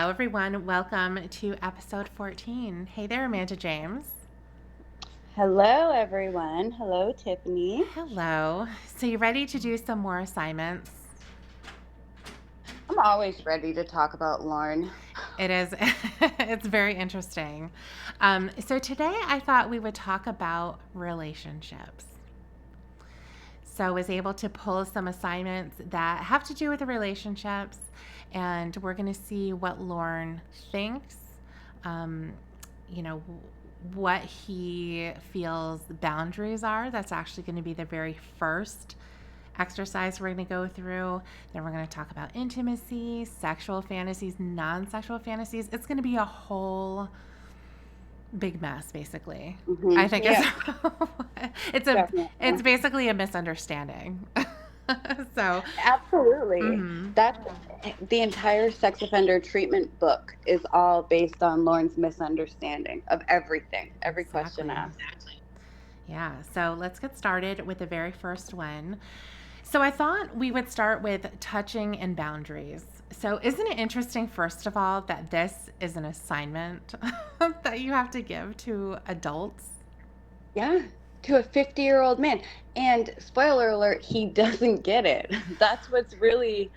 Hello, everyone. Welcome to episode 14. Hey there, Amanda James. Hello, everyone. Hello, Tiffany. Hello. So, you ready to do some more assignments? I'm always ready to talk about Lauren. It is, it's very interesting. So, today I thought we would talk about relationships. So, I was able to pull some assignments that have to do with the relationships, and we're going to see what Lauren thinks, um, you know, what he feels boundaries are. That's actually going to be the very first exercise we're going to go through. Then we're going to talk about intimacy, sexual fantasies, non-sexual fantasies. It's going to be a whole big mess, basically. I think Yeah, it's a definitely. it's basically a misunderstanding. So, Absolutely. mhm, That's the entire sex offender treatment book is all based on Lauren's misunderstanding of everything, every question exactly. asked. Yeah. So let's get started with the very first one. So I thought we would start with touching and boundaries. So isn't it interesting, first of all, that this is an assignment that you have to give to adults? Yeah, to a 50-year-old man. And spoiler alert, he doesn't get it. That's what's really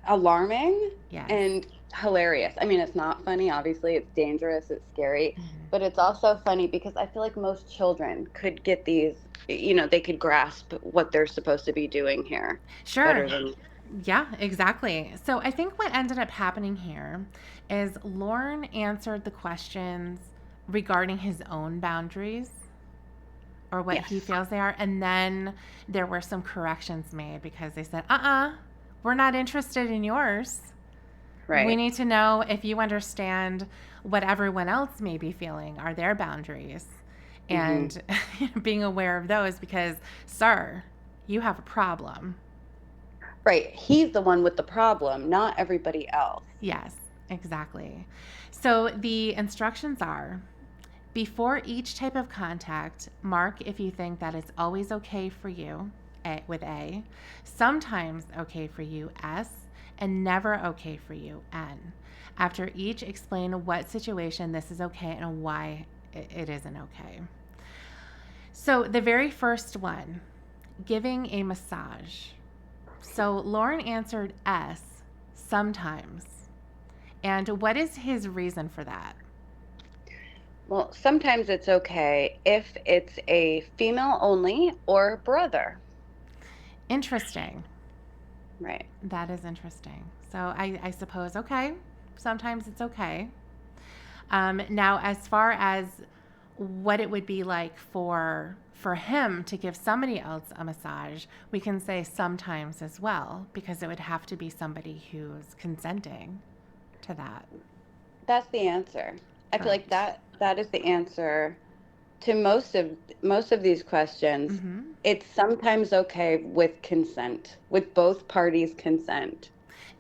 alarming Yes. and hilarious. I mean, it's not funny, obviously, it's dangerous, it's scary, Mhm. but it's also funny because I feel like most children could get these, they could grasp what they're supposed to be doing here Sure. better than. Yeah, exactly. So I think what ended up happening here is Lauren answered the questions regarding his own boundaries or what he Yes. feels they are. And then there were some corrections made because they said, we're not interested in yours. We Right. need to know if you understand what everyone else may be feeling, are their boundaries, Hmm. and being aware of those because, sir, you have a problem. Right. He's the one with the problem, not everybody else. Yes, exactly. So the instructions are before each type of contact, mark if you think that it's always okay for you, with A, sometimes okay for you, S, and never okay for you, N. After each, explain what situation this is okay and why it isn't okay. So the very first one, giving a massage. So Lauren answered S, sometimes. And what is his reason for that? Well, sometimes it's okay if it's a female only or brother. Interesting. Right. That is interesting. So I suppose, okay, sometimes it's okay. Now, as far as what it would be like for him to give somebody else a massage, we can say sometimes as well, because it would have to be somebody who's consenting to that. That's the answer. I feel like Correct. that is the answer to most of these questions. Mm-hmm. It's sometimes okay with consent, with both parties' consent.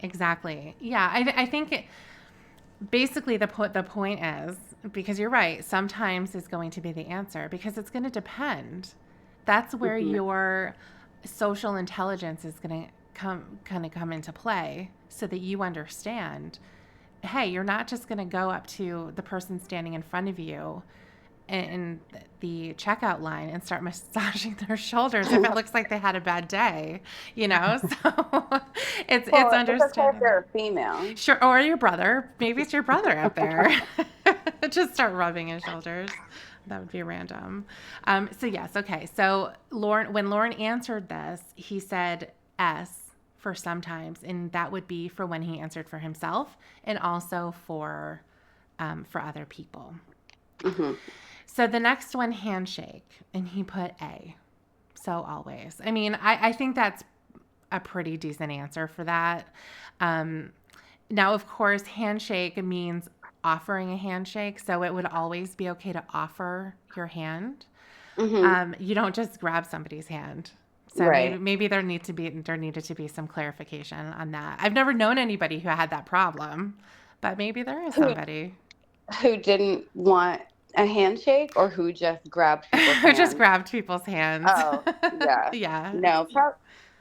Exactly. Yeah, I think basically the point is because you're right. Sometimes is going to be the answer because it's going to depend. That's where Hmm. your social intelligence is going to come into play so that you understand. Hey, you're not just going to go up to the person standing in front of you in the checkout line and start massaging their shoulders if it looks like they had a bad day, you know? So it's Well, it's okay if understanding. they're a female. Sure, or your brother. Maybe it's your brother up there. Just start rubbing his shoulders. That would be random. So yes, okay. So when Lauren answered this, he said S for sometimes, and that would be for when he answered for himself, and also for other people. Hmm. So the next one, handshake, and he put A. So always. I mean, I think that's a pretty decent answer for that. Um, Now, of course, handshake means offering a handshake, so it would always be okay to offer your hand. Hmm. You don't just grab somebody's hand. So maybe Right. maybe there needed to be some clarification on that. I've never known anybody who had that problem, but maybe there is Who somebody who didn't want a handshake or who just grabbed people's who just hands? grabbed people's hands. Oh, yeah. Yeah, No,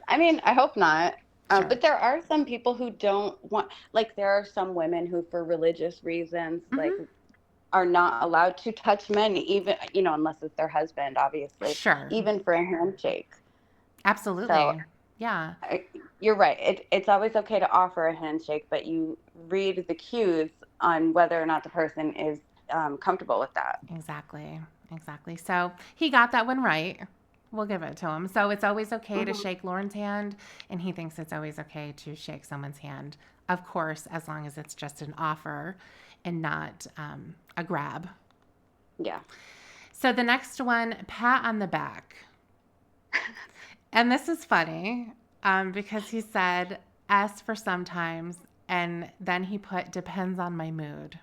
I mean, I hope not. Sure. But there are some people who don't want, like, there are some women who, for religious reasons, like, Hmm. are not allowed to touch men, even, unless it's their husband, obviously, Sure. even for a handshake. So Absolutely. Yeah. you're right. It's always okay to offer a handshake, but you read the cues on whether or not the person is comfortable with that. Exactly. Exactly. So he got that one right. We'll give it to him. So it's always okay to Hmm. shake Lauren's hand, and he thinks it's always okay to shake someone's hand. Of course, as long as it's just an offer and not a grab. Yeah. So the next one, pat on the back. And this is funny because he said S for sometimes, and then he put depends on my mood.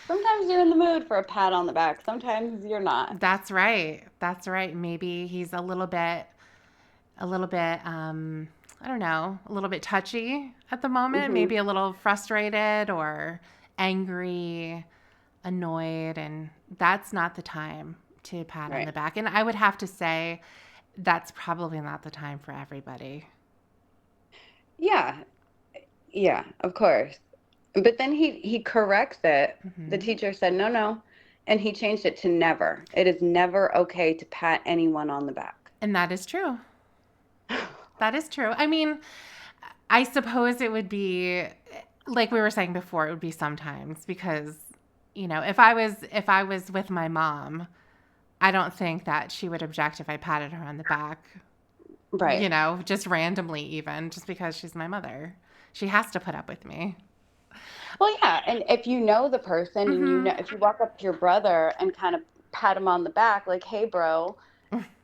Sometimes you're in the mood for a pat on the back. Sometimes you're not. That's right. That's right. Maybe he's I don't know, a little bit touchy at the moment, Hmm. maybe a little frustrated or angry, annoyed, and that's not the time to pat on the Right. back. And I would have to say that's probably not the time for everybody. Yeah. Yeah, of course. But then he corrects it. The Hmm. teacher said, no, no. And he changed it to never. It is never okay to pat anyone on the back. And that is true. That is true. I mean, I suppose it would be like we were saying before, it would be sometimes because, if I was with my mom, I don't think that she would object if I patted her on the back, Right. just randomly even, just because she's my mother. She has to put up with me. Well, yeah. And if you know the person and Mhm. if you walk up to your brother and kind of pat him on the back, like, hey, bro,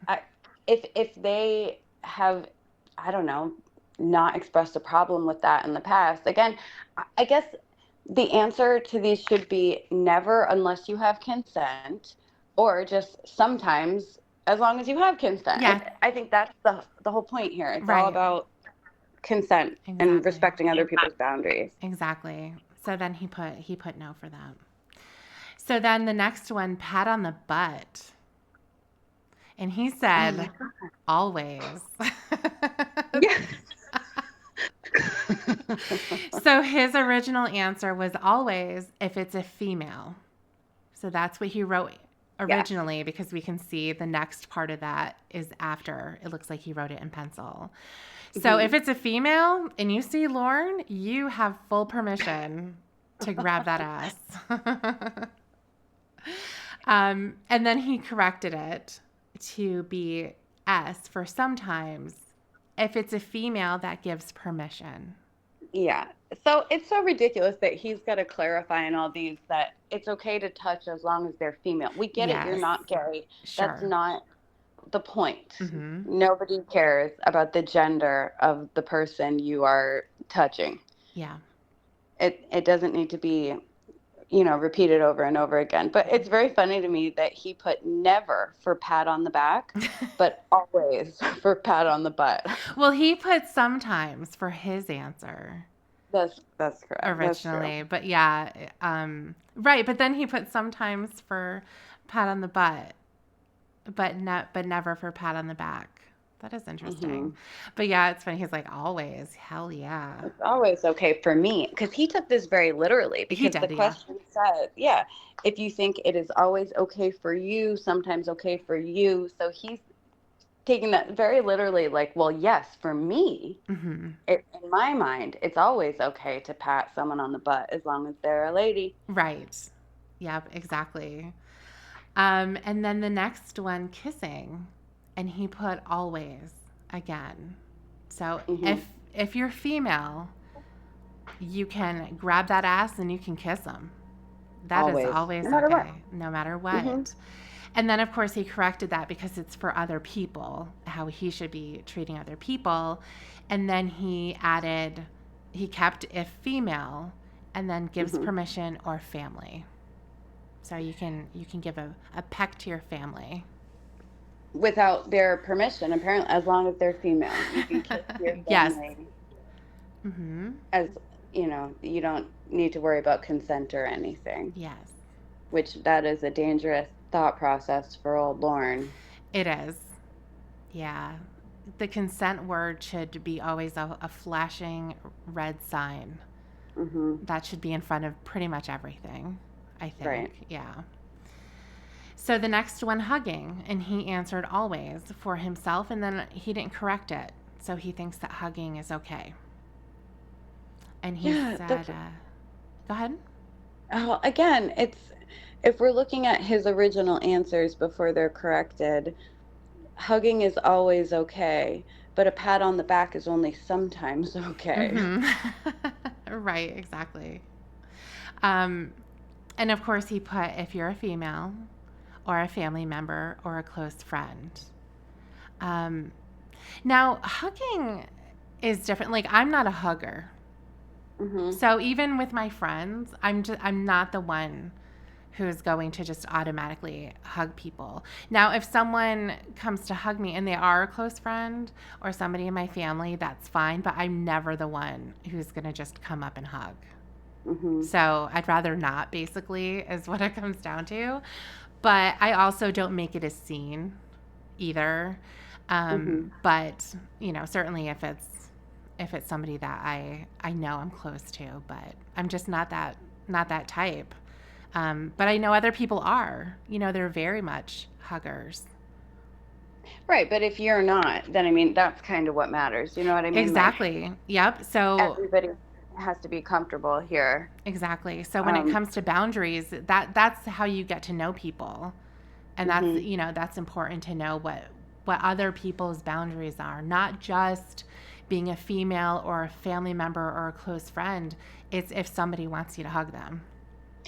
I, if they have, I don't know, not expressed a problem with that in the past, again, I guess the answer to these should be never unless you have consent, or just sometimes as long as you have consent. Yeah, I think that's the whole point here. It's all right. about consent and Exactly. respecting other people's boundaries. Exactly. So then he put no for that. So then the next one, pat on the butt. And he Oh my said, always. God. Yeah. So his original answer was always if it's a female. So that's what he wrote Yes. originally because we can see the next part of that is after. It looks like he wrote it in pencil. So if Hmm. it's a female and you see Lauren, you have full permission to grab that ass. And then he corrected it to be S for sometimes. If it's a female, that gives permission. Yeah. So it's so ridiculous that he's got to clarify in all these that it's okay to touch as long as they're female. We get it. You're Yes, not gay. That's sure. not the point. Mm-hmm. Nobody cares about the gender of the person you are touching. Yeah. It doesn't need to be, repeated over and over again. But it's very funny to me that he put never for pat on the back, but always for pat on the butt. Well, he put sometimes for his answer That's correct. That's true. originally, but yeah, right. But then he put sometimes for pat on the butt, but never for pat on the back. That is interesting. Hmm. But yeah, it's funny. He's like always, hell yeah. It's always okay for me because he took this very literally He because the did, yeah. question says, yeah, if you think it is always okay for you, sometimes okay for you. So he's taking that very literally, like, well, yes, for me, Hmm. in my mind, it's always okay to pat someone on the butt as long as they're a lady. Right. Yep, exactly. And then the next one, kissing, and he put always again. So Hmm. if you're female, you can grab that ass and you can kiss them. That is Always, no always matter what. okay, no matter Hmm. what. And then, of course, he corrected that because it's for other people, how he should be treating other people. And then he kept if female, and then gives Hmm. permission or family. So you can give a peck to your family. Without their permission, apparently, as long as they're female, you can kiss your Yes. family. Mm-hmm. As you don't need to worry about consent or anything, Yes, which that is a dangerous thought process for old Lauren. it is. Yeah. the consent word should be always a flashing red sign. That should be in front of pretty much everything, I think. Right. Yeah. So the next one, hugging, and he answered always for himself, and then he didn't correct it. So he thinks that hugging is okay. And he said, go ahead. Oh, again, if we're looking at his original answers before they're corrected, hugging is always okay, but a pat on the back is only sometimes okay. Right, exactly. And of course, he put if you're a female or a family member or a close friend. Now, hugging is different. Like, I'm not a hugger. So even with my friends, I'm not the one who's going to just automatically hug people. Now, if someone comes to hug me and they are a close friend or somebody in my family, that's fine, but I'm never the one who's going to just come up and hug. So I'd rather not, basically, is what it comes down to. But I also don't make it a scene either. But, you know, certainly if it's somebody that I know I'm close to, but I'm just not that type. But I know other people are. You know, they're very much huggers. Right, but if you're not, then I mean, that's kind of what matters. You know what I mean? Exactly. Like, Yep. So everybody has to be comfortable here. exactly. So when it comes to boundaries, that's how you get to know people. And that's, you know, that's important to know what other people's boundaries are, not just being a female or a family member or a close friend. It's if somebody wants you to hug them.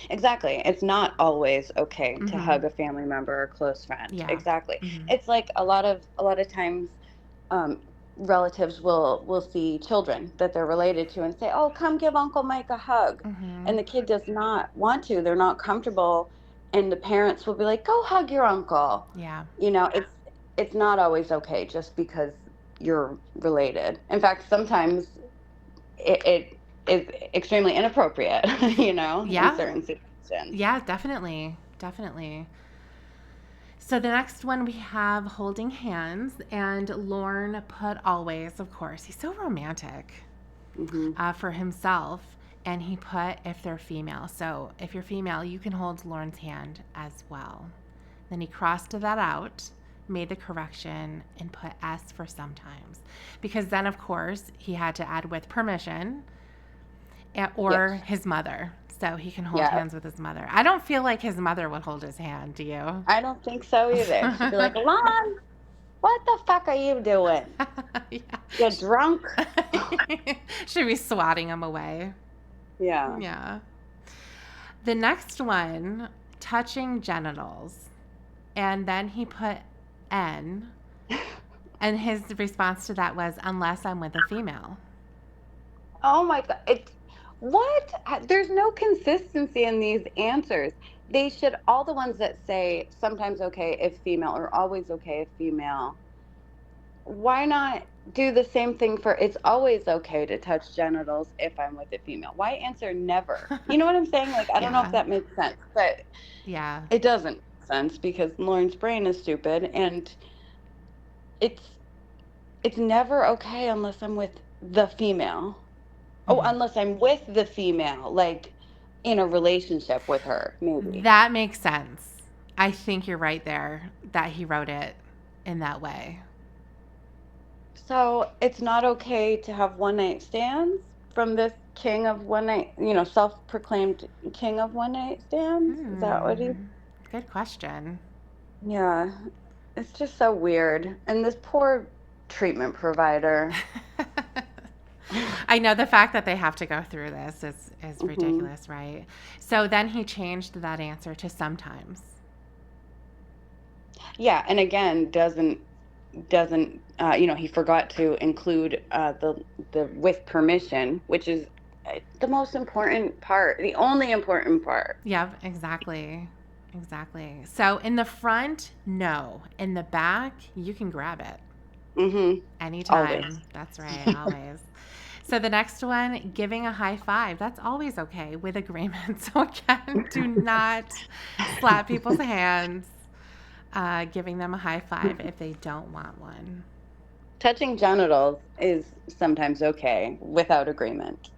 Exactly. It's not always okay to hug a family member or close friend. Yeah. Exactly. It's like a lot of times relatives will see children that they're related to and say, "Oh, come give Uncle Mike a hug." And the kid does not want to. They're not comfortable, and the parents will be like, "Go hug your uncle." Yeah. You know, it's not always okay just because you're related. In fact, sometimes it is extremely inappropriate, you know, Yeah. in certain situations. Yeah, definitely. Definitely. So the next one we have holding hands, and Lorne put always, of course. He's so romantic for himself. And he put if they're female. So if you're female, you can hold Lorne's hand as well. Then he crossed that out, made the correction, and put S for sometimes. Because then, of course, he had to add with permission or his mother. So he can hold hands with his mother. I don't feel like his mother would hold his hand. Do you? I don't think so either. She'd be like, "Lon, what the fuck are you doing? You drunk?" She'd be swatting him away. Yeah. Yeah. The next one, touching genitals. And then he put N. And his response to that was, unless I'm with a female. Oh my God. What? There's no consistency in these answers. They should, all the ones that say sometimes okay if female or always okay if female, why not do the same thing for it's always okay to touch genitals if I'm with a female? Why answer never? You know what I'm saying? Like, I don't know if that makes sense, but yeah, it doesn't make sense because Lauren's brain is stupid, and it's never okay unless I'm with the female. Oh, unless I'm with the female, like in a relationship with her, maybe. That makes sense. I think you're right there that he wrote it in that way. So it's not okay to have one night stands from this king of one night, you know, self-proclaimed king of one night stands? Is that what he? Good question. Yeah, it's just so weird. And this poor treatment provider. I know the fact that they have to go through this is ridiculous, right? So then he changed that answer to sometimes. Yeah, and again, doesn't you know, he forgot to include the with permission, which is the most important part, the only important part. Yep, exactly. Exactly. So in the front, no. In the back, you can grab it. Anytime. Always. That's right, always. So the next one, giving a high five. That's always okay with agreement. So again, do not slap people's hands, giving them a high five if they don't want one. Touching genitals is sometimes okay without agreement,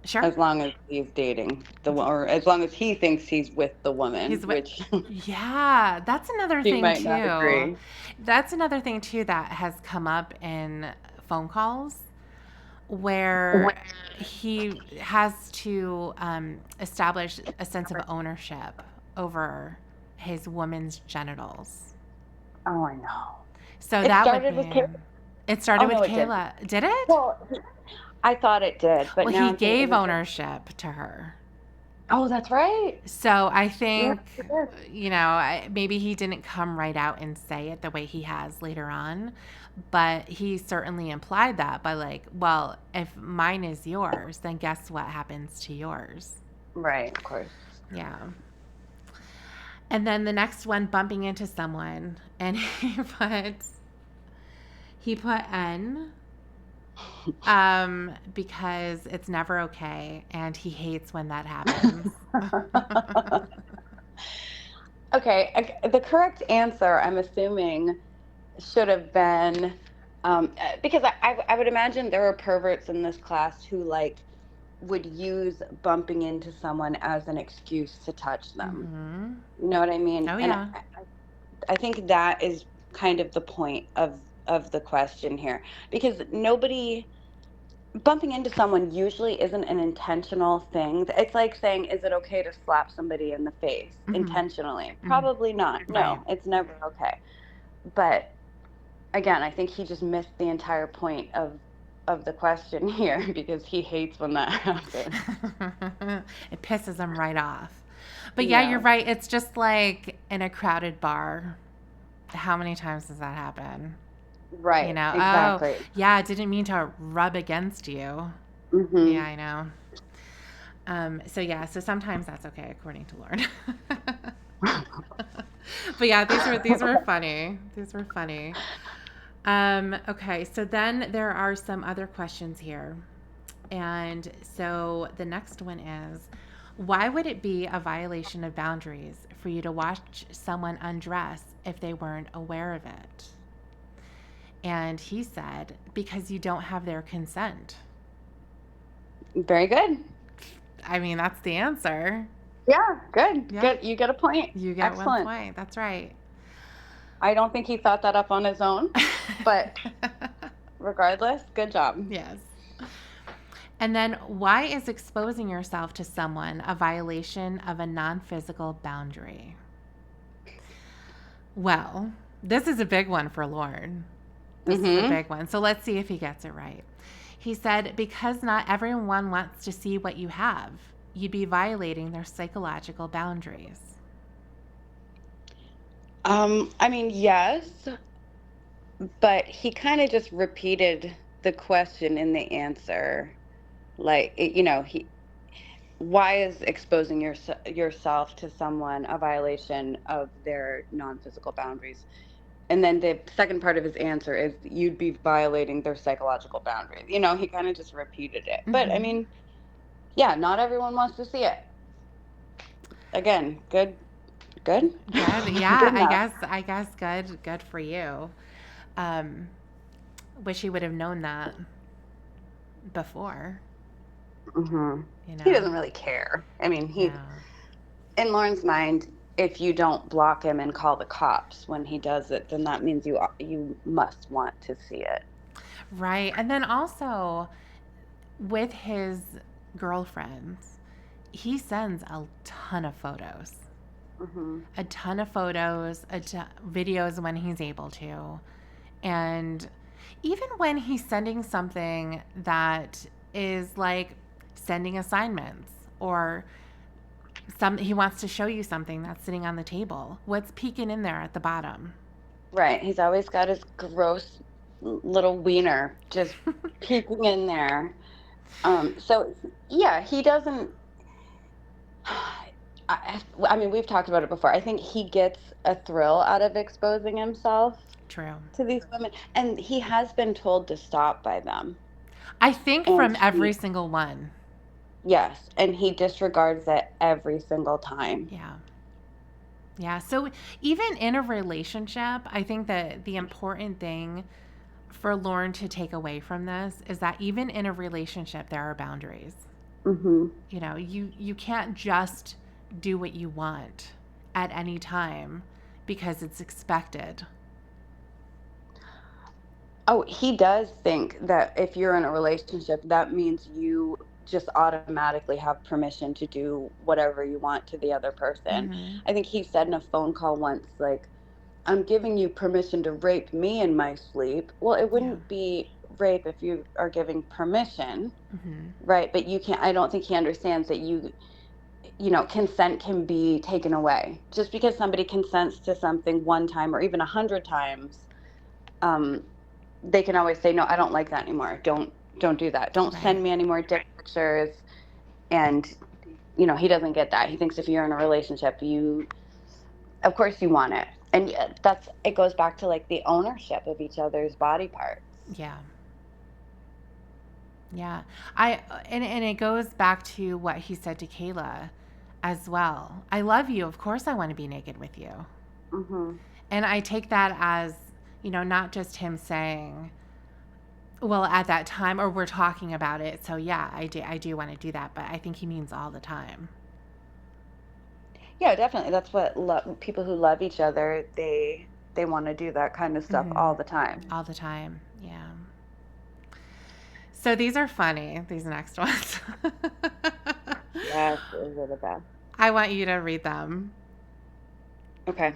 Sure. as long as he's dating or as long as he thinks he's with the woman, He's what? which Yeah, that's another he thing might not too. agree. That's another thing too that has come up in phone calls where he has to establish a sense of ownership over his woman's genitals. Oh, I know. So It that would started with be. Kayla. It started Oh with no, it did. Kayla. Did it? Well, I thought it did, but Well, now he I'm thinking it gave was just. ownership to her. Oh, that's right. So I Yeah, think, it did. maybe he didn't come right out and say it the way he has later on, but he certainly implied that by like, well, if mine is yours, then guess what happens to yours? Right, of course. Yeah. And then the next one, bumping into someone, and he put N, because it's never okay, and he hates when that happens. Okay, the correct answer, I'm assuming, should have been because I would imagine there are perverts in this class who like would use bumping into someone as an excuse to touch them. Mm-hmm. You know what I mean? Oh And yeah. I think that is kind of the point of the question here, because nobody bumping into someone usually isn't an intentional thing. It's like saying, is it okay to slap somebody in the face Mm-hmm. intentionally? Mm-hmm. Probably not. Right. No, it's never okay. But again, I think he just missed the entire point of the question here because he hates when that happens. It pisses him right off. But yeah, you're Yeah, right. It's just like in a crowded bar. How many times does that happen? right, Oh, exactly. yeah, I didn't mean to rub against you. Yeah, Hmm. I know. So yeah, so sometimes that's okay according to Lord. But yeah, these were funny. These were funny. Okay, so then there are some other questions here. And so the next one is, why would it be a violation of boundaries for you to watch someone undress if they weren't aware of it? And he said, because you don't have their consent. Very good. I mean, that's the answer. Yeah, good, Yep. good. You get a point. You get one Excellent. point. That's right. I don't think he thought that up on his own, but regardless, good job. Yes. And then, why is exposing yourself to someone a violation of a non physical boundary? Well, this is a big one for Lauren. This is a Hmm. big one. So let's see if he gets it right. He said, because not everyone wants to see what you have, you'd be violating their psychological boundaries. I mean, yes, but he kind of just repeated the question in the answer. Like, he why is exposing yourself to someone a violation of their non-physical boundaries? And then the second part of his answer is you'd be violating their psychological boundaries. He kind of just repeated it. But I Mm-hmm. mean, yeah, not everyone wants to see it. Again, good, good, Good. good Yeah, I enough. guess. I guess. Good. Good for you. Um, wish he would have known that before. Hmm. You He doesn't know. really care. I mean, Yeah. in Lauren's mind, if you don't block him and call the cops when he does it, then that means you must want to see it. Right. And then also with his girlfriends, he sends a ton of photos. Hmm. A ton of photos, videos when he's able to. And even when he's sending something that is like sending assignments or he wants to show you something that's sitting on the table, what's peeking in there at the bottom? Right. He's always got his gross little wiener just peeking in there. So yeah, he doesn't. I mean, we've talked about it before. I think he gets a thrill out of exposing himself True. to these women, and he has been told to stop by them. I think And from every he, single one. yes, and he disregards it every single time. Yeah. Yeah. So even in a relationship, I think that the important thing for Lauren to take away from this is that even in a relationship, there are boundaries. Mm-hmm. You know, you can't just do what you want at any time because it's expected. Oh, he does think that if you're in a relationship, that means you just automatically have permission to do whatever you want to the other person. Mm-hmm. I think he said in a phone call once, like, I'm giving you permission to rape me in my sleep. Well, it Yeah. wouldn't be rape if you are giving permission, Mm-hmm. right? But you can't, I don't think he understands that consent can be taken away. Just because somebody consents to something one time or even 100 times, um, they can always say, no, I don't like that anymore. Don't do that. Don't Right. send me any more dick pictures. And, he doesn't get that. He thinks if you're in a relationship, of course you want it. And it goes back to like the ownership of each other's body parts. Yeah. Yeah. And it goes back to what he said to Kayla as well. I love you. Of course I want to be naked with you. Mm-hmm. And I take that as, not just him saying, well, at that time, or we're talking about it. So yeah, I do want to do that, but I think he means all the time. Yeah, definitely. That's what people who love each other, they want to do that kind of stuff Mm-hmm. all the time. All the time. Yeah. So these are funny, these next ones. Yes, those are the best. I want you to read them. Okay.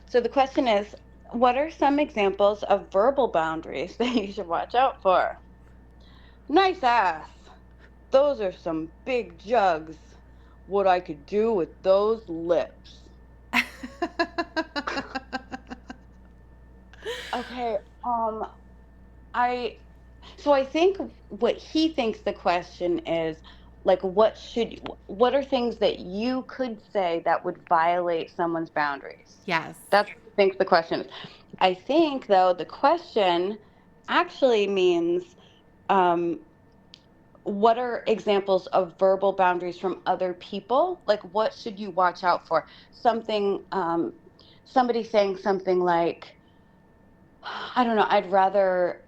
So the question is, what are some examples of verbal boundaries that you should watch out for? Nice ass. Those are some big jugs. What I could do with those lips. Okay. I I think what he thinks the question is, like, what are things that you could say that would violate someone's boundaries? Yes. That's what I think the question is. I think, though, the question actually means, um, what are examples of verbal boundaries from other people? Like, what should you watch out for? Somebody saying something like, I don't know, I'd rather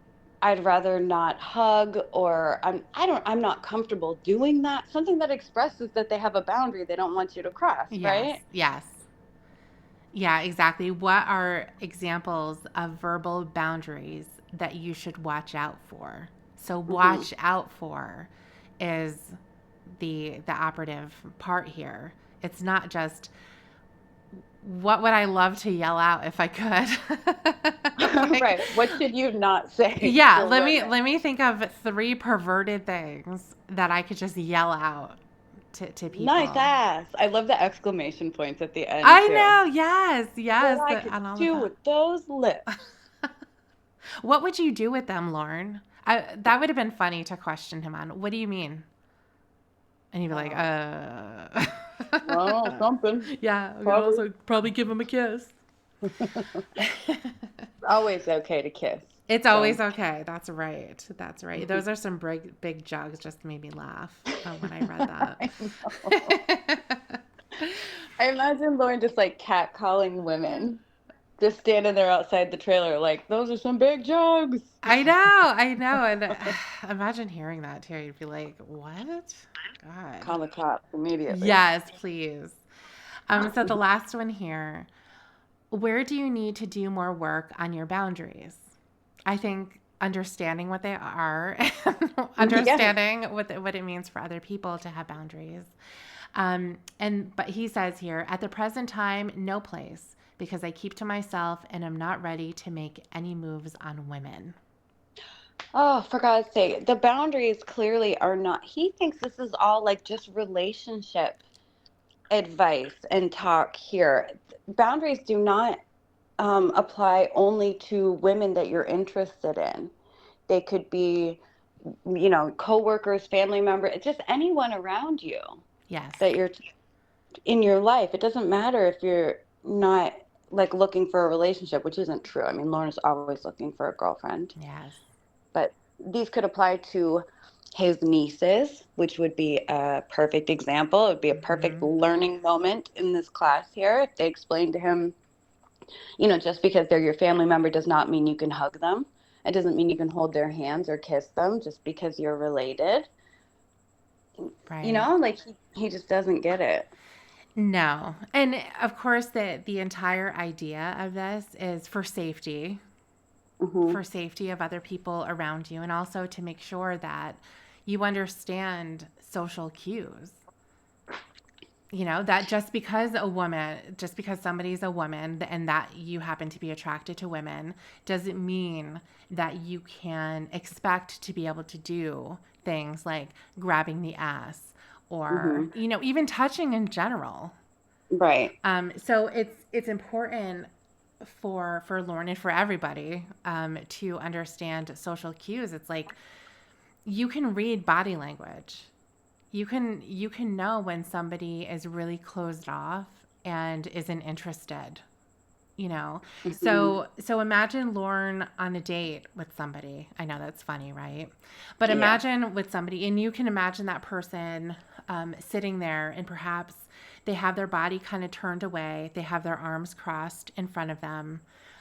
not hug, or I'm not comfortable doing that. Something that expresses that they have a boundary they don't want you to cross, Yes. right? Yes. Yeah, exactly. What are examples of verbal boundaries that you should watch out for? So Hmm. watch out for is the operative part here. It's not just what would I love to yell out if I could? Like, Right. What should you not say yeah, to women? let me think of 3 perverted things that I could just yell out to Nice people. ass. I love the exclamation points at the end I too. know. Yes. Yes, What I could and all of do that. with those lips. What would you do with them, Lauren? That would have been funny to question him on. What do you mean? And he'd be like, Uh, I don't know, something. Yeah, I could Probably. also probably give him a kiss. Always okay to kiss. It's So always okay. That's right. That's right. Those are some big jugs. Just made me laugh when I read I know. that. I imagine Lauren just like catcalling women, just standing there outside the trailer, like, those are some big jugs. I know. And imagine hearing that too. You'd be like, what? God. Call the cops immediately. Yes, please. So the last one here. Where do you need to do more work on your boundaries? I think understanding what they are, Yes. understanding what it means for other people to have boundaries. But he says here, at the present time, no place, because I keep to myself and am not ready to make any moves on women. Oh, for God's sake. The boundaries clearly are not. He thinks this is all like just relationship advice and talk here. Boundaries do not apply only to women that you're interested in. They could be, coworkers, family members, just anyone around you Yes. that you're in your life. It doesn't matter if you're not like looking for a relationship, which isn't true. I mean, Lauren's always looking for a girlfriend, Yes. but these could apply to his nieces, which would be a perfect example. It would be a perfect Mm-hmm. learning moment in this class here if they explain to him, just because they're your family member does not mean you can hug them. It doesn't mean you can hold their hands or kiss them just because you're related. You Right. know, like he just doesn't get it. No. And of course, the entire idea of this is Hmm. for safety of other people around you, and also to make sure that you understand social cues. You know, that just because somebody's a woman and that you happen to be attracted to women doesn't mean that you can expect to be able to do things like grabbing the ass or, Hmm. you know, even touching in general. Right. So it's important for Lauren and for everybody to understand social cues. It's like you can read body language. You can know when somebody is really closed off and isn't interested. You know, Hmm. so imagine Lauren on a date with somebody. I know that's funny, right? But Yeah. imagine with somebody, and you can imagine that person sitting there, and perhaps they have their body kind of turned away. They have their arms crossed in front of them,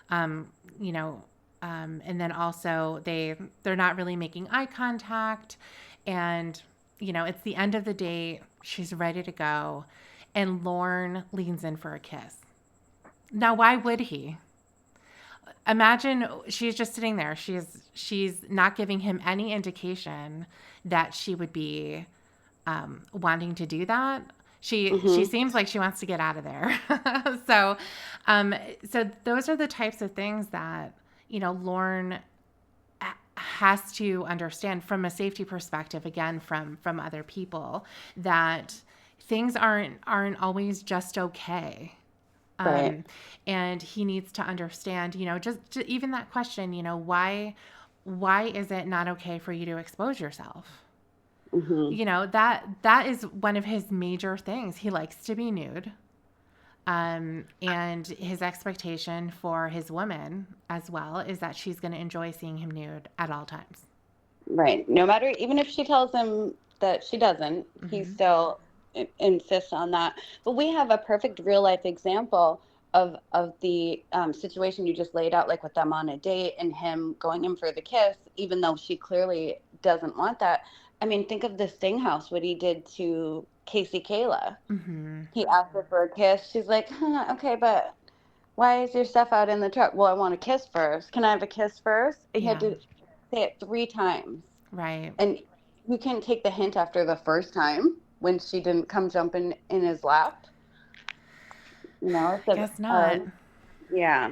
um, you know, and then also they're not really making eye contact, and you know it's the end of the date. She's ready to go, and Lauren leans in for a kiss. Now, why would he? Imagine she's just sitting there. She's not giving him any indication that she would be wanting to do that. She Hmm. seems like she wants to get out of there. so, um, so those are the types of things that Lauren has to understand from a safety perspective. Again, from other people, that things aren't always just okay. Right. Um, and he needs to understand, just even that question, why is it not okay for you to expose yourself? Hmm. That is one of his major things. He likes to be nude. And his expectation for his woman as well is that she's going to enjoy seeing him nude at all times. Right. No matter, even if she tells him that she doesn't, he Hmm. still insists on that. But we have a perfect real life example of the situation you just laid out, like with them on a date and him going in for the kiss, even though she clearly doesn't want that. I mean, think of the Sting House, what he did to Casey Kayla. Hmm. He asked her for a kiss. She's like, okay, but why is your stuff out in the truck? Well, I want a kiss first. Can I have a kiss first? He had Yeah. to say it 3 times. Right. And you can take the hint after the first time when she didn't come jumping in his lap. It's Guess not. yeah.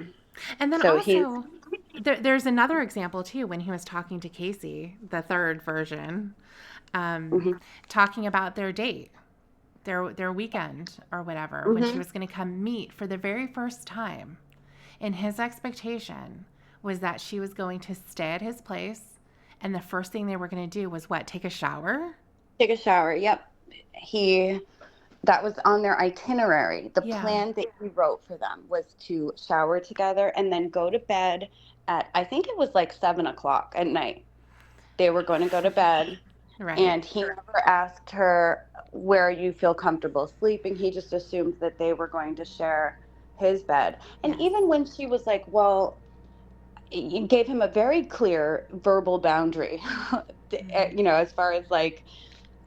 And then So he's, also, there's another example too when he was talking to Casey, the third version, um, hmm. talking about their date, their weekend or whatever, when she Hmm. was going to come meet for the very first time. And his expectation was that she was going to stay at his place, and the first thing they were going to do was what? Take a shower? Take a shower. Yep. He, that was on their itinerary. The Yeah. plan that he wrote for them was to shower together and then go to bed at, I think it was like 7 o'clock at night. They were going to go to bed. Right. And he never asked her, where you feel comfortable sleeping. He just assumed that they were going to share his bed. And Yes. even when she was like, well, you gave him a very clear verbal boundary, Mm-hmm. as far as like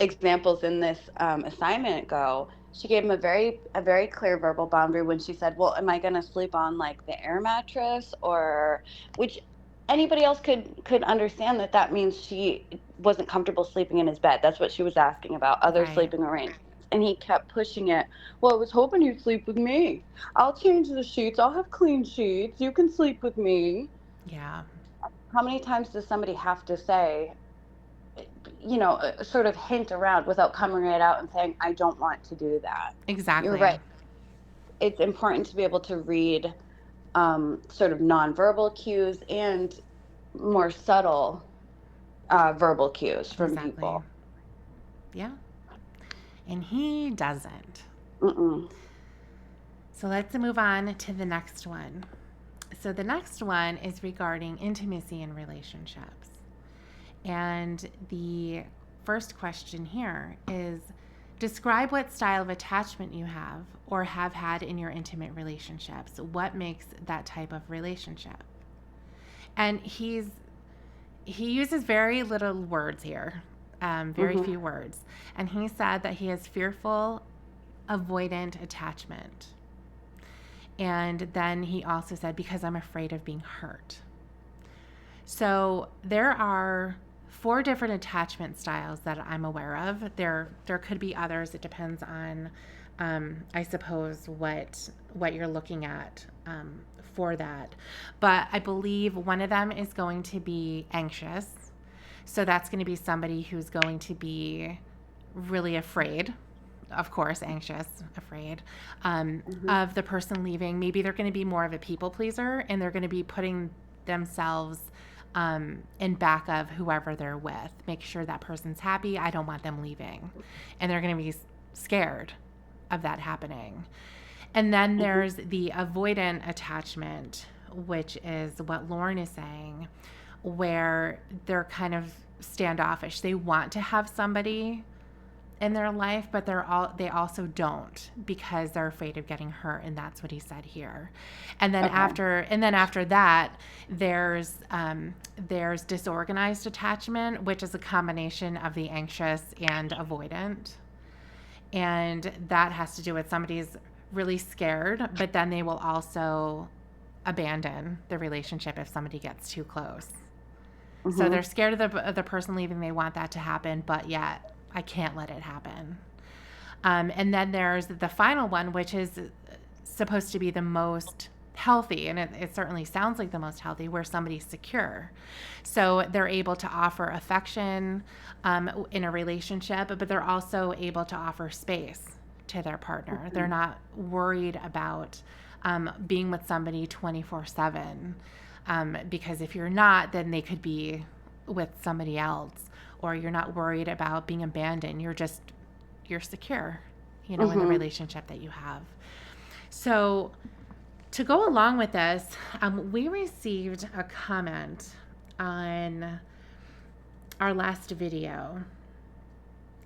examples in this assignment go. She gave him a very clear verbal boundary when she said, well, am I going to sleep on like the air mattress, or which anybody else could understand that means she wasn't comfortable sleeping in his bed. That's what she was asking about, other Right. sleeping arrangements. And he kept pushing it. Well, I was hoping you'd sleep with me. I'll change the sheets. I'll have clean sheets. You can sleep with me. Yeah. How many times does somebody have to say, sort of hint around without coming right out and saying, I don't want to do that? You're Exactly. right. It's important to be able to read sort of nonverbal cues and more subtle verbal cues from Exactly. people. Yeah. And he doesn't. Mm-mm. So let's move on to the next one. So the next one is regarding intimacy in relationships. And the first question here is, describe what style of attachment you have or have had in your intimate relationships. What makes that type of relationship? And he uses very little words here, very Mm-hmm. few words. And he said that he has fearful, avoidant attachment. And then he also said, because I'm afraid of being hurt. So there are 4 different attachment styles that I'm aware of. There could be others. It depends on, I suppose, what you're looking at for that. But I believe one of them is going to be anxious. So that's going to be somebody who's going to be really afraid, of course, anxious, afraid Mm-hmm. of the person leaving. Maybe they're going to be more of a people pleaser, and they're going to be putting themselves in back of whoever they're with. Make sure that person's happy. I don't want them leaving. And they're going to be scared of that happening. And then Mm-hmm. there's the avoidant attachment, which is what Lauren is saying, where they're kind of standoffish. They want to have somebody in their life, but they also don't because they're afraid of getting hurt, and that's what he said here. And then Okay. after that, there's disorganized attachment, which is a combination of the anxious and avoidant, and that has to do with somebody's really scared, but then they will also abandon the relationship if somebody gets too close. So Mm-hmm. they're scared of the person leaving. They want that to happen, but yet I can't let it happen. And then there's the final one, which is supposed to be the most healthy, and it certainly sounds like the most healthy, where somebody's secure. So they're able to offer affection in a relationship, but they're also able to offer space to their partner. They're Mm-hmm. not worried about being with somebody 24/7. Because if you're not, then they could be with somebody else, or you're not worried about being abandoned. You're secure, in the Mm-hmm. relationship that you have. So to go along with this, we received a comment on our last video.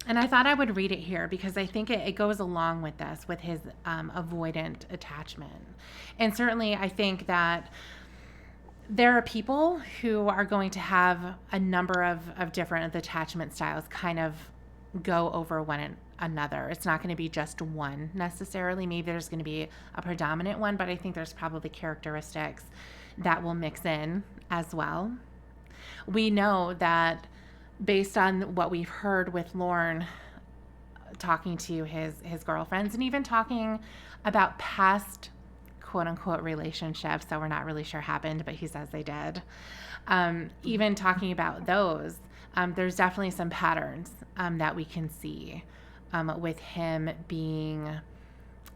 And I thought I would read it here because I think it goes along with this, with his avoidant attachment. And certainly, I think that there are people who are going to have a number of different attachment styles kind of go over one another. It's not going to be just one necessarily. Maybe there's going to be a predominant one, but I think there's probably characteristics that will mix in as well. We know that based on what we've heard with Lorne talking to his girlfriends and even talking about past quote unquote relationships that we're not really sure happened, but he says they did. Even talking about those, there's definitely some patterns that we can see with him being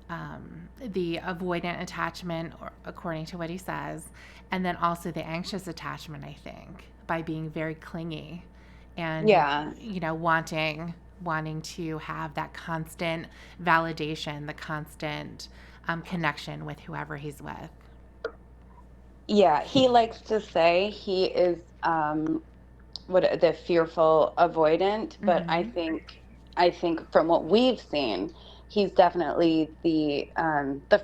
the avoidant attachment, or, according to what he says, and then also the anxious attachment, I think, by being very clingy and, Yeah. wanting to have that constant validation, the constant connection with whoever he's with. Yeah. He likes to say he is what the fearful avoidant, but Mm-hmm. I think from what we've seen, he's definitely the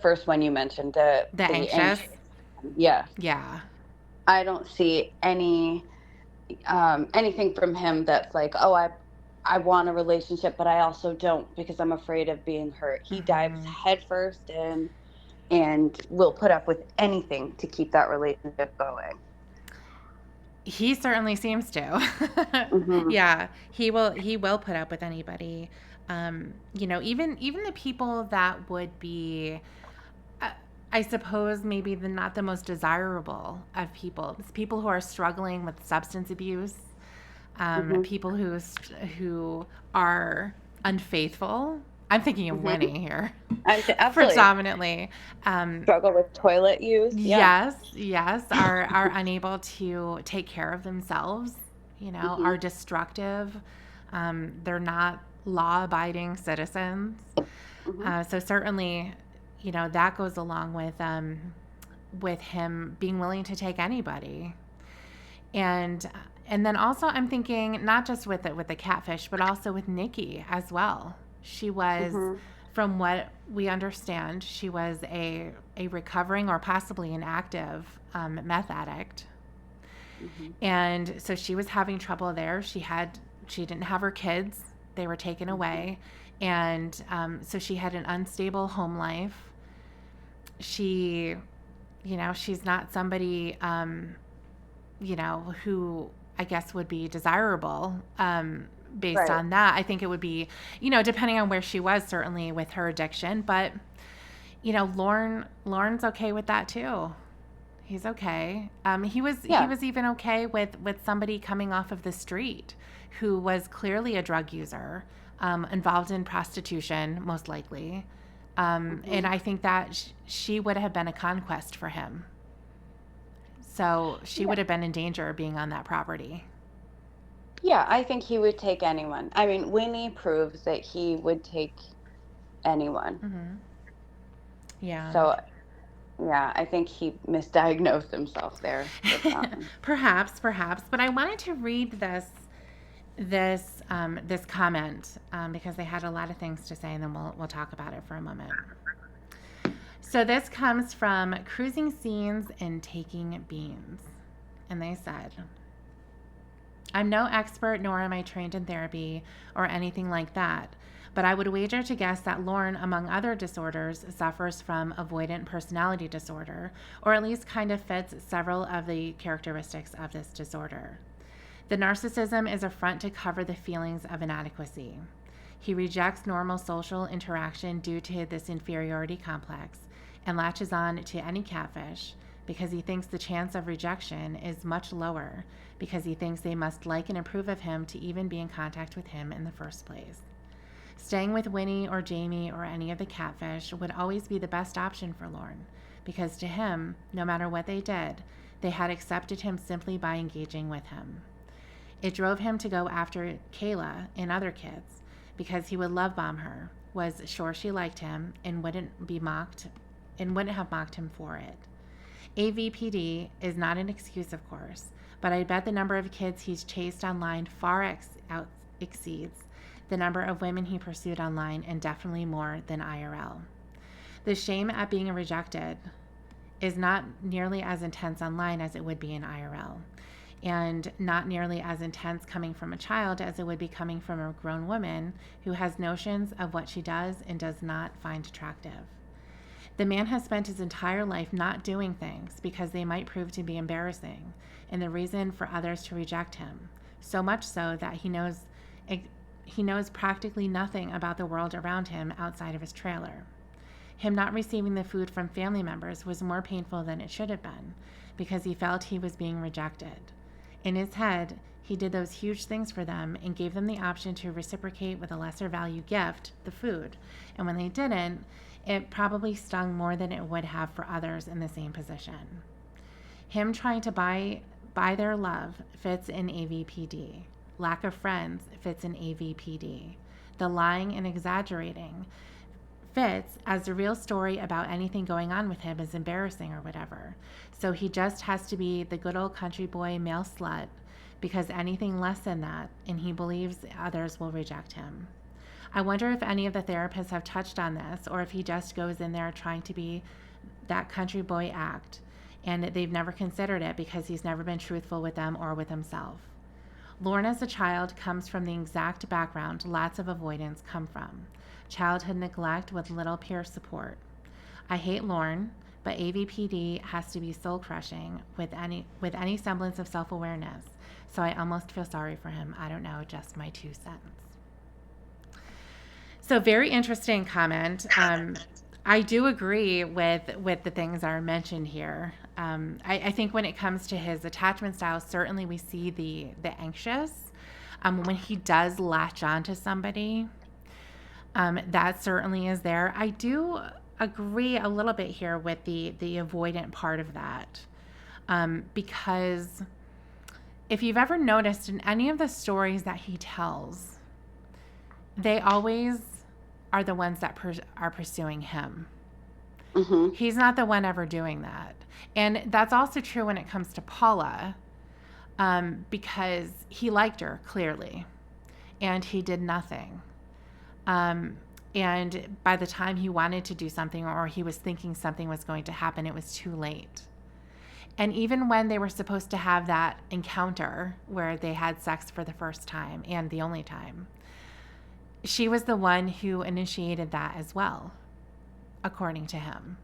first one you mentioned, The the anxious. anxious. Yeah. Yeah. I don't see anything from him that's like, oh, I want a relationship, but I also don't because I'm afraid of being hurt. He dives Mm-hmm. headfirst in and will put up with anything to keep that relationship going. He certainly seems to. Hmm. Yeah, he will put up with anybody. Even the people that would be, uh, I suppose, maybe not the most desirable of people. It's people who are struggling with substance abuse, Hmm. people who are unfaithful. I'm thinking of Hmm. Winnie here, Absolutely. predominantly. Um, Struggle with toilet use. Yeah. yes, are unable to take care of themselves, Hmm. are destructive. They're not law abiding citizens. Hmm. So certainly, that goes along with him being willing to take anybody. And and then also I'm thinking not just with the catfish, but also with Nikki as well. She was, Hmm. from what we understand, she was a recovering or possibly an active meth addict. Mm-hmm. And so she was having trouble there. She didn't have her kids. They were taken away. And so she had an unstable home life. She, she's not somebody, who I guess would be desirable based Right. on that. I think it would be, depending on where she was, certainly with her addiction. But, Lorne's okay with that too. He's okay. He Yeah. was even okay with somebody coming off of the street who was clearly a drug user, involved in prostitution, most likely. And I think that she would have been a conquest for him. So she would have been in danger of being on that property. Yeah, I think he would take anyone. I mean, Winnie proves that he would take anyone. Mm-hmm. Yeah. So, yeah, I think he misdiagnosed himself there with that one. Perhaps. But I wanted to read this comment because they had a lot of things to say, and then we'll talk about it for a moment. So this comes from Cruising Scenes and Taking Beans, and they said, "I'm no expert, nor am I trained in therapy or anything like that, but I would wager to guess that Lorne, among other disorders, suffers from avoidant personality disorder, or at least kind of fits several of the characteristics of this disorder. The narcissism is a front to cover the feelings of inadequacy. He rejects normal social interaction due to this inferiority complex and latches on to any catfish because he thinks the chance of rejection is much lower because he thinks they must like and approve of him to even be in contact with him in the first place. Staying with Winnie or Jamie or any of the catfish would always be the best option for Lorne because to him, no matter what they did, they had accepted him simply by engaging with him. It drove him to go after Kayla and other kids because he would love bomb her, was sure she liked him, and wouldn't have mocked him for it. AVPD is not an excuse, of course, but I bet the number of kids he's chased online far exceeds the number of women he pursued online, and definitely more than IRL. The shame at being rejected is not nearly as intense online as it would be in IRL, and not nearly as intense coming from a child as it would be coming from a grown woman who has notions of what she does and does not find attractive. The man has spent his entire life not doing things because they might prove to be embarrassing and the reason for others to reject him, so much so that he knows practically nothing about the world around him outside of his trailer. Him not receiving the food from family members was more painful than it should have been because he felt he was being rejected. In his head, he did those huge things for them and gave them the option to reciprocate with a lesser value gift, the food, and when they didn't, it probably stung more than it would have for others in the same position. Him trying to buy their love fits in AVPD. Lack of friends fits in AVPD. The lying and exaggerating fits as the real story about anything going on with him is embarrassing or whatever. So he just has to be the good old country boy male slut because anything less than that, and he believes others will reject him. I wonder if any of the therapists have touched on this or if he just goes in there trying to be that country boy act and they've never considered it because he's never been truthful with them or with himself. Lorne as a child comes from the exact background lots of avoidance come from. Childhood neglect with little peer support. I hate Lorne, but AVPD has to be soul-crushing with any semblance of self-awareness, so I almost feel sorry for him. I don't know, just my 2 cents. So very interesting comment. I do agree with the things that are mentioned here. I think when it comes to his attachment style, certainly we see the anxious. When he does latch on to somebody, that certainly is there. I do agree a little bit here with the avoidant part of that, because if you've ever noticed in any of the stories that he tells, they always are the ones that are pursuing him. Mm-hmm. He's not the one ever doing that. And that's also true when it comes to Paula, because he liked her, clearly, and he did nothing. And by the time he wanted to do something or he was thinking something was going to happen, it was too late. And even when they were supposed to have that encounter where they had sex for the first time and the only time, she was the one who initiated that as well, according to him.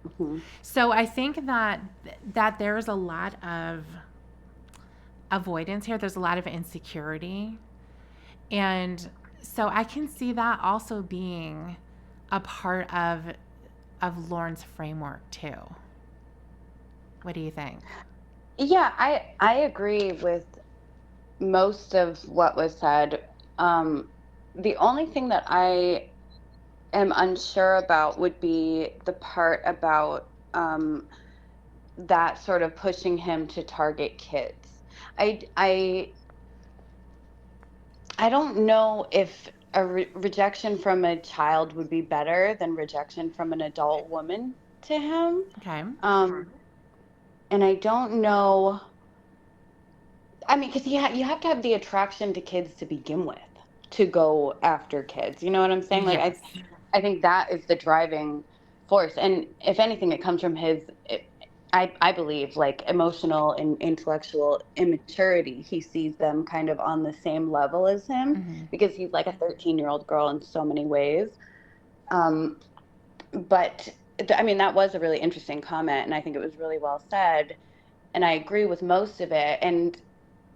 Mhm. So I think that there's a lot of avoidance here. There's a lot of insecurity. And so I can see that also being a part of Lauren's framework too. What do you think? Yeah, I agree with most of what was said. The only thing that I am unsure about would be the part about that sort of pushing him to target kids. I I I don't know if a rejection from a child would be better than rejection from an adult woman to him. Okay. Um, and I don't know. I mean, because you have to have the attraction to kids to begin with to go after kids. You know what I'm saying? Like Yes. I think that is the driving force. And if anything, it comes from I believe, like emotional and intellectual immaturity. He sees them kind of on the same level as him Mm-hmm. because he's like a 13-year-old girl in so many ways. Um, but I mean, that was a really interesting comment, and I think it was really well said. And I agree with most of it. And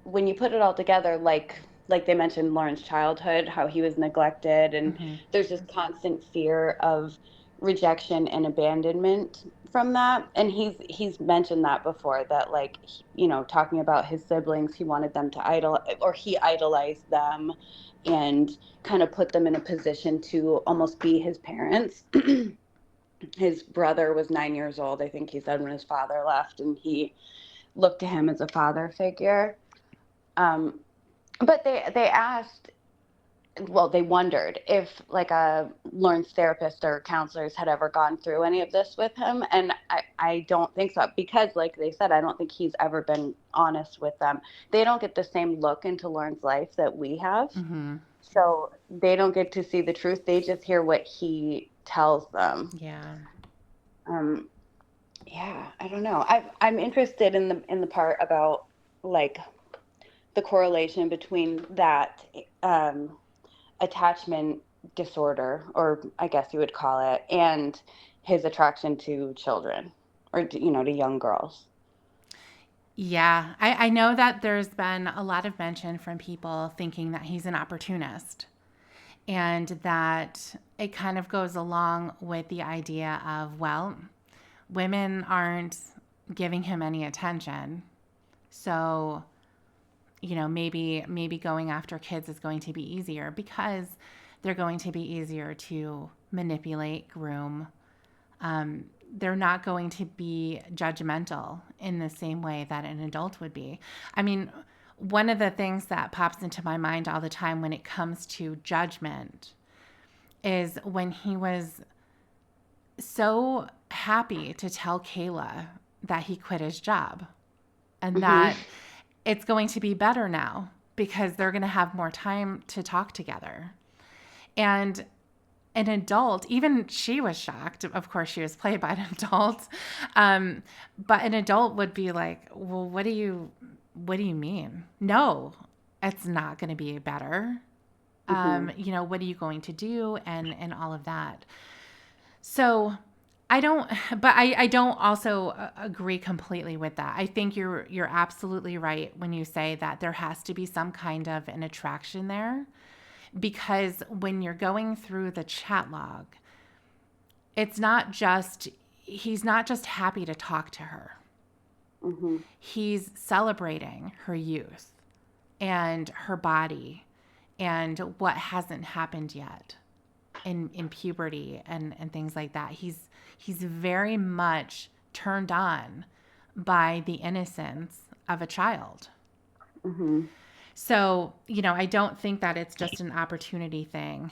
when you put it all together, like they mentioned Lauren's childhood, how he was neglected, and Mm-hmm. there's this constant fear of rejection and abandonment from that. And he's mentioned that before, that like talking about his siblings, he wanted them to he idolized them and kind of put them in a position to almost be his parents. His brother was 9 years old, I think he said, when his father left, and he looked to him as a father figure. um, but they asked, well, they wondered if like a Lauren's therapist or counselors had ever gone through any of this with him, and I don't think so, because like they said, I don't think he's ever been honest with them. They don't get the same look into Lauren's life that we have, Mm-hmm. so they don't get to see the truth. They just hear what he tells them. Yeah. um, yeah, I don't know. I'm interested in the part about like the correlation between that attachment disorder, or I guess you would call it, and his attraction to children, or to young girls. Yeah. I know that there's been a lot of mention from people thinking that he's an opportunist, and that it kind of goes along with the idea of, well, women aren't giving him any attention. So, maybe going after kids is going to be easier because they're going to be easier to manipulate, groom. They're not going to be judgmental in the same way that an adult would be. I mean, one of the things that pops into my mind all the time when it comes to judgment is when he was so happy to tell Kayla that he quit his job and Hmm. that it's going to be better now because they're going to have more time to talk together. And an adult, even she was shocked. Of course, she was played by an adult, but an adult would be like, "Well, what do you mean? No, it's not going to be better. Hmm. What are you going to do?" And all of that. So I don't, but I don't also agree completely with that. I think you're absolutely right when you say that there has to be some kind of an attraction there, because when you're going through the chat log, it's not just he's not just happy to talk to her. Hmm. He's celebrating her youth and her body and what hasn't happened yet in puberty and things like that. He's very much turned on by the innocence of a child. Hmm. So, I don't think that it's just an opportunity thing.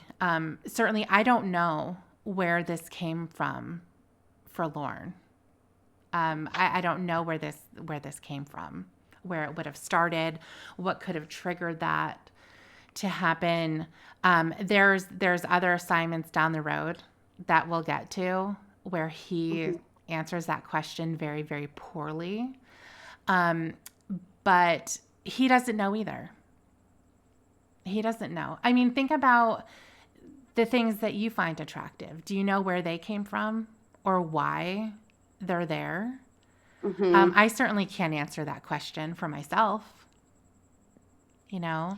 Certainly, I don't know where this came from for Lauren. I don't know where this came from, where it would have started, what could have triggered that to happen. There's other assignments down the road that we'll get to where he Hmm. answers that question very, very poorly. But he doesn't know either. He doesn't know. I mean, think about the things that you find attractive. Do you know where they came from or why they're there? Mm-hmm. I certainly can't answer that question for myself, you know?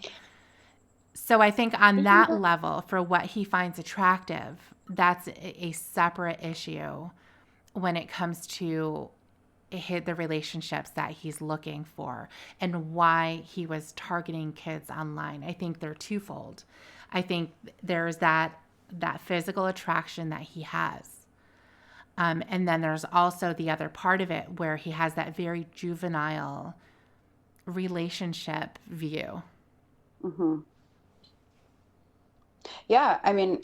So I think on that level, for what he finds attractive, that's a separate issue when it comes to the relationships that he's looking for and why he was targeting kids online. I think they're twofold. I think there's that physical attraction that he has. And then there's also the other part of it where he has that very juvenile relationship view. Mm-hmm. Yeah, I mean,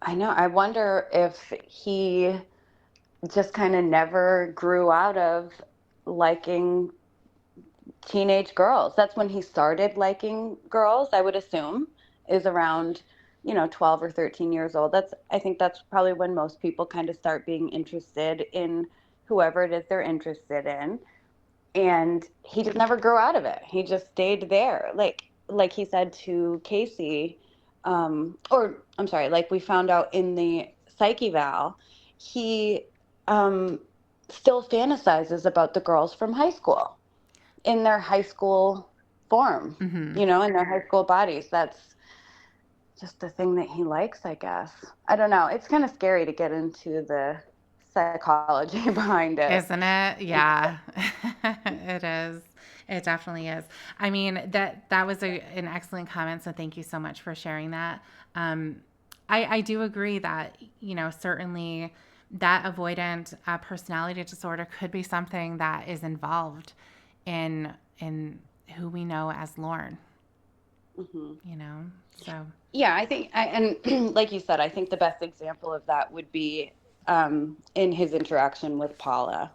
I know. I wonder if he just kind of never grew out of liking teenage girls. That's when he started liking girls, I would assume, is around, 12 or 13 years old. I think that's probably when most people kind of start being interested in whoever it is they're interested in. And he just never grew out of it. He just stayed there. Like he said to Casey, or I'm sorry, like we found out in the psych eval, he still fantasizes about the girls from high school in their high school form, Mm-hmm. in their high school bodies. That's just the thing that he likes, I guess. I don't know. It's kind of scary to get into the psychology behind it. Isn't it? Yeah, it is. It definitely is. I mean, that was an excellent comment. So thank you so much for sharing that. I do agree that, certainly that avoidant personality disorder could be something that is involved in who we know as Lorne. Mm-hmm. So Yeah, I think, and like you said, I think the best example of that would be in his interaction with Paula.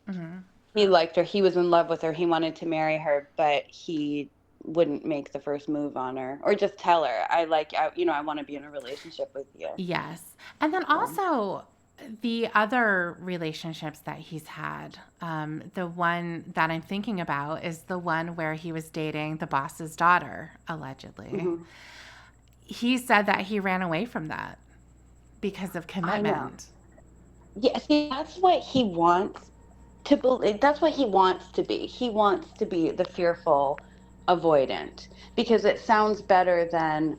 mm-hmm. He liked her. He was in love with her. He wanted to marry her, but he wouldn't make the first move on her or just tell her, I want to be in a relationship with you. Yes. And then So, also the other relationships that he's had, the one that I'm thinking about is the one where he was dating the boss's daughter, allegedly. mm-hmm. He said that he ran away from that because of I know. commitment. Yeah, see, that's what he wants to believe. That's what he wants to be. He wants to be the fearful avoidant because it sounds better than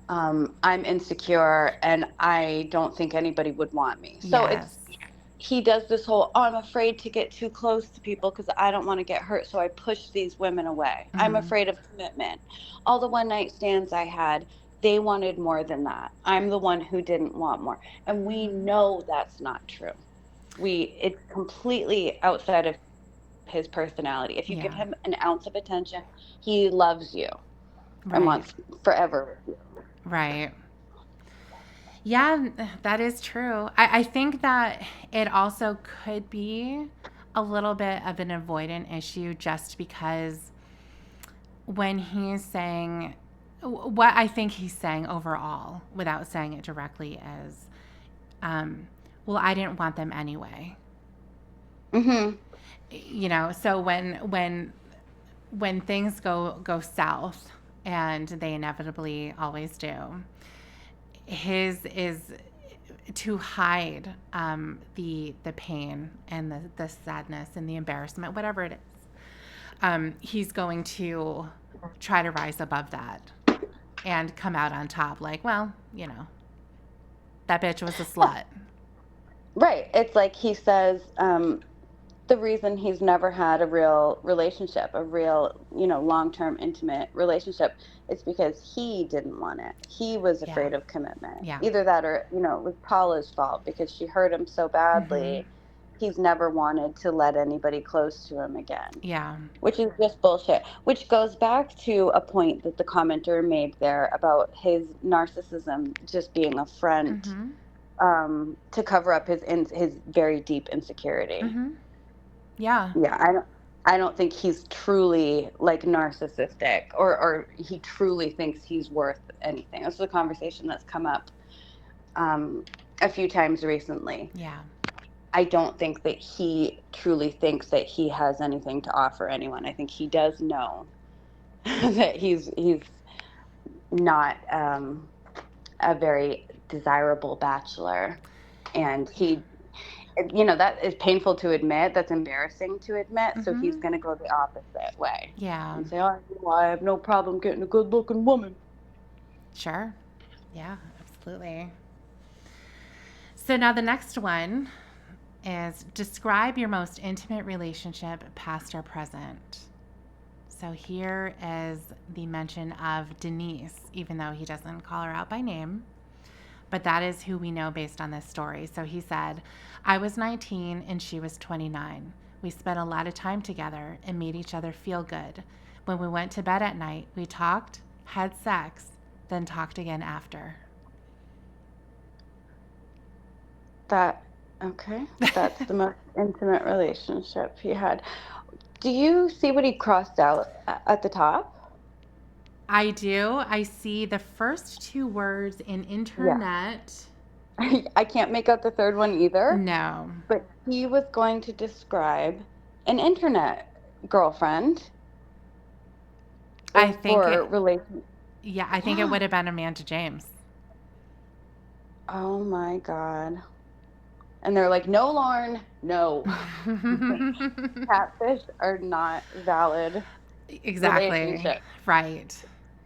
I'm insecure and I don't think anybody would want me. So Yes. he does this whole, oh, I'm afraid to get too close to people because I don't want to get hurt. So I push these women away. I'm Mm-hmm. afraid of commitment. All the one night stands I had, they wanted more than that. I'm the one who didn't want more. And we Mm-hmm. know that's not true. It's completely outside of his personality. If you give Yeah. him an ounce of attention, he loves you and Right. wants forever with you. Right. Yeah, that is true. I think that it also could be a little bit of an avoidant issue just because when he's saying what I think he's saying overall, without saying it directly, is, well, I didn't want them anyway. Mm-hmm. So when things go south, and they inevitably always do, his is to hide the pain and the sadness and the embarrassment, whatever it is. He's going to try to rise above that and come out on top. Like, well, that bitch was a slut. Right. It's like he says, the reason he's never had a real relationship, a real, long-term intimate relationship, is because he didn't want it. He was Yeah, afraid of commitment. yeah. Either that or, it was Paula's fault because she hurt him so Mm-hmm. badly. He's never wanted to let anybody close to him again, Yeah. which is just bullshit. Which goes back to a point that the commenter made there about his narcissism just being a front Mm-hmm. to cover up his very deep insecurity. Mm-hmm. Yeah. Yeah, I don't think he's truly like narcissistic or he truly thinks he's worth anything. This is a conversation that's come up a few times recently. Yeah. I don't think that he truly thinks that he has anything to offer anyone. I think he does know that he's not a very desirable bachelor, and he, that is painful to admit. That's embarrassing to admit. So he's Mm-hmm. going to go the opposite way Yeah. and say, "Oh, I have no problem getting a good-looking woman." Sure. Yeah, absolutely. So now the next one is describe your most intimate relationship, past or present. So here is the mention of Denise, even though he doesn't call her out by name. But that is who we know based on this story. So he said, I was 19 and she was 29. We spent a lot of time together and made each other feel good. When we went to bed at night, we talked, had sex, then talked again after. That okay. That's the most intimate relationship he had. Do you see what he crossed out at the top? I do. I see the first two words in Yeah. internet. I can't make out the third one either, No. but he was going to describe an internet girlfriend I think or it, relation. yeah, I think it Yeah. would have been Amanda James. Oh my God. And they're like, no, Lauren, no. Catfish are not valid Exactly. relationships. Right.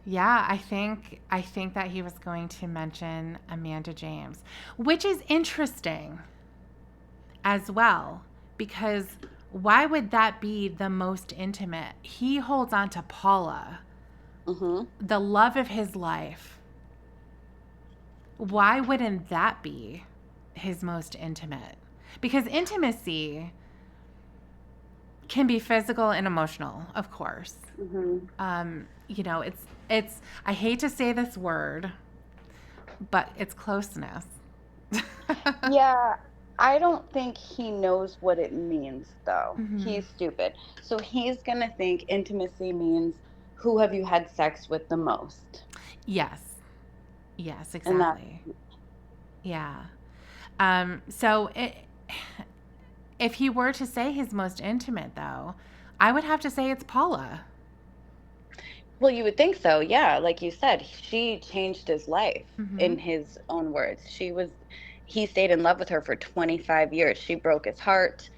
Yeah, I think that he was going to mention Amanda James, which is interesting as well because why would that be the most intimate? He holds on to Paula, Hmm. the love of his life. Why wouldn't that be his most intimate? Because intimacy can be physical and emotional, of course. Hmm. It's I hate to say this word, but it's closeness. Yeah, I don't think he knows what it means, though. Hmm. He's stupid. So he's going to think intimacy means who have you had sex with the most? Yes. Yes, And that, exactly. Yeah. So if he were to say his most intimate, though, I would have to say it's Paula. well, you would think so. Yeah. Like you said, she changed his life Hmm. in his own words. He stayed in love with her for 25 years. She broke his heart.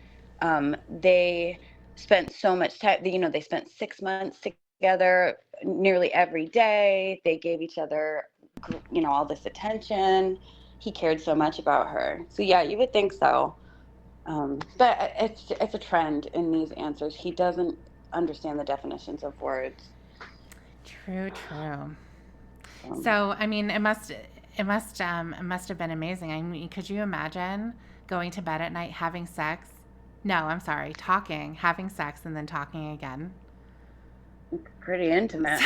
They spent so much time, they spent 6 months together nearly every day. They gave each other, all this attention. He cared so much about her. So, yeah, you would think so. But it's a trend in these answers. He doesn't understand the definitions of words. True, true. Um, So, I mean, it must have been amazing. I mean, could you imagine going to bed at night having sex? No, I'm sorry, talking, having sex, and then talking again. Pretty intimate.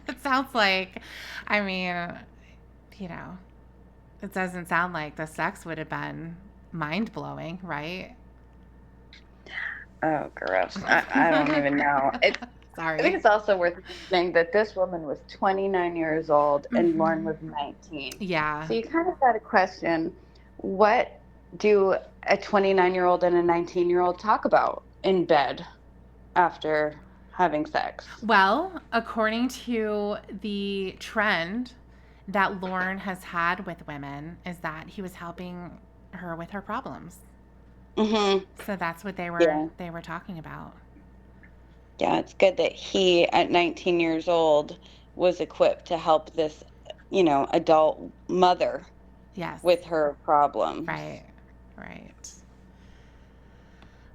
It sounds like, I mean, you know, it doesn't sound like the sex would have been mind blowing, right? Oh, gross. I don't even know. I think Sorry. it's also worth mentioning that this woman was 29 years old and Lauren Hmm. was 19. Yeah. So you kind of got to question, what do a 29-year-old and a 19-year-old talk about in bed after having sex? Well, according to the trend that Lauren has had with women, is that he was helping her with her problems. Hmm. So that's what they were Yeah. they were talking about. Yeah, it's good that he, at 19 years old, was equipped to help this, adult mother Yes. with her problems. Right. Right.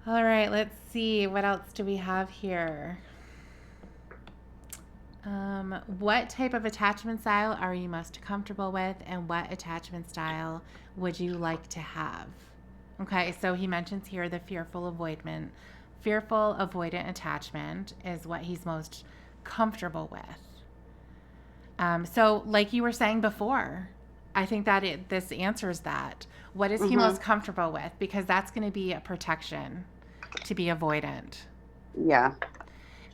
All right, let's see. What else do we have here? What type of attachment style are you most comfortable with, and what attachment style would you like to have? Okay, so he mentions here the fearful avoidant. Fearful avoidant attachment is what he's most comfortable with. So, like you were saying before, I think that this answers that. What is he Hmm. most comfortable with? Because that's going to be a protection to be avoidant. Yeah.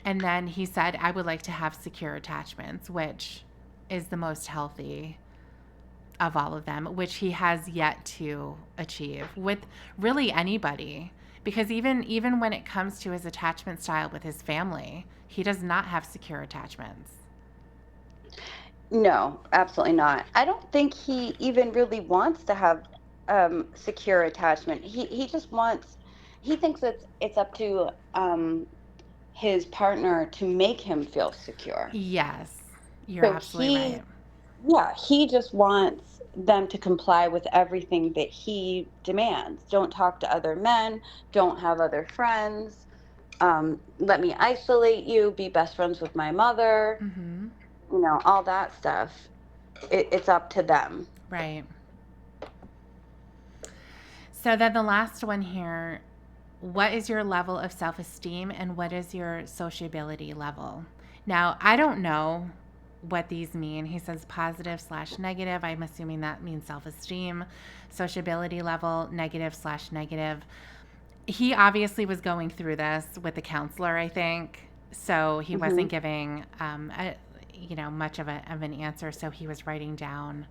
And then he said, I would like to have secure attachments, which is the most healthy of all of them, which he has yet to achieve with really anybody. Because even when it comes to his attachment style with his family, he does not have secure attachments. No, absolutely not. I don't think he even really wants to have secure attachment. He just wants, he thinks it's up to his partner to make him feel secure. Yes, you're So absolutely right. he just wants them to comply with everything that he demands. Don't talk to other men, don't have other friends, let me isolate you, be best friends with my mother, Mm-hmm. all that stuff. It's up to them. Right. So then the last one here, what is your level of self-esteem and what is your sociability level? Now, I don't know what these mean. He says positive/negative. I'm assuming that means self-esteem. Sociability level, negative/negative. He obviously was going through this with the counselor, I think. So he Hmm. wasn't giving much of an answer. So he was writing down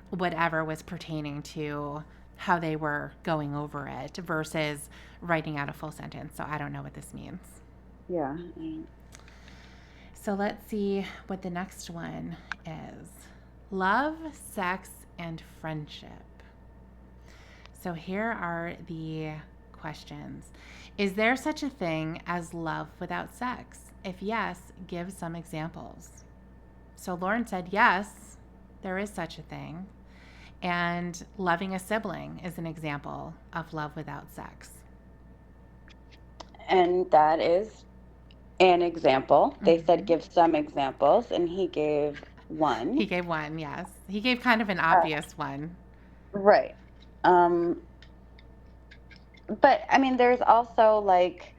whatever was pertaining to how they were going over it versus writing out a full sentence. So I don't know what this means. Yeah. So let's see what the next one is. Love, sex, and friendship. So here are the questions. Is there such a thing as love without sex? If yes, give some examples. So Lauren said, yes, there is such a thing. And loving a sibling is an example of love without sex. And that is an example. They said Mm-hmm. give some examples, and he gave one. He gave one, yes. He gave kind of an Uh, obvious one. right. Um, but I mean, there's also like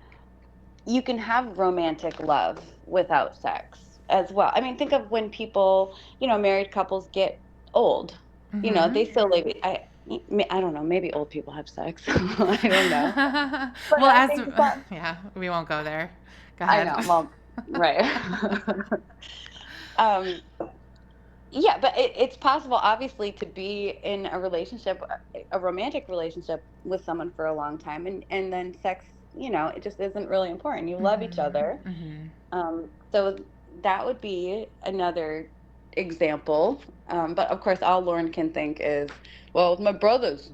you can have romantic love without sex as well. I mean, think of when people, married couples get old. Mm-hmm. They still like I don't know, maybe old people have sex. I don't know. But Well, I as think some yeah, we won't go there. Go I ahead. know. Well, right. um yeah, but it's possible obviously to be in a relationship, a romantic relationship with someone for a long time, and then sex, it just isn't really important. You love each Mm-hmm. other. Mm-hmm. So that would be another example. But of course, all Lauren can think is, well, my brothers.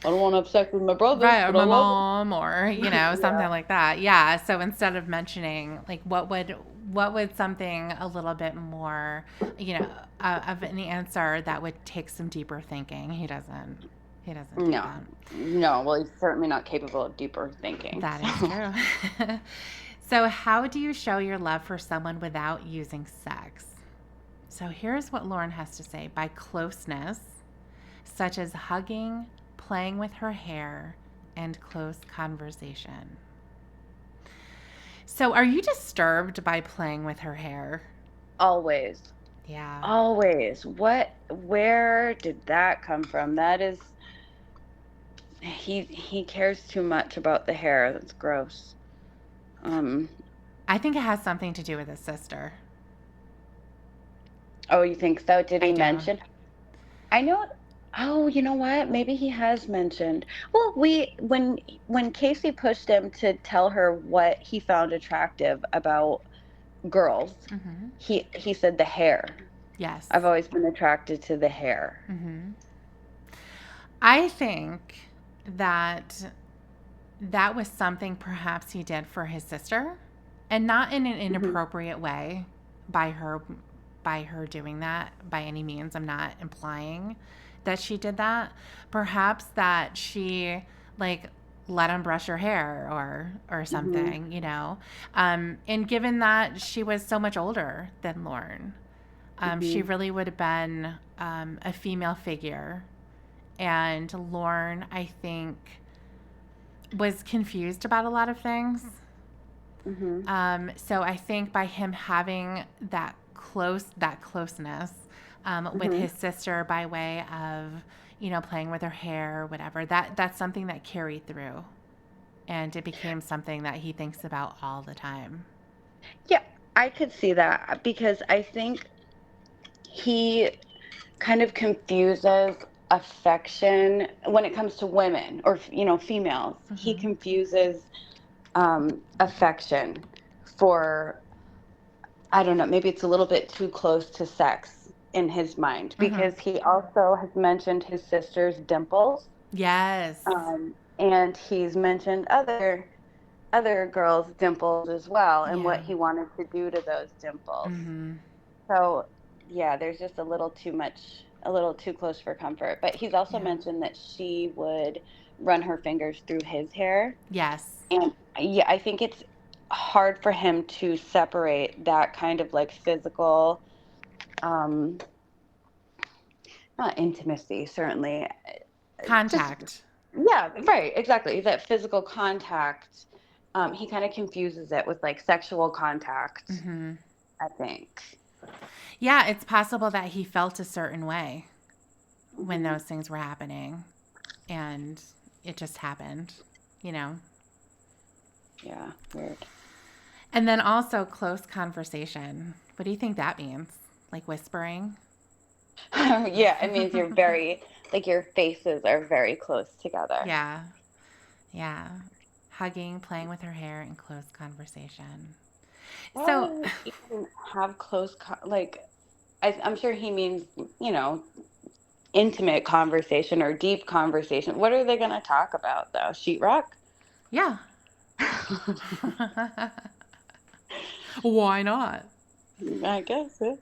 I don't want to have sex with my brothers, Right, or but I my love mom, or them. something like that. Yeah. So instead of mentioning like what would something a little bit more, of an answer that would take some deeper thinking. He doesn't do No, that. no. Well, he's certainly not capable of deeper thinking. That is So, true. So how do you show your love for someone without using sex? So here's what Lauren has to say: by closeness, such as hugging, playing with her hair, and close conversation. So, are you disturbed by playing with her hair? always, Yeah. always. Where did that come from? That is, he cares too much about the hair. That's gross. Um, I think it has something to do with his sister. oh, you think so? Did I he do. mention? I know. Oh, you know what? Maybe he has mentioned. Well, when Casey pushed him to tell her what he found attractive about girls, Mm-hmm. he said the hair. Yes. I've always been attracted to the hair. Mm-hmm. I think that that was something perhaps he did for his sister, and not in an Hmm. inappropriate way by her doing that by any means. I'm not implying that she did that. Perhaps that she like let him brush her hair or Hmm. something, and given that she was so much older than Lauren, she Hmm. really would have been a female figure, and Lauren, I think, was confused about a lot of things. Hmm. So I think by him having that closeness with Hmm. his sister by way of playing with her hair, whatever, that's something that carried through, and it became something that he thinks about all the time. Yeah, I could see that because I think he kind of confuses affection when it comes to women or, females. He Mm-hmm. confuses affection for, I don't know, maybe it's a little bit too close to sex in his mind, Mm-hmm. because he also has mentioned his sister's dimples, Yes. and he's mentioned other girls' dimples as well, and what Yeah. he wanted to do to those dimples. Mm-hmm. So, yeah, there's just a little too close for comfort. But he's also Yeah. mentioned that she would run her fingers through his hair. Yes. And yeah, I think it's hard for him to separate that kind of like physical, um, not intimacy, certainly. Just, Contact. yeah, right, exactly. That physical contact, he kind of confuses it with like sexual contact, Mm-hmm. I think. Yeah, it's possible that he felt a certain way when Hmm. those things were happening, and it just happened, you know? Yeah, weird. And then also close conversation. What do you think that means? Like whispering? Yeah, it means you're very, like your faces are very close together. Yeah. Yeah. Hugging, playing with her hair, and close conversation. So, Why even have like, I'm sure he means, you know, intimate conversation or deep conversation. What are they going to talk about though? Sheetrock? yeah. Why not? I guess. Yeah.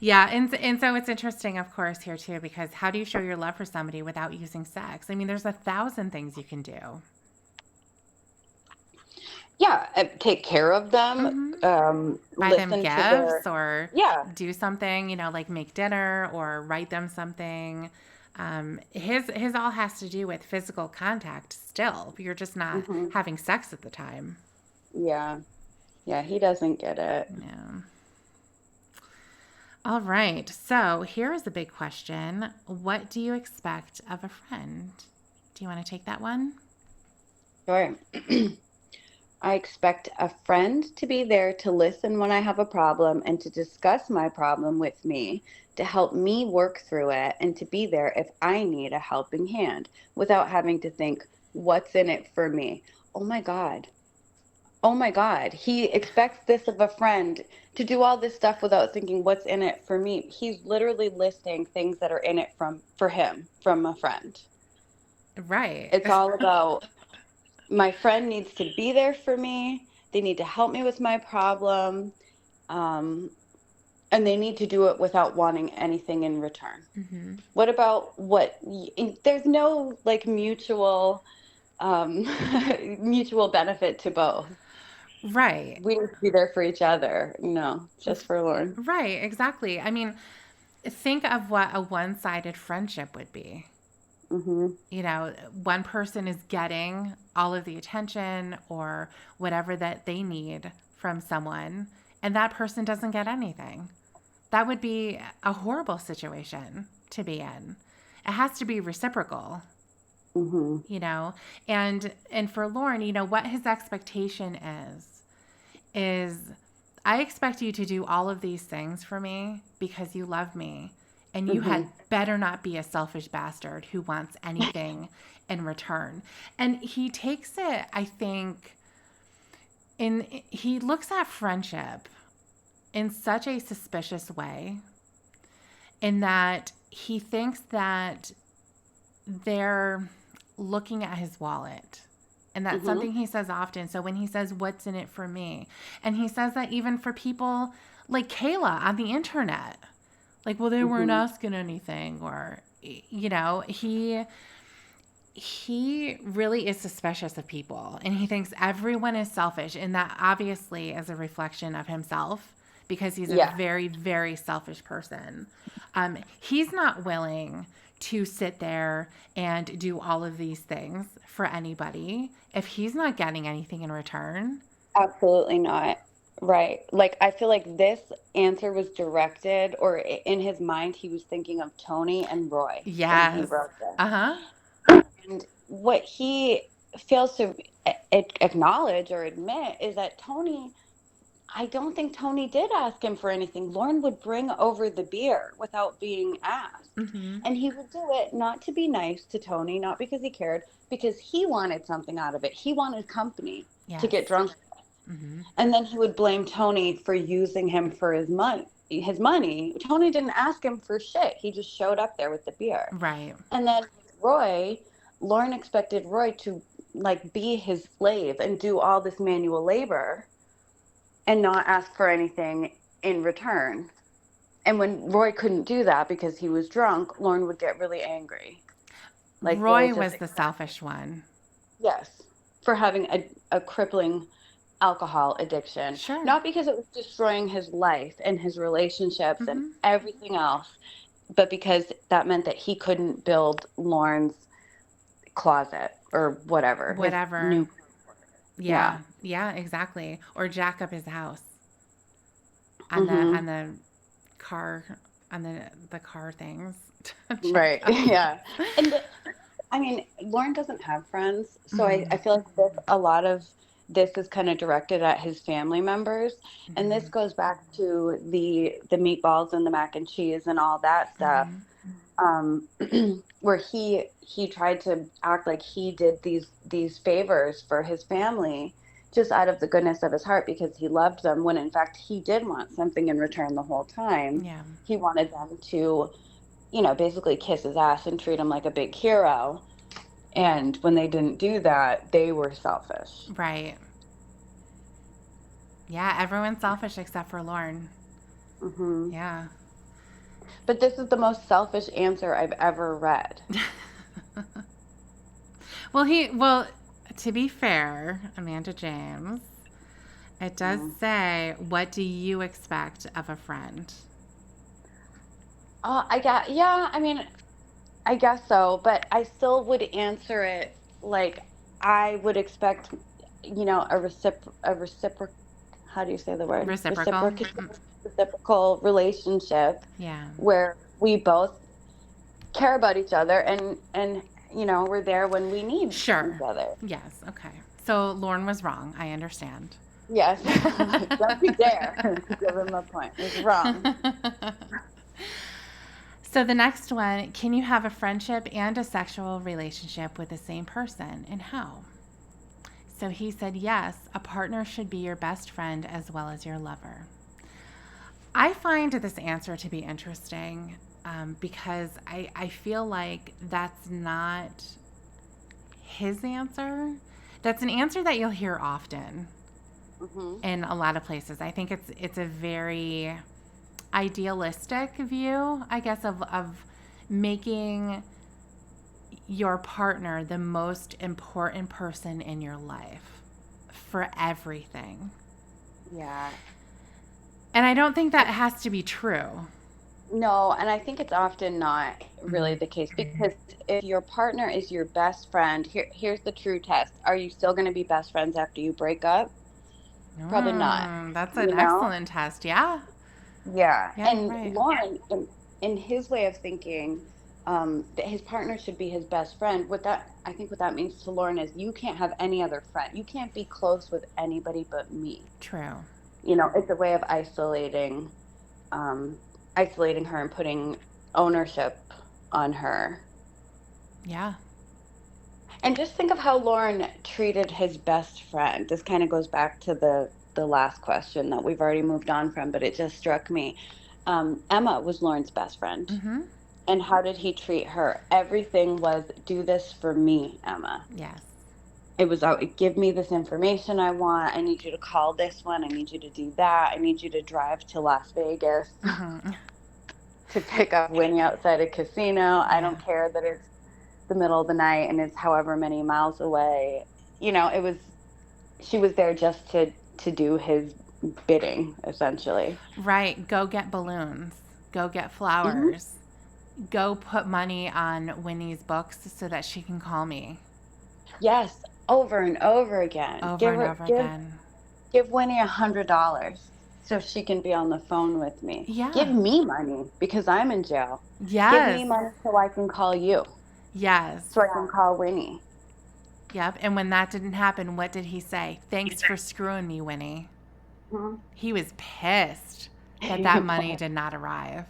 Yeah, and so it's interesting, of course, here too, because how do you show your love for somebody without using sex? I mean, there's 1,000 things you can do. Yeah, take care of them, Hmm. Buy them listen to gifts their, or yeah. do something, like make dinner or write them something. His all has to do with physical contact. Still, you're just not Hmm. having sex at the time. Yeah. Yeah, he doesn't get it. Yeah. All right. So here is a big question. What do you expect of a friend? Do you want to take that one? Sure. I expect a friend to be there to listen when I have a problem and to discuss my problem with me, to help me work through it, and to be there if I need a helping hand without having to think, what's in it for me? Oh my God. Oh my God. He expects this of a friend, to do all this stuff without thinking, what's in it for me? He's literally listing things that are in it for him from a friend. Right. It's all about, my friend needs to be there for me. They need to help me with my problem. Um, and they need to do it without wanting anything in return. Hmm. What about there's no like mutual, um, mutual benefit to both. Right. We need to be there for each other. No, just for Lauren. Right. Exactly. I mean, think of what a one sided friendship would be. Hmm. One person is getting all of the attention or whatever that they need from someone, and that person doesn't get anything. That would be a horrible situation to be in. It has to be reciprocal, Hmm. you know. And for Lauren, what his expectation is I expect you to do all of these things for me because you love me. And you Hmm. had better not be a selfish bastard who wants anything in return. And he takes it, I think, he looks at friendship in such a suspicious way, in that he thinks that they're looking at his wallet. And that's Hmm. something he says often. So when he says, "What's in it for me?" And he says that even for people like Kayla on the internet, like, well, they weren't Hmm. asking anything, or, he really is suspicious of people, and he thinks everyone is selfish. And that obviously is a reflection of himself because he's a Yeah. very, very selfish person. He's not willing to sit there and do all of these things for anybody if he's not getting anything in return. Absolutely not. Right. Like, I feel like this answer was directed, or in his mind, he was thinking of Tony and Roy when he Yes. wrote this. Uh huh. And what he fails to acknowledge or admit is that Tony, I don't think Tony did ask him for anything. Lauren would bring over the beer without being asked. Mm-hmm. And he would do it not to be nice to Tony, not because he cared, because he wanted something out of it. He wanted company to Yes. get drunk. Mm-hmm. And then he would blame Tony for using him for his money. Tony didn't ask him for shit. He just showed up there with the beer. Right. And then Lauren expected Roy to like be his slave and do all this manual labor and not ask for anything in return. And when Roy couldn't do that because he was drunk, Lauren would get really angry. Like really Roy just was the selfish one. yes, for having a crippling alcohol addiction. Sure. Not because it was destroying his life and his relationships and Mm-hmm. everything else, but because that meant that he couldn't build Lauren's closet or whatever, his Whatever. new yeah. Yeah. Yeah, exactly. Or jack up his house on Mhm. the car on the car things. Jack Right. up. Yeah. And I mean, Lauren doesn't have friends, so I Mm-hmm. feel like a lot of this is kind of directed at his family members, and this Mm-hmm. goes back to the meatballs and the mac and cheese and all that stuff, Mm-hmm. um, where he tried to act like he did these favors for his family just out of the goodness of his heart because he loved them, when in fact he did want something in return the whole time. Yeah. He wanted them to, basically kiss his ass and treat him like a big hero. And when they didn't do that, they were selfish. Right. Yeah, everyone's selfish except for Lauren. Hmm. Yeah. But this is the most selfish answer I've ever read. Well, to be fair, Amanda James, it does Mm. say, what do you expect of a friend? Yeah, I mean, I guess so, but I still would answer it like I would expect, a reciprocal, how do you say the word? Reciprocal? Reciprocal relationship Yeah. where we both care about each other and we're there when we need each Sure. other. Yes. Okay. So Lauren was wrong. I understand. Yes. Don't you dare to give him a point. He's wrong. So the next one, can you have a friendship and a sexual relationship with the same person, and how? So he said, yes, a partner should be your best friend as well as your lover. I find this answer to be interesting because I feel like that's not his answer. That's an answer that you'll hear often Hmm. in a lot of places. I think it's a very idealistic view, I guess, of making your partner the most important person in your life for everything. Yeah. And I don't think that has to be true. No, and I think it's often not really Mm. the case because if your partner is your best friend, here's the true test. Are you still going to be best friends after you break up? Probably not. That's an You know? excellent test. Yeah. Yeah. Yeah, you're And right. Lauren, in his way of thinking, that his partner should be his best friend. I think what that means to Lauren is you can't have any other friend. You can't be close with anybody but me. True. It's a way of isolating her and putting ownership on her. Yeah. And just think of how Lauren treated his best friend. This kind of goes back to the last question that we've already moved on from, but it just struck me. Emma was Lauren's best friend. Mm-hmm. And how did he treat her? Everything was, do this for me, Emma. Yes. It was, give me this information I want. I need you to call this one. I need you to do that. I need you to drive to Las Vegas Mm-hmm. to pick up Winnie outside a casino. I Yeah. don't care that it's the middle of the night and it's however many miles away. She was there just to do his bidding, essentially. Right. Go get balloons. Go get Hmm. flowers. Go put money on Winnie's books so that she can call me Yes, over and over again. over and over again. Give Winnie $100 so she can be on the phone with me. Give Yeah. me money because I'm in jail. Give Yes. me money so I can call you, Yes. so I can call Winnie. Yep. And when that didn't happen, what did he say? Thanks for screwing me, Winnie. Mhm. He was pissed that that money did not arrive.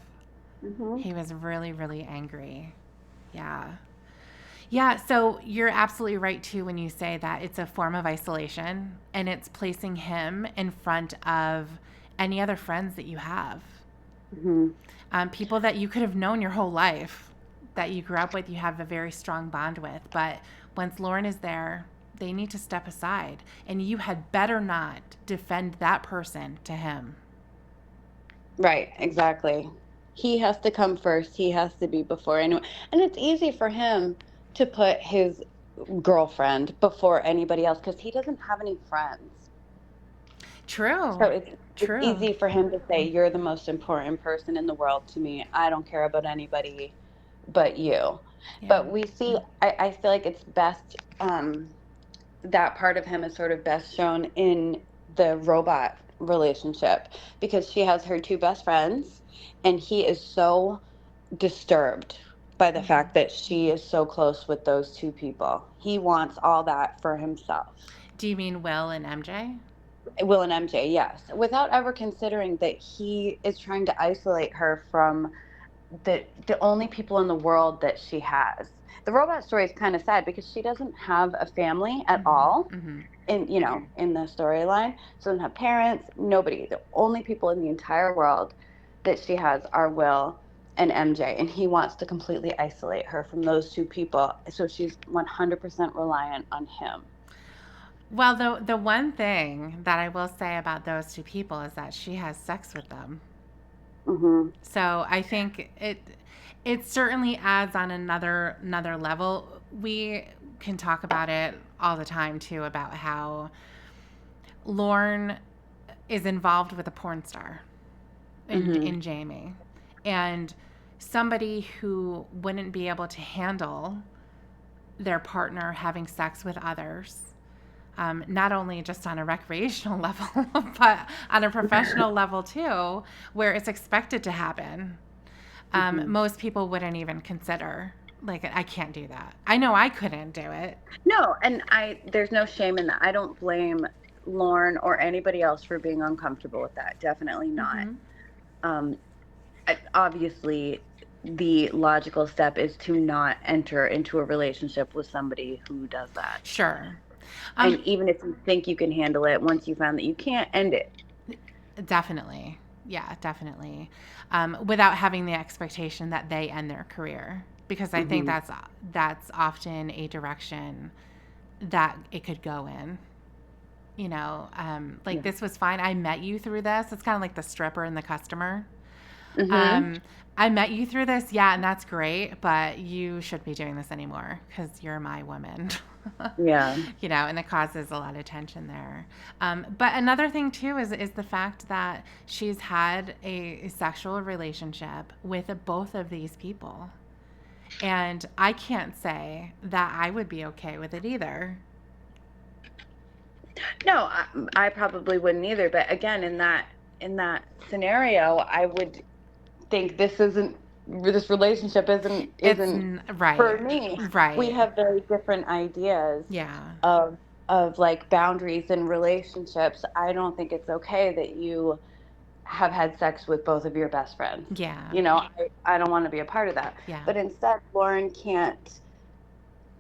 Mhm. He was really, really angry. Yeah. Yeah, so you're absolutely right too when you say that it's a form of isolation and it's placing him in front of any other friends that you have. Mhm. People that you could have known your whole life, that you grew up with, you have a very strong bond with. But once Lauren is there, they need to step aside. And you had better not defend that person to him. Right, exactly. He has to come first. He has to be before anyone. And it's easy for him to put his girlfriend before anybody else because he doesn't have any friends. So True. it's True. easy for him to say, "You're the most important person in the world to me. I don't care about anybody but you." Yeah. But we see, I feel like it's best, that part of him is sort of best shown in the robot relationship because she has her two best friends, and he is so disturbed by the Mhm. fact that she is so close with those two people. He wants all that for himself. Do you mean Will and MJ? Will and MJ, yes, without ever considering that he is trying to isolate her from the only people in the world that she has. The robot story is kind of sad because she doesn't have a family at all Mm-hmm. Mm-hmm. in, in the storyline. She doesn't have parents, nobody. The only people in the entire world that she has are Will and MJ, and he wants to completely isolate her from those two people. So she's 100% reliant on him. Well, the one thing that I will say about those two people is that she has sex with them. Hmm. So I think it certainly adds on another level. We can talk about it all the time too about how Lorne is involved with a porn star Hmm. in Jamie, and somebody who wouldn't be able to handle their partner having sex with others, not only just on a recreational level, but on a professional level too, where it's expected to happen. Hmm. Most people wouldn't even consider. Like, I can't do that. I know I couldn't do it. No, and there's no shame in that. I don't blame Lorne or anybody else for being uncomfortable with that. Definitely not. Mm-hmm. Um, Obviously, the logical step is to not enter into a relationship with somebody who does that. Sure. And Um, even if you think you can handle it, once you found that you can't, end it. Definitely. Yeah, definitely. Without having the expectation that they end their career, because I think Hmm. that's often a direction that it could go in. Like, Yeah. this was fine. I met you through this. It's kind of like the stripper and the customer. Hmm. Um, I met you through this, yeah, and that's great, but you shouldn't be doing this anymore because you're my woman. Yeah. And it causes a lot of tension there. But another thing too is the fact that she's had a sexual relationship with both of these people, and I can't say that I would be okay with it either. No, I probably wouldn't either. But again, in that scenario, I would think this relationship isn't for Right, me. We right, have very different ideas yeah, of like boundaries in relationships. I don't think it's okay that you have had sex with both of your best friends. yeah, I don't want to be a part of that. yeah, But instead, Lauren can't,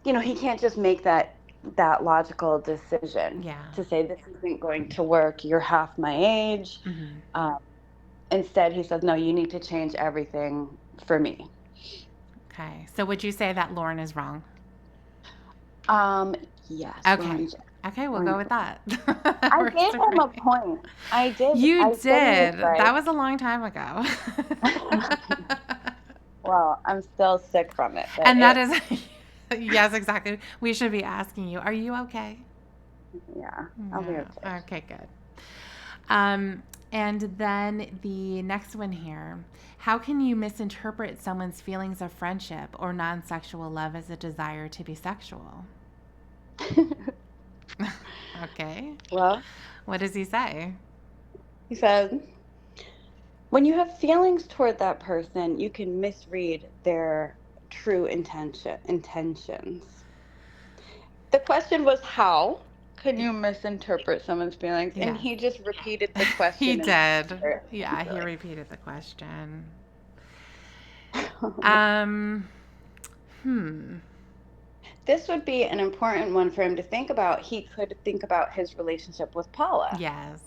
he can't just make that logical decision yeah. to say this isn't going to work. You're half my age. Hmm. Um, Instead, he says, no, you need to change everything for me. Okay, so would you say that Lauren is wrong? Um, yes, Okay. Okay, we'll go Lauren. with that. I We're gave him a agreeing. point. I did. You I said he was did. right. That was a long time ago. Well, I'm still sick from it, but And that is, yes, exactly. We should be asking you, are you okay? yeah, I'll be okay. Yeah. Okay, good. Um, and then the next one here. How can you misinterpret someone's feelings of friendship or non sexual love as a desire to be sexual? Okay. Well, What does he say? he said, when you have feelings toward that person, you can misread their true intentions. The question was how. Can you misinterpret someone's feelings? And Yes. he just repeated the He question and did. answered Yeah, he essentially. repeated the question. Oh my. Um, hmm. This would be an important one for him to think about. He could think about his relationship with Paula, Yes.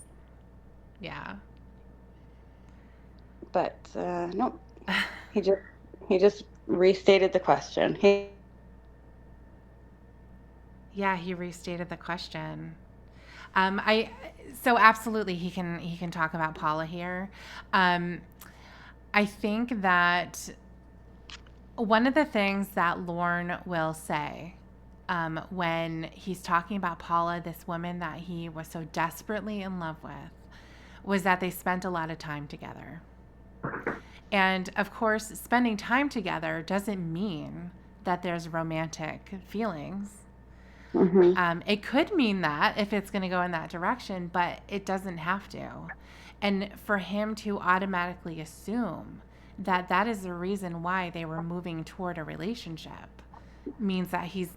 Yeah. but nope. He just he just restated the question. Yeah, he restated the question. I so absolutely he can talk about Paula here. Um, I think that one of the things that Lorne will say when he's talking about Paula, this woman that he was so desperately in love with, was that they spent a lot of time together. And of course, spending time together doesn't mean that there's romantic feelings. Mm-hmm. It could mean that if it's going to go in that direction, but it doesn't have to. And for him to automatically assume that that is the reason why they were moving toward a relationship means that he's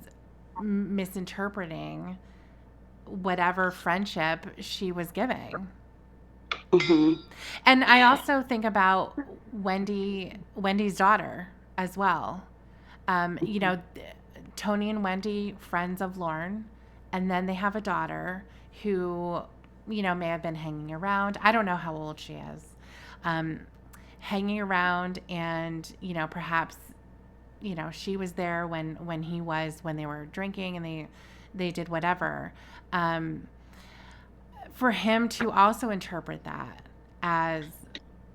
misinterpreting whatever friendship she was giving. Mm-hmm. And I also think about Wendy's daughter as well. You know, Tony and Wendy, friends of Lorne, and then they have a daughter who, you know, may have been hanging around. I don't know how old she is. Um, Hanging around, and you know, perhaps, you know, she was there when they were drinking, and they did whatever. Um, for him to also interpret that as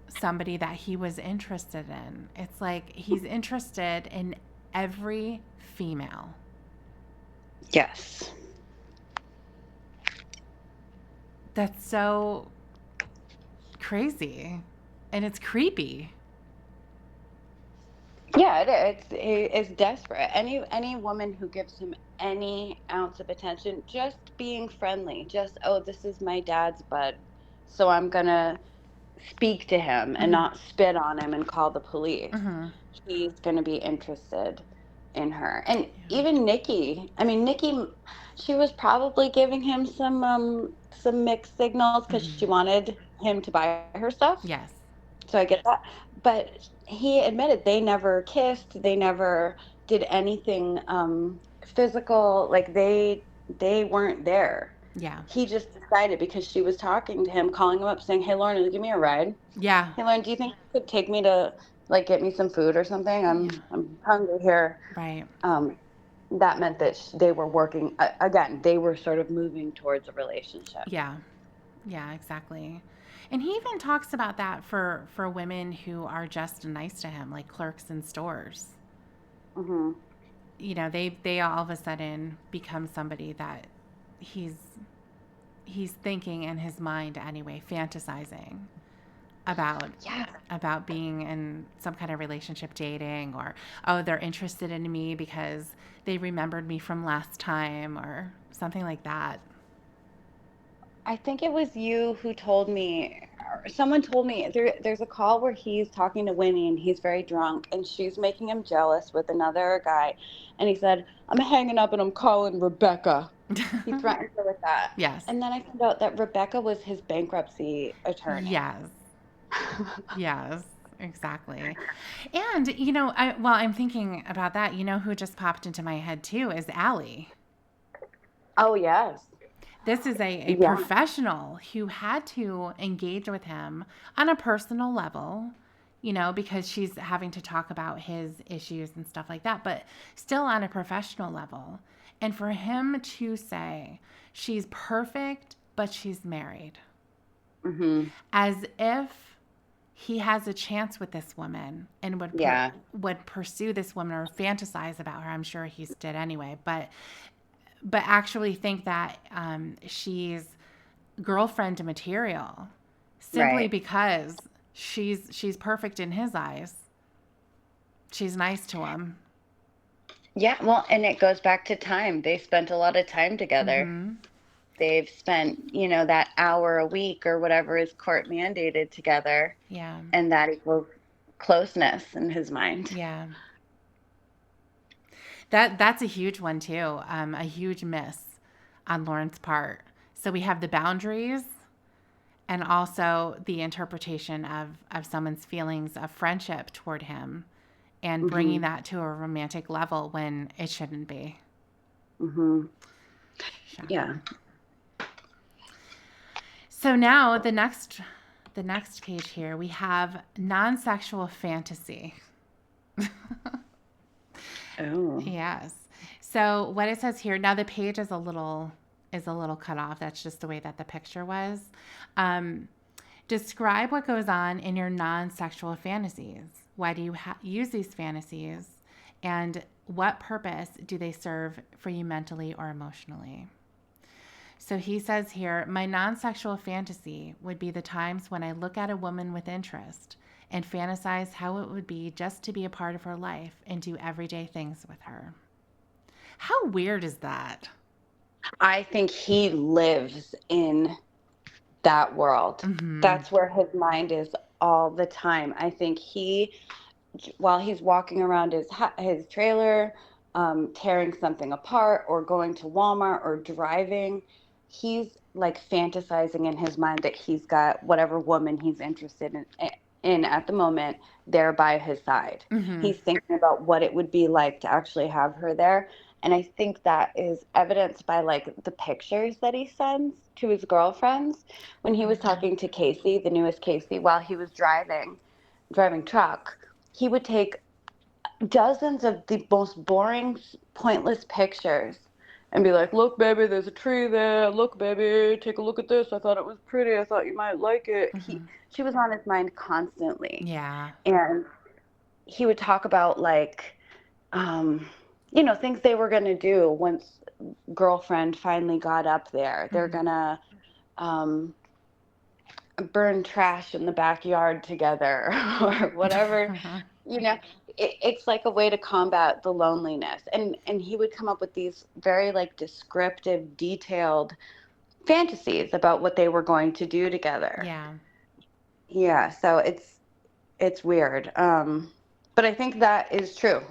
somebody that he was interested in. It's like he's interested in every female. Yes. That's so crazy. And it's creepy. Yeah, it is. He is desperate. Any woman who gives him any ounce of attention, just being friendly, just, oh, this is my dad's bud, so I'm gonna speak to him and Mm-hmm. not spit on him and call the police. Mm-hmm. He's gonna be interested in her. And Yeah. even Nikki, I mean, Nikki, she was probably giving him some mixed signals because Mm-hmm. she wanted him to buy her stuff. Yes. So I get that. But he admitted they never kissed, they never did anything physical, like they weren't there. Yeah. He just decided because she was talking to him, calling him up saying, "Hey Lauren, give me a ride. Yeah. Hey Lauren, do you think you could take me to like get me some food or something? Yeah. I'm hungry here." Right. Um that meant that they were working again, they were sort of moving towards a relationship. Yeah. Yeah, exactly. And he even talks about that for women who are just nice to him, like clerks in stores. Mhm. You know, they all of a sudden become somebody that he's he's thinking in his mind anyway, fantasizing about Yeah. being in some kind of relationship, dating, or oh, they're interested in me because they remembered me from last time or something like that. I think it was you who told me, or someone told me there's a call where he's talking to Winnie and he's very drunk and she's making him jealous with another guy. And he said, "I'm hanging up and I'm calling Rebecca." He threatened her with that. Yes. And then I found out that Rebecca was his bankruptcy attorney. Yes. Yes. Exactly. And you know, I'm thinking about that. You know who just popped into my head too is Allie. Oh, yes. This is a Yeah. professional who had to engage with him on a personal level, you know, because she's having to talk about his issues and stuff like that, but still on a professional level. And for him to say, she's perfect, but she's married, Hmm. as if he has a chance with this woman and Yeah. would pursue this woman or fantasize about her. I'm sure he did anyway, but actually think that she's girlfriend material simply Right. because she's perfect in his eyes. She's nice to him. Yeah. Well, and it goes back to time. They spent a lot of time together. Mm-hmm. They've spent, that hour a week or whatever is court mandated together, Yeah. and that equals closeness in his mind. Yeah. That's a huge one too. A huge miss on Lauren's part. So we have the boundaries and also the interpretation of someone's feelings of friendship toward him and bringing that to a romantic level when it shouldn't be. Yeah. So now the next page here, we have non-sexual fantasy. Oh. Yes. So what it says here, now the page is a little cut off. That's just the way that the picture was. Describe what goes on in your non-sexual fantasies. Why do you use these fantasies? And what purpose do they serve for you mentally or emotionally? So he says here, my non-sexual fantasy would be the times when I look at a woman with interest and fantasize how it would be just to be a part of her life and do everyday things with her. How weird is that? I think he lives in that world. That's where his mind is all the time. I think while he's walking around his trailer, tearing something apart or going to Walmart or driving, he's like fantasizing in his mind that he's got whatever woman he's interested in at the moment there by his side. He's thinking about what it would be like to actually have her there. And I think that is evidenced by like the pictures that he sends to his girlfriends when he was talking to Casey, the newest Casey, while he was driving truck. He would take dozens of the most boring, pointless pictures and be like, look, baby, there's a tree there. Look, baby, take a look at this. I thought it was pretty. I thought you might like it. She was on his mind constantly. Yeah. And he would talk about like, things they were going to do once girlfriend finally got up there. They're going to burn trash in the backyard together or whatever. It's like a way to combat the loneliness. And he would come up with these very like descriptive, detailed fantasies about what they were going to do together. Yeah. So it's weird. But I think that is true.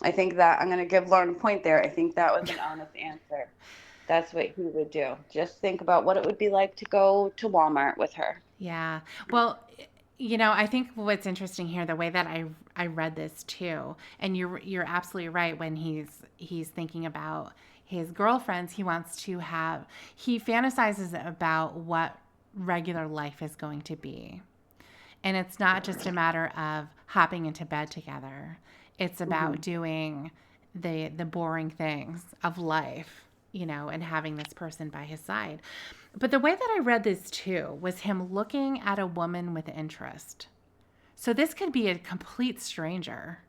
I think that I'm going to give Lauren a point there. I think that was an honest answer. That's what he would do. Just think about what it would be like to go to Walmart with her. Yeah. Well, I think what's interesting here, the way that I read this too, and you're absolutely right. When he's thinking about his girlfriends, he fantasizes about what regular life is going to be. And it's not just a matter of hopping into bed together. It's about doing the boring things of life, and having this person by his side. But the way that I read this too was him looking at a woman with interest. So this could be a complete stranger.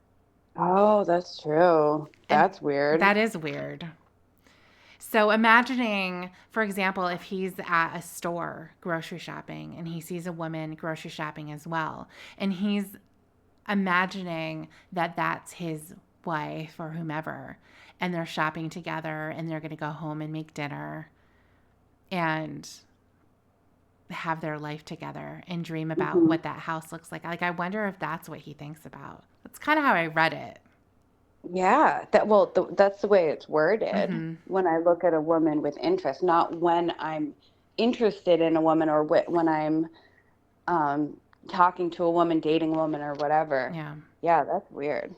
Oh, that's true. That's weird. That is weird. So imagining, for example, if he's at a store grocery shopping and he sees a woman grocery shopping as well, and he's imagining that that's his wife or whomever, and they're shopping together and they're going to go home and make dinner and have their life together and dream about what that house looks like. Like, I wonder if that's what he thinks about. That's kind of how I read it. Yeah, that's the way it's worded. When I look at a woman with interest, not when I'm interested in a woman or when I'm talking to a woman, dating a woman or whatever. Yeah, that's weird.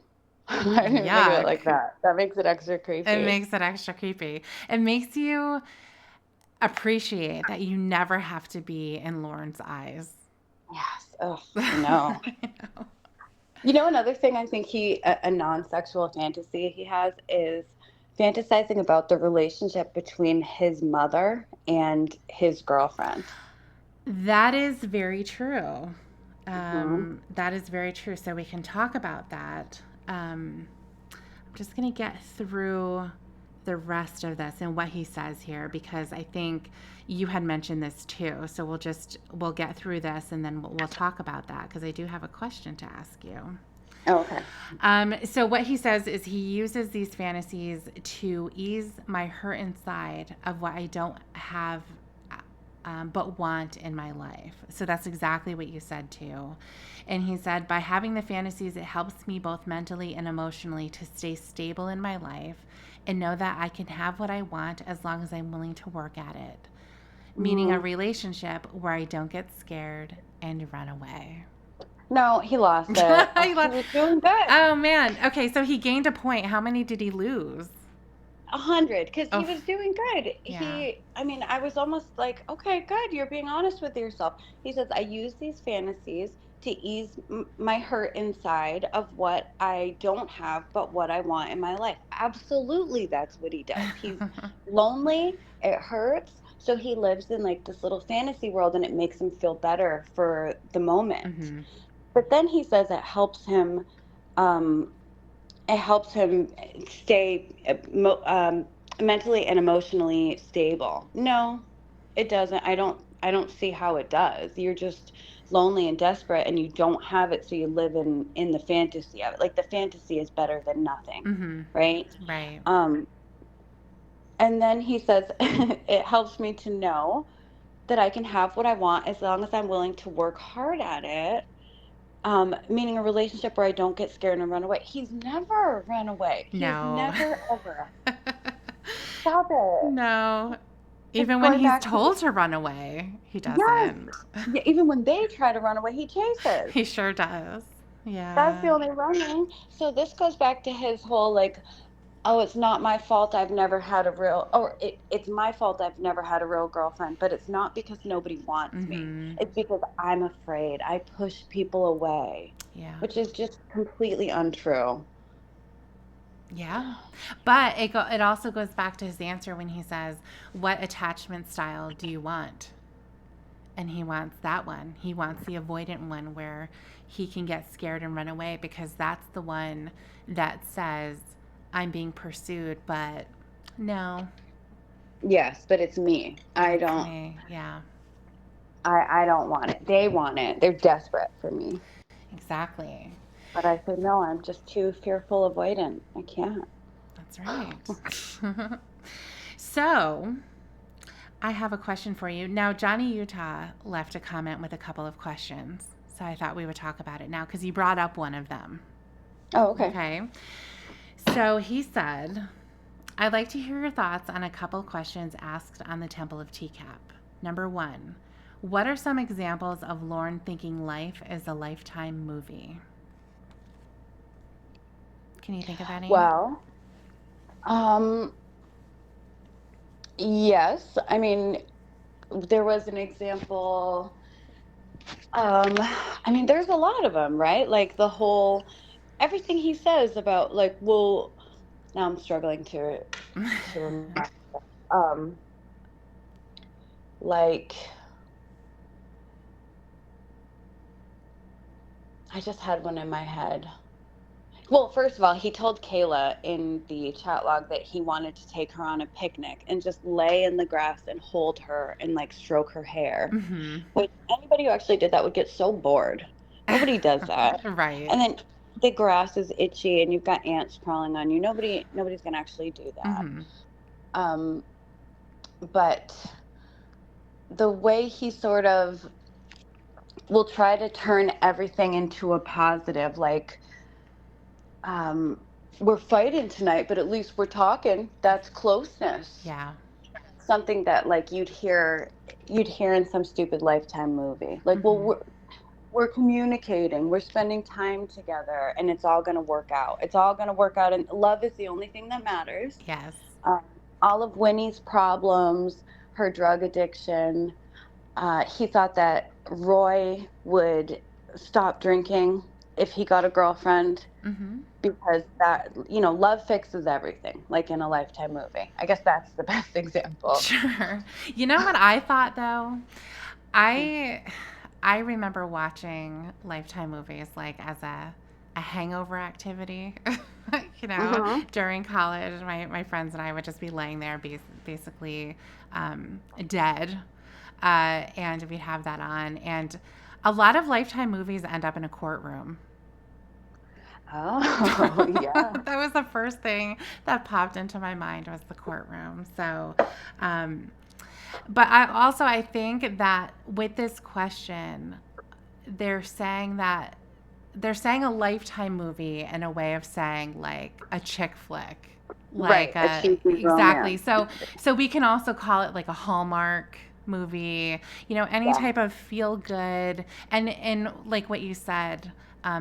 I didn't think of it like that. That makes it extra creepy. It makes it extra creepy. It makes you appreciate that you never have to be in Lauren's eyes. Yes. Oh, no. Another thing I think a non-sexual fantasy he has is fantasizing about the relationship between his mother and his girlfriend. That is very true. That is very true. So we can talk about that. I'm just going to get through the rest of this and what he says here, because I think you had mentioned this too. So we'll get through this and then we'll talk about that, because I do have a question to ask you. Oh, okay. So what he says is he uses these fantasies to ease my hurt inside of what I don't have but want in my life. So that's exactly what you said too. And he said, by having the fantasies, it helps me both mentally and emotionally to stay stable in my life and know that I can have what I want as long as I'm willing to work at it. Meaning a Mm. relationship where I don't get scared and run away. No, he lost it. Oh, he was doing good. Oh, man. Okay, so he gained a point. How many did he lose? 100, because he Oh, was doing good. yeah. I mean, I was almost like, okay, good, you're being honest with yourself. He says, I use these fantasies to ease my hurt inside of what I don't have, but what I want in my life. Absolutely, that's what he does. He's lonely, it hurts. So he lives in like this little fantasy world and it makes him feel better for the moment. Mm-hmm. But then he says um, it helps him stay mentally and emotionally stable. No, it doesn't. I don't see how it does. You're just lonely and desperate and you don't have it, so you live in the fantasy of it. Like the fantasy is better than nothing, Mm-hmm. right? Right. um and then he says it helps me to know that I can have what I want as long as I'm willing to work hard at it. Meaning a relationship where I don't get scared and run away. He's never run away. He has No. never ever. Stop it. No. It's Even when going he's back to told to run away, he yes. doesn't. Yeah, even when they try to run away, he chases. He sure does. That's the Yeah. only running. So this goes back to his whole like, oh, it's not my fault I've never had a real, or it's my fault I've never had a real girlfriend, but it's not because nobody wants me. Mm-hmm. It's because I'm afraid. I push people away, Yeah. which is just completely untrue. Yeah. But it also goes back to his answer when he says, "What attachment style do you want?" And he wants that one. He wants the avoidant one where he can get scared and run away because that's the one that says, "I'm being pursued, but no, Yes, but it's me. I it's don't me." Yeah. I don't want it. They want it. They're desperate for me. Exactly. But I said, no, I'm just too fearful avoidant. I can't. That's right. So, I have a question for you. Now, Johnny Utah left a comment with a couple of questions. So I thought we would talk about it now because you brought up one of them. Oh, okay. Okay. So he said, I'd like to hear your thoughts on a couple questions asked on the Temple of Teacup. Number one, what are some examples of Lauren thinking life is a Lifetime movie? Can you think of any? Well, um, yes. I mean, there was an example. I mean, there's a lot of them, right? Like the whole, everything he says about like, well, now I'm struggling to remember. Um, like, I just had one in my head. Well, first of all, he told Kayla in the chat log that he wanted to take her on a picnic and just lay in the grass and hold her and like stroke her hair. Mm-hmm. Which anybody who actually did that would get so bored. Nobody does that. Right. And then the grass is itchy and you've got ants crawling on you. Nobody's gonna actually do that. Mm-hmm. Um, but the way he sort of will try to turn everything into a positive, like um, we're fighting tonight, but at least we're talking. That's closeness. Yeah. Something that like you'd hear in some stupid Lifetime movie. Like, well, Mm-hmm. we're communicating, we're spending time together, and it's all going to work out. It's all going to work out, and love is the only thing that matters. Yes. Um, all of Winnie's problems, her drug addiction. He thought that Roy would stop drinking if he got a girlfriend Mm-hmm. because that, love fixes everything, like in a Lifetime movie. I guess that's the best example. Sure. You know what I thought though? I I remember watching Lifetime movies like as a hangover activity. Mm-hmm. During college, my friends and I would just be laying there basically dead. And we'd have that on. And a lot of Lifetime movies end up in a courtroom. Oh, yeah. That was the first thing that popped into my mind was the courtroom. So, um, but I think that with this question, they're saying a Lifetime movie in a way of saying like a chick flick. like A cheesy exactly. romance. So we can also call it like a Hallmark movie, any Yeah. type of feel good, and like what you said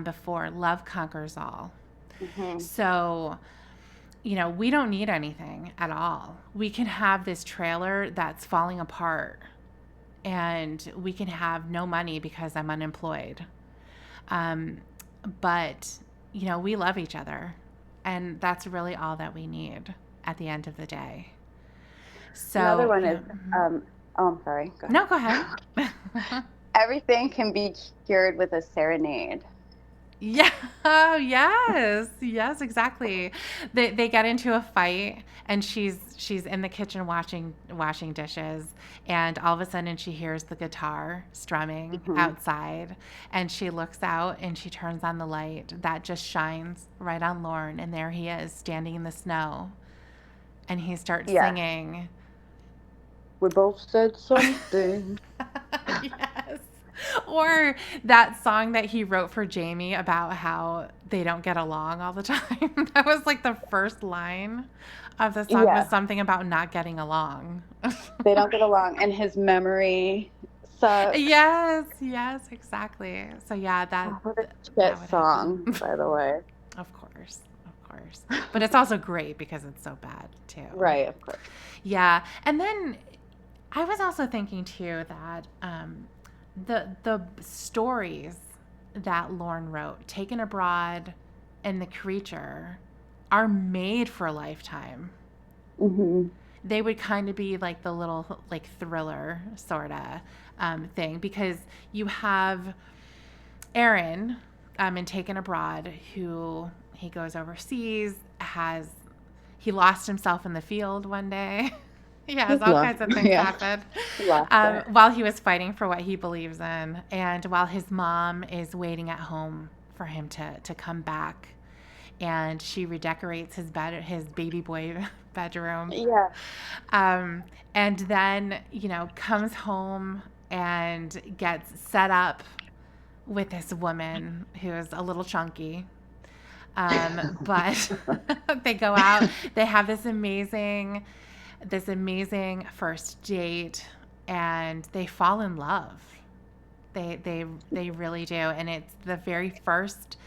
before, love conquers all. Hmm. So we don't need anything at all. We can have this trailer that's falling apart, and we can have no money because I'm unemployed. Um, but, we love each other. And that's really all that we need at the end of the day. Another So, one yeah. is, Mhm. I'm sorry. Go No, go ahead. ahead. Everything can be cured with a serenade. Yeah. Oh, yes. Yes, exactly. They get into a fight, and she's in the kitchen washing dishes, and all of a sudden she hears the guitar strumming Hmm. outside, and she looks out and she turns on the light that just shines right on Lorne, and there he is standing in the snow, and he starts Yes. singing. We both said something. Yes. Or that song that he wrote for Jamie about how they don't get along all the time. That was like the first line of the song, was Yes. something about not getting along. They don't get along, and his memory sucks. Yes, yes, exactly. So yeah, Oh, what a that shit would happen. song, by the way. Of course. Of course. But it's also great because it's so bad too. Right, of course. Yeah. And then I was also thinking too that the stories that Lorne wrote, Taken Abroad and The Creature, are made for a Lifetime. Hmm. They would kind of be like the little like thriller sort of thing, because you have Aaron in Taken Abroad, who he goes overseas, he lost himself in the field one day. Yes, all Lost. kinds of things Yeah, happened lost it. while he was fighting for what he believes in, and while his mom is waiting at home for him to come back, and she redecorates his baby boy bedroom, Yeah. and then comes home and gets set up with this woman who is a little chunky. But they go out, they have this amazing first date, and they fall in love. They really do, and it's the very first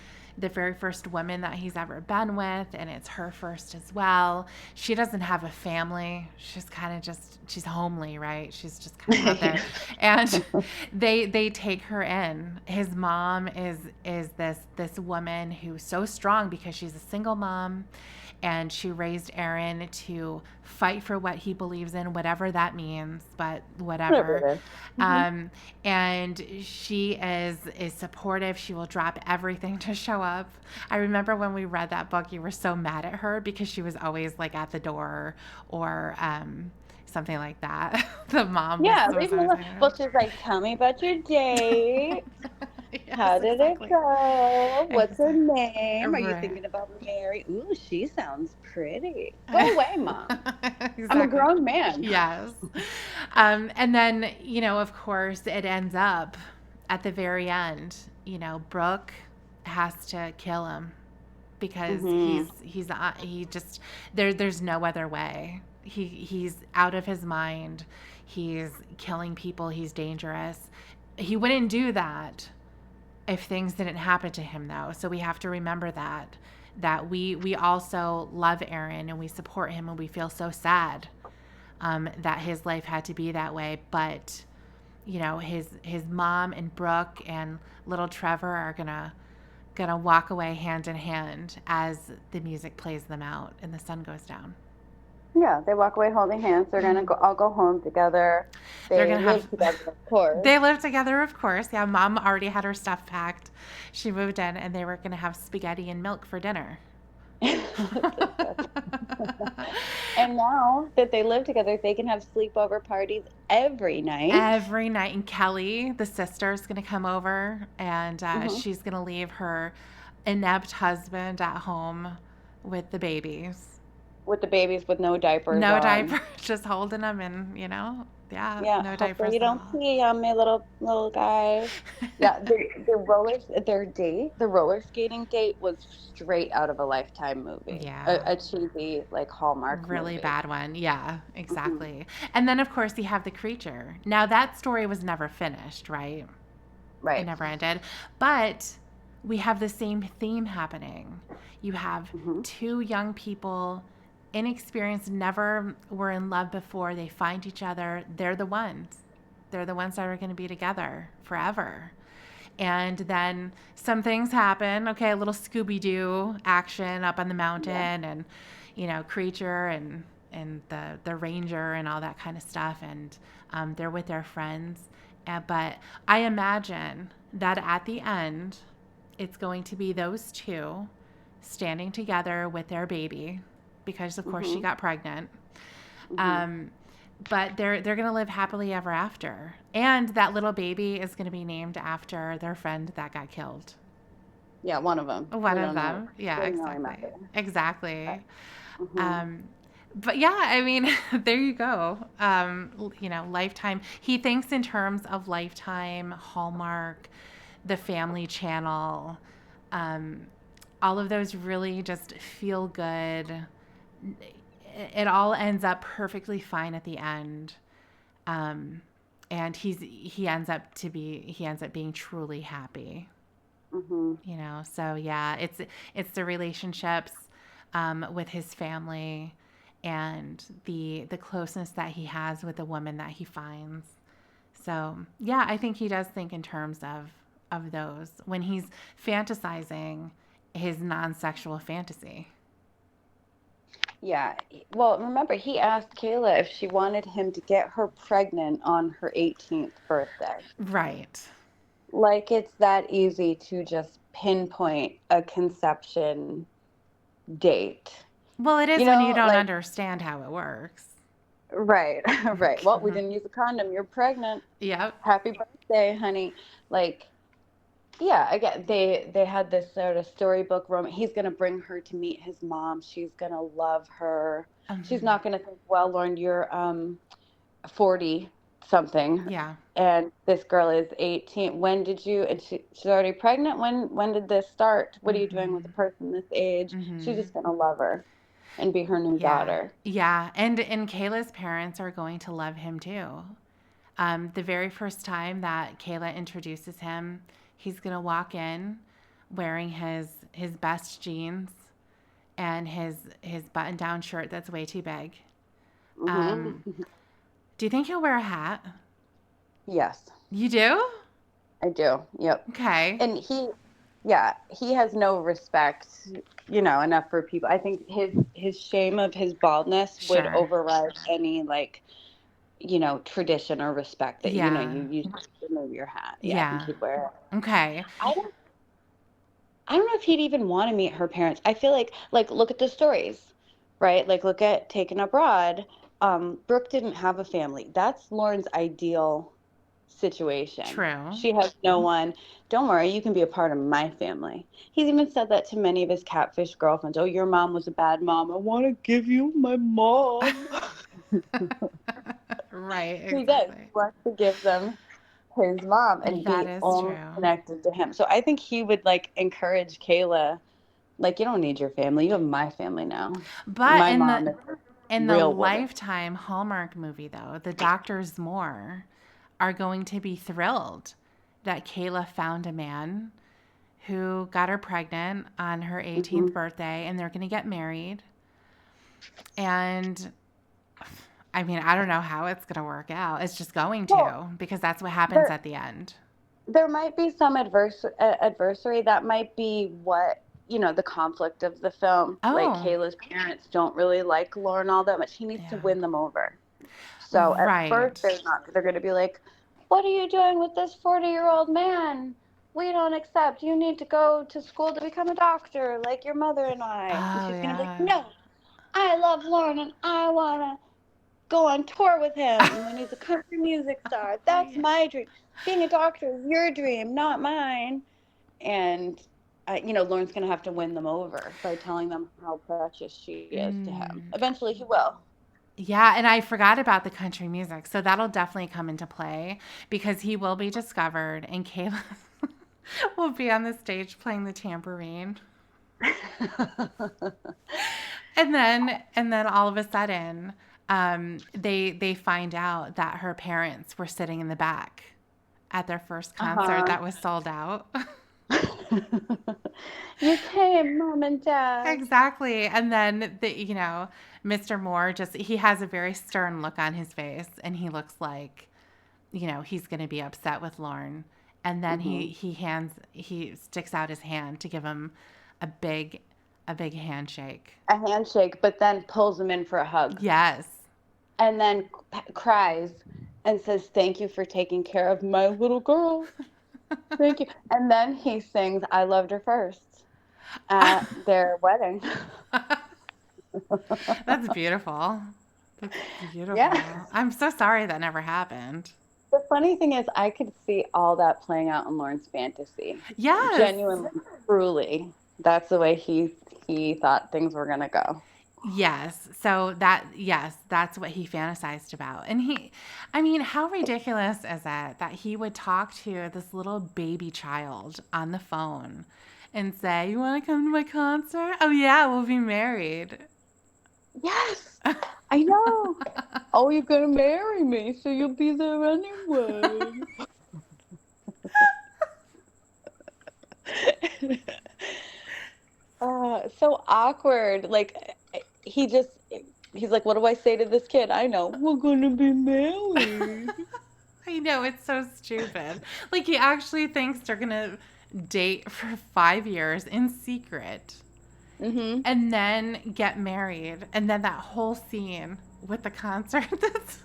woman that he's ever been with, and it's her first as well. She doesn't have a family. She's homely, right? She's just kind of out there, and they take her in. His mom is this woman who's so strong because she's a single mom, and she raised Aaron to fight for what he believes in, whatever that means, but Whatever whatever. it is. Hmm. And she is supportive. She will drop everything to show up. I remember when we read that book, you were so mad at her because she was always like at the door, or something like that. The mom was, Yeah, was leave me always alone. like, Well, she's like, tell me about your date. yes, How did it exactly. go? What's her Exactly. name? Are you Right. thinking about Mary? Ooh, she sounds pretty. Go away, mom. I'm a Exactly. grown man. Yes. And then, of course, it ends up at the very end, Brooke has to kill him because Hmm. he just, there's no other way. He's out of his mind. He's killing people. He's dangerous. He wouldn't do that if things didn't happen to him, though. So we have to remember that we also love Aaron, and we support him, and we feel so sad that his life had to be that way. But his mom and Brooke and little Trevor are gonna walk away hand in hand as the music plays them out and the sun goes down. Yeah, they walk away holding hands. They're gonna Mm. go all go home together. They're They gonna have. live together, of course. They live together, of course. Yeah, mom already had her stuff packed. She moved in, and they were gonna have spaghetti and milk for dinner. And now that they live together, they can have sleepover parties every night. Every night. And Kelly, the sister, is going to come over, and Hmm. she's going to leave her inept husband at home with the babies. with the babies with no diapers No on. diaper, just holding them and, yeah, Yeah, no hopefully diapers you at don't all. pee on my little guy. Yeah, the roller skating date was straight out of a Lifetime movie, Yeah. a cheesy like Hallmark Really movie. bad one. Yeah, Hmm. exactly. And then, of course, you have the creature. Now, that story was never finished, right? It Right. never ended. But we have the same theme happening. You have Hmm. two young people, inexperienced, never were in love before. They find each other. They're the ones. They're the ones that are going to be together forever. And then some things happen. Okay, a little Scooby Doo action up on the Yeah. mountain, and creature and the ranger and all that kind of stuff, and they're with their friends. But I imagine that at the end, it's going to be those two standing together with their baby, because of course she Hmm. got pregnant. Hmm. Um, but they're gonna live happily ever after, and that little baby is gonna be named after their friend that got killed. Yeah, one of them. One We of don't know. them, yeah, We don't really remember. exactly, exactly. Hmm. Um, but yeah, I mean, there you go. Lifetime. He thinks in terms of Lifetime, Hallmark, the Family Channel, um, all of those really just feel good. It all ends up perfectly fine at the end. um, and he ends up being truly happy. Hmm. So yeah, it's the relationships with his family, and the closeness that he has with the woman that he finds. So yeah, I think he does think in terms of those when he's fantasizing his non-sexual fantasy. Yeah. Well, remember, he asked Kayla if she wanted him to get her pregnant on her 18th birthday. Right. Like it's that easy to just pinpoint a conception date. Well, it You is when you know, don't like, understand how it works. right, right. Well, we didn't use a condom. You're pregnant. Yep. Happy birthday, honey. Like, yeah, again, they had this sort of storybook romance. He's gonna bring her to meet his mom. She's gonna love her. She's Mhm. not gonna think, well, Lauren, you're 40 something, Yeah. and this girl is 18. When did you, and she's already pregnant? When did this start? What are you doing with a Mhm. person this age? She's Mhm. just gonna love her and be her new Yeah. daughter. Yeah. And Kayla's parents are going to love him too. The very first time that Kayla introduces him, he's gonna walk in wearing his best jeans and his button down shirt that's way too big. Hmm. Um, do you think he'll wear a hat? Yes, You do? I do. Yep. Okay. And yeah, he has no respect, enough for people. I think his shame of his baldness would Sure. override any like, tradition or respect that, Yeah. you should remove your hat. Yeah, I think Yeah. he'd wear it. Okay. I don't I don't know if he'd even want to meet her parents. I feel like look at the stories, right? Like look at Taken Abroad. Brooke didn't have a family. That's Lauren's ideal situation. True. She has no one. Don't worry, you can be a part of my family. He's even said that to many of his catfish girlfriends. Oh, your mom was a bad mom. I want to give you my mom. Right, He does. He exactly. wants to give them his mom and That be is only true. connected to him. So I think he would like encourage Kayla, like, you don't need your family. You have my family now. But My mom is a in the real woman. Lifetime Hallmark movie though, the Doctors Moore are going to be thrilled that Kayla found a man who got her pregnant on her Hmm. 18th birthday, and they're going to get married. And I mean, I don't know how it's going to work out. It's just going Well, to, because that's what happens there at the end. there might be some adversary. That might be what, the conflict of the film. Like Oh, Kayla's parents don't really like Lauren all that much. He needs to yeah. win them over. So at first Right. they're going to be like, "What are you doing with this 40-year-old man? We don't accept. You need to go to school to become a doctor like your mother and I." And Oh, she's going to be like, yeah. "No, I love Lauren and I want to go on tour with him when he's a country music star. Oh, That's yeah. my dream. Being a doctor is your dream, not mine." And Lauren's going to have to win them over by telling them how precious she is to him. Mm. Eventually he will. Yeah, and I forgot about the country music. So that'll definitely come into play because he will be discovered and Caleb will be on the stage playing the tambourine. And then all of a sudden, they find out that her parents were sitting in the back at their first concert Uh-huh. that was sold out. You came, Mom and Dad. Exactly. And then Mr. Moore he has a very stern look on his face and he looks like, he's going to be upset with Lorne. And then Hmm. he sticks out his hand to give him a big handshake. A handshake, but then pulls him in for a hug. Yes. And then cries and says, "Thank you for taking care of my little girl. Thank you." And then he sings "I Loved Her First" at their wedding. That's beautiful. That's beautiful. Yeah. I'm so sorry that never happened. The funny thing is, I could see all that playing out in Lauren's fantasy. Yes. Genuinely, truly, that's the way he thought things were gonna go. Yes. Yes, that's what he fantasized about. And how ridiculous is it that he would talk to this little baby child on the phone and say, "You want to come to my concert? Oh, yeah, we'll be married." Yes, I know. Oh, you're gonna marry me, so you'll be there anyway. So awkward. Like he's like, "What do I say to this kid?" I know. We're gonna be married. I know, it's so stupid. Like, he actually thinks they're going to date for 5 years in secret Mm-hmm. and then get married. And then that whole scene with the concert that's.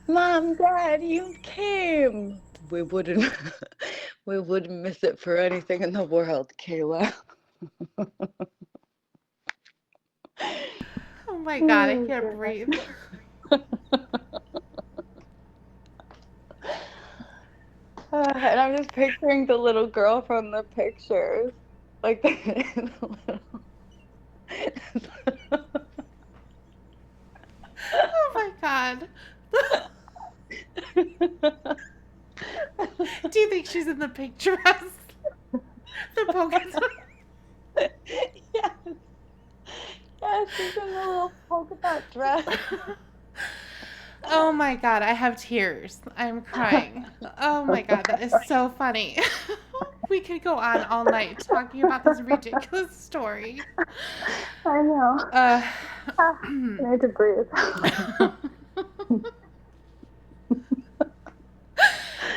Mom, Dad, you came. We wouldn't we wouldn't miss it for anything in the world, Kayla. Oh my God, I Oh, can't goodness. breathe. And I'm just picturing the little girl from the pictures. Like the Oh my God. Do you think she's in the pink dress? The polka dot? Yes. Yes, she's in the little polka dot dress. Oh my God, I have tears. I'm crying. Oh my God, that is so funny. We could go on all night talking about this ridiculous story. I know. Uh, I need to breathe.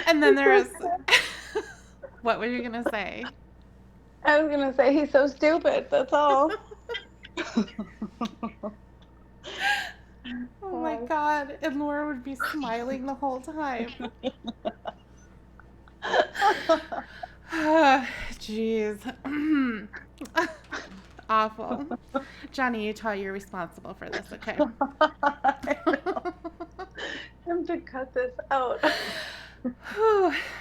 and then there's. What were you going to say? I was gonna say he's so stupid. That's all. Oh my God. And Laura would be smiling the whole time. Jeez. Awful. Johnny Utah, you're responsible for this, okay? I have to cut this out.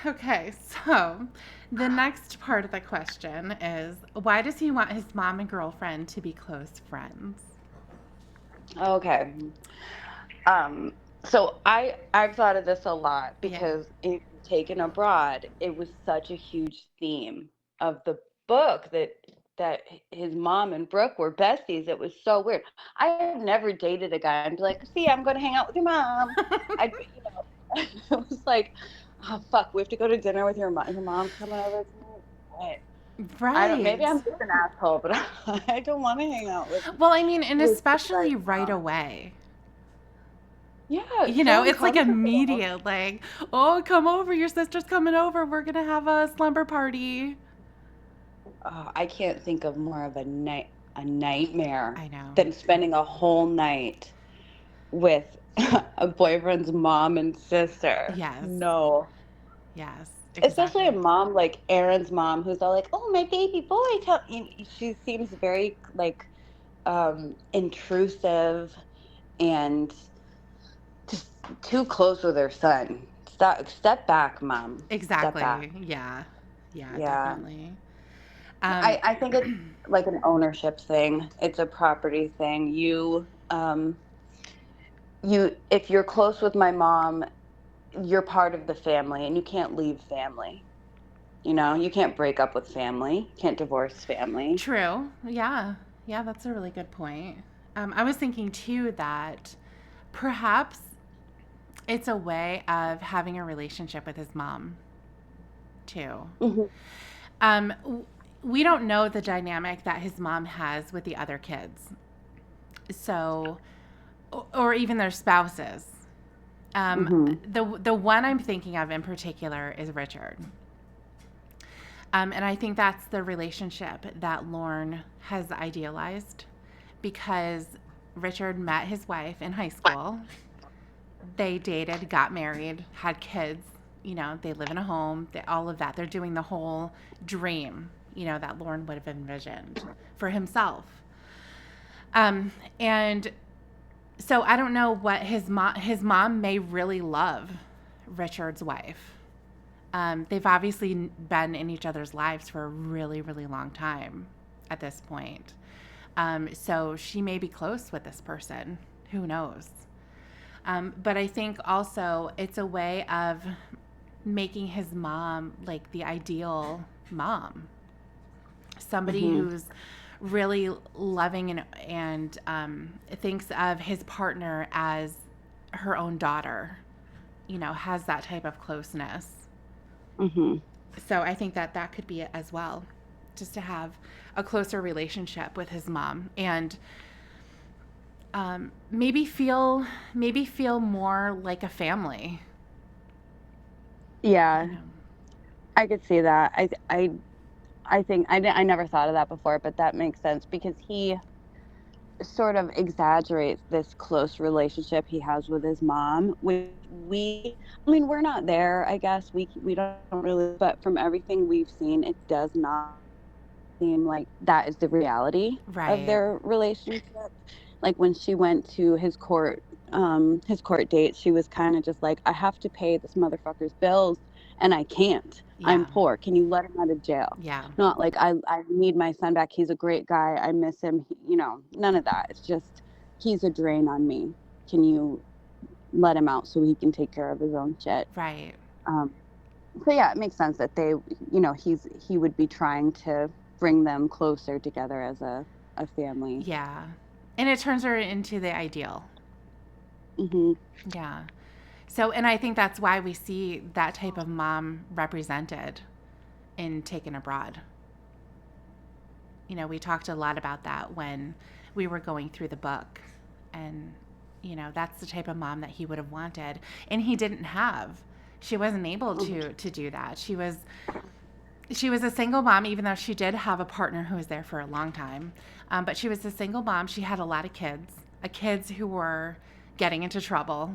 Okay, so the next part of the question is why does he want his mom and girlfriend to be close friends? Okay. So I've thought of this a lot Yeah. because in Taken Abroad, it was such a huge theme of the book that his mom and Brooke were besties. It was so weird. I have never dated a guy and be like, "See, I'm going to hang out with your mom." I'd be, it was like, "Oh fuck, we have to go to dinner with your mom. Your mom's coming over tonight." What? I don't. Maybe I'm Right. just an asshole, but I don't want to hang out with. Well, and with especially like, right away. Yeah, it's so It's like uncomfortable. immediate, like, oh, come over, your sister's coming over, we're gonna have a slumber party. I can't think of more of a nightmare I know. than spending a whole night with a boyfriend's mom and sister. Yes. No. Yes. Especially a Exactly. mom like Aaron's mom who's all like, "Oh, my baby boy." She seems very like intrusive and just too close with her son. step back, mom. Step back. Exactly. Yeah. Yeah, Yeah. definitely. Um, I think it's like an ownership thing. It's a property thing. You if you're close with my mom, you're part of the family and you can't leave family. You know, you can't break up with family, can't divorce family. True. Yeah. Yeah, that's a really good point. I was thinking too that perhaps it's a way of having a relationship with his mom too. Hmm. Um, we don't know the dynamic that his mom has with the other kids. So, or even their spouses. Um, Hmm. the one I'm thinking of in particular is Richard. And I think that's the relationship that Lorne has idealized because Richard met his wife in high school. They dated, got married, had kids. You know, they live in a home, all of that. They're doing the whole dream, that Lorne would have envisioned for himself. And so I don't know what his mom may really love Richard's wife. They've obviously been in each other's lives for a really, really long time at this point. So she may be close with this person. Who knows? But I think also it's a way of making his mom like the ideal mom, somebody Hmm. who's really loving and thinks of his partner as her own daughter, has that type of closeness. Hmm. So I think that that could be it as well, just to have a closer relationship with his mom and maybe feel more like a family. Yeah, You know. I could see that. I think I never thought of that before, but that makes sense because he sort of exaggerates this close relationship he has with his mom, which I mean, we're not there, I guess. We don't really, but from everything we've seen, it does not seem like that is the reality of Right. their relationship. Like when she went to his court date, she was kind of just like, I have to pay this motherfucker's bills and I can't. I'm Yeah. poor. Can you let him out of jail? Yeah. Not like I need my son back. He's a great guy. I miss him. None of that. It's just he's a drain on me. Can you let him out so he can take care of his own shit? Right. Um, so yeah, it makes sense that he would be trying to bring them closer together as a family. Yeah. And it turns her into the ideal. Hmm. Yeah. So, and I think that's why we see that type of mom represented in Taken Abroad. We talked a lot about that when we were going through the book. And, that's the type of mom that he would have wanted. And he didn't have. She wasn't able to do that. She was a single mom, even though she did have a partner who was there for a long time. But she was a single mom. She had a lot of kids who were getting into trouble.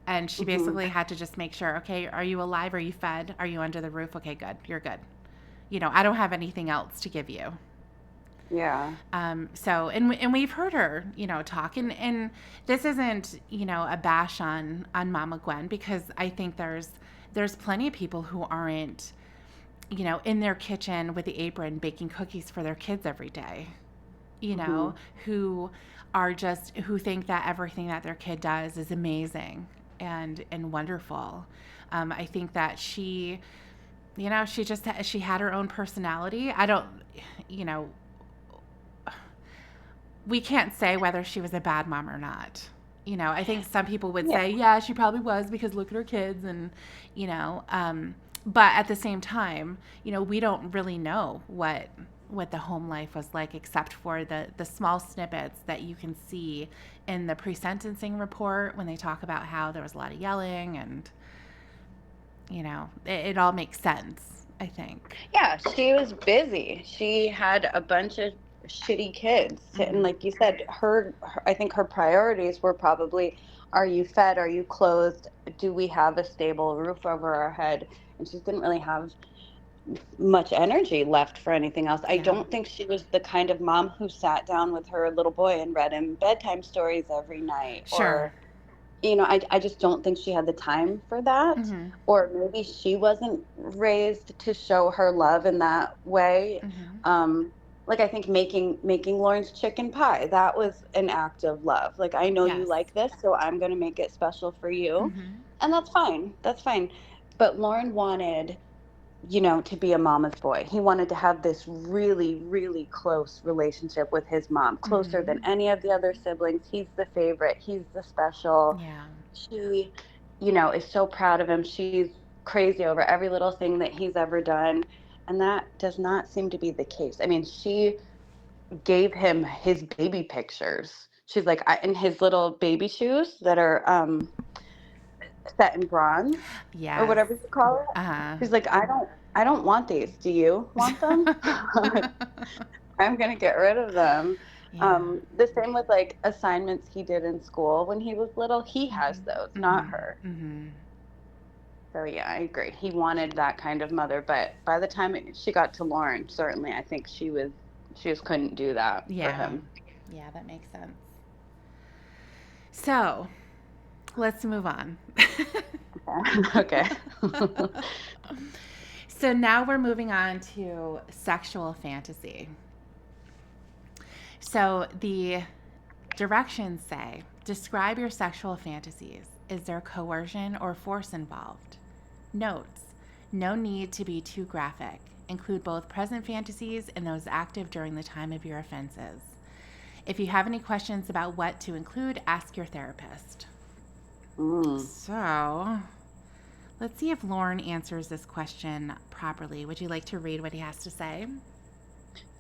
And she Hmm. basically had to just make sure, okay, are you alive? Are you fed? Are you under the roof? Okay, good. You're good. I don't have anything else to give you. Yeah. And we've heard her, talk, and this isn't, a bash on Mama Gwen, because I think there's plenty of people who aren't, in their kitchen with the apron baking cookies for their kids every day, Hmm. who who think that everything that their kid does is amazing and wonderful. I think that she had her own personality. I don't, you know, we can't say whether she was a bad mom or not. I think some people would Yeah. say, yeah, she probably was because look at her kids, and you know, um, but at the same time, we don't really know what the home life was like, except for the small snippets that you can see in the pre-sentencing report when they talk about how there was a lot of yelling, and it all makes sense, I think. Yeah, she was busy. She had a bunch of shitty kids. And Hmm. like you said, I think her priorities were probably, are you fed? Are you clothed? Do we have a stable roof over our head? And she didn't really have much energy left for anything else. I Yeah. don't think she was the kind of mom who sat down with her little boy and read him bedtime stories every night, Sure. or I just don't think she had the time for that. Mm-hmm. Or maybe she wasn't raised to show her love in that way. Mm-hmm. Um, like I think making Lauren's chicken pie, that was an act of love. Like, I know you Yes. like this, so I'm gonna make it special for you. Mm-hmm. And that's fine. That's fine. But Lauren wanted, to be a mama's boy. He wanted to have this really, really close relationship with his mom, closer than Mm-hmm. any of the other siblings. He's the favorite, he's the special. Yeah. She, is so proud of him. She's crazy over every little thing that he's ever done. And that does not seem to be the case. I mean, she gave him his baby pictures. She's like, in his little baby shoes that are set in bronze or Yes. whatever you call it. Uh-huh. She's like, I don't want these. Do you want them? I'm gonna get rid of them. Yeah. The same with like assignments he did in school when he was little. He has those, Mm-hmm. not Mm-hmm. her. Mm-hmm. So yeah, I agree. He wanted that kind of mother, but by the time she got to Lauren, certainly I think she just couldn't do that for Yeah. him. Yeah, that makes sense. So let's move on. Okay. So now we're moving on to sexual fantasy. So the directions say describe your sexual fantasies. Is there coercion or force involved? Notes: no need to be too graphic. Include both present fantasies and those active during the time of your offenses. If you have any questions about what to include, ask your therapist. Mm. So, let's see if Lauren answers this question properly. Would you like to read what he has to say?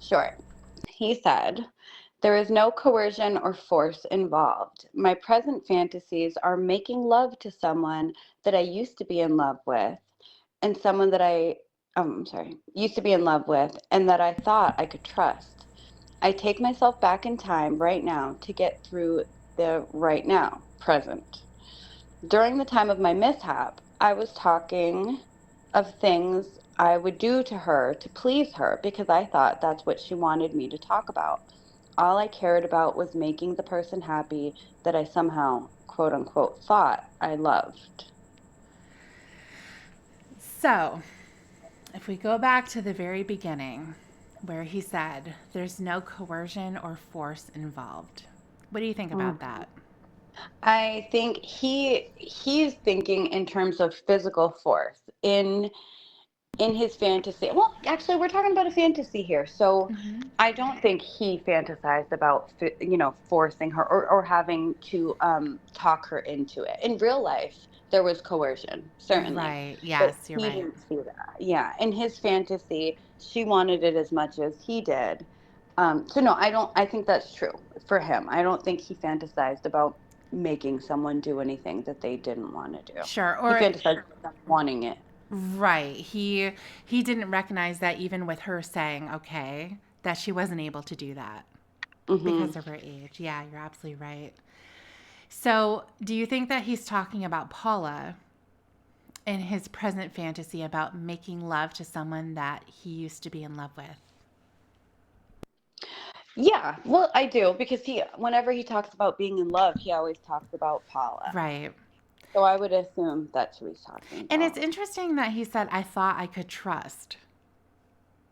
Sure. He said, there is no coercion or force involved. My present fantasies are making love to someone that I used to be in love with, and someone that used to be in love with, and that I thought I could trust. I take myself back in time right now to get through the right now, present. During the time of my mishap, I was talking of things I would do to her to please her because I thought that's what she wanted me to talk about. All I cared about was making the person happy that I somehow, quote unquote, thought I loved. So, if we go back to the very beginning, where he said there's no coercion or force involved, what do you think about Mhm. that? I think he's thinking in terms of physical force in his fantasy. Well, actually, we're talking about a fantasy here. So Mm-hmm. I don't think he fantasized about, forcing her or having to talk her into it. In real life, there was coercion, certainly, Right. but Yes, you're he right. didn't see that. Yeah. In his fantasy, she wanted it as much as he did. So no, I think that's true for him. I don't think he fantasized about making someone do anything that they didn't want to do. Sure. He Or fantasized about them wanting it. right. He didn't recognize that even with her saying, okay, that she wasn't able to do that Hmm. because of her age. Yeah, you're absolutely right. So, do you think that he's talking about Paula in his present fantasy about making love to someone that he used to be in love with? Yeah, well, I do because whenever he talks about being in love, he always talks about Paula. Right. So I would assume that's who he's talking And it's about. interesting that he said, I thought I could trust.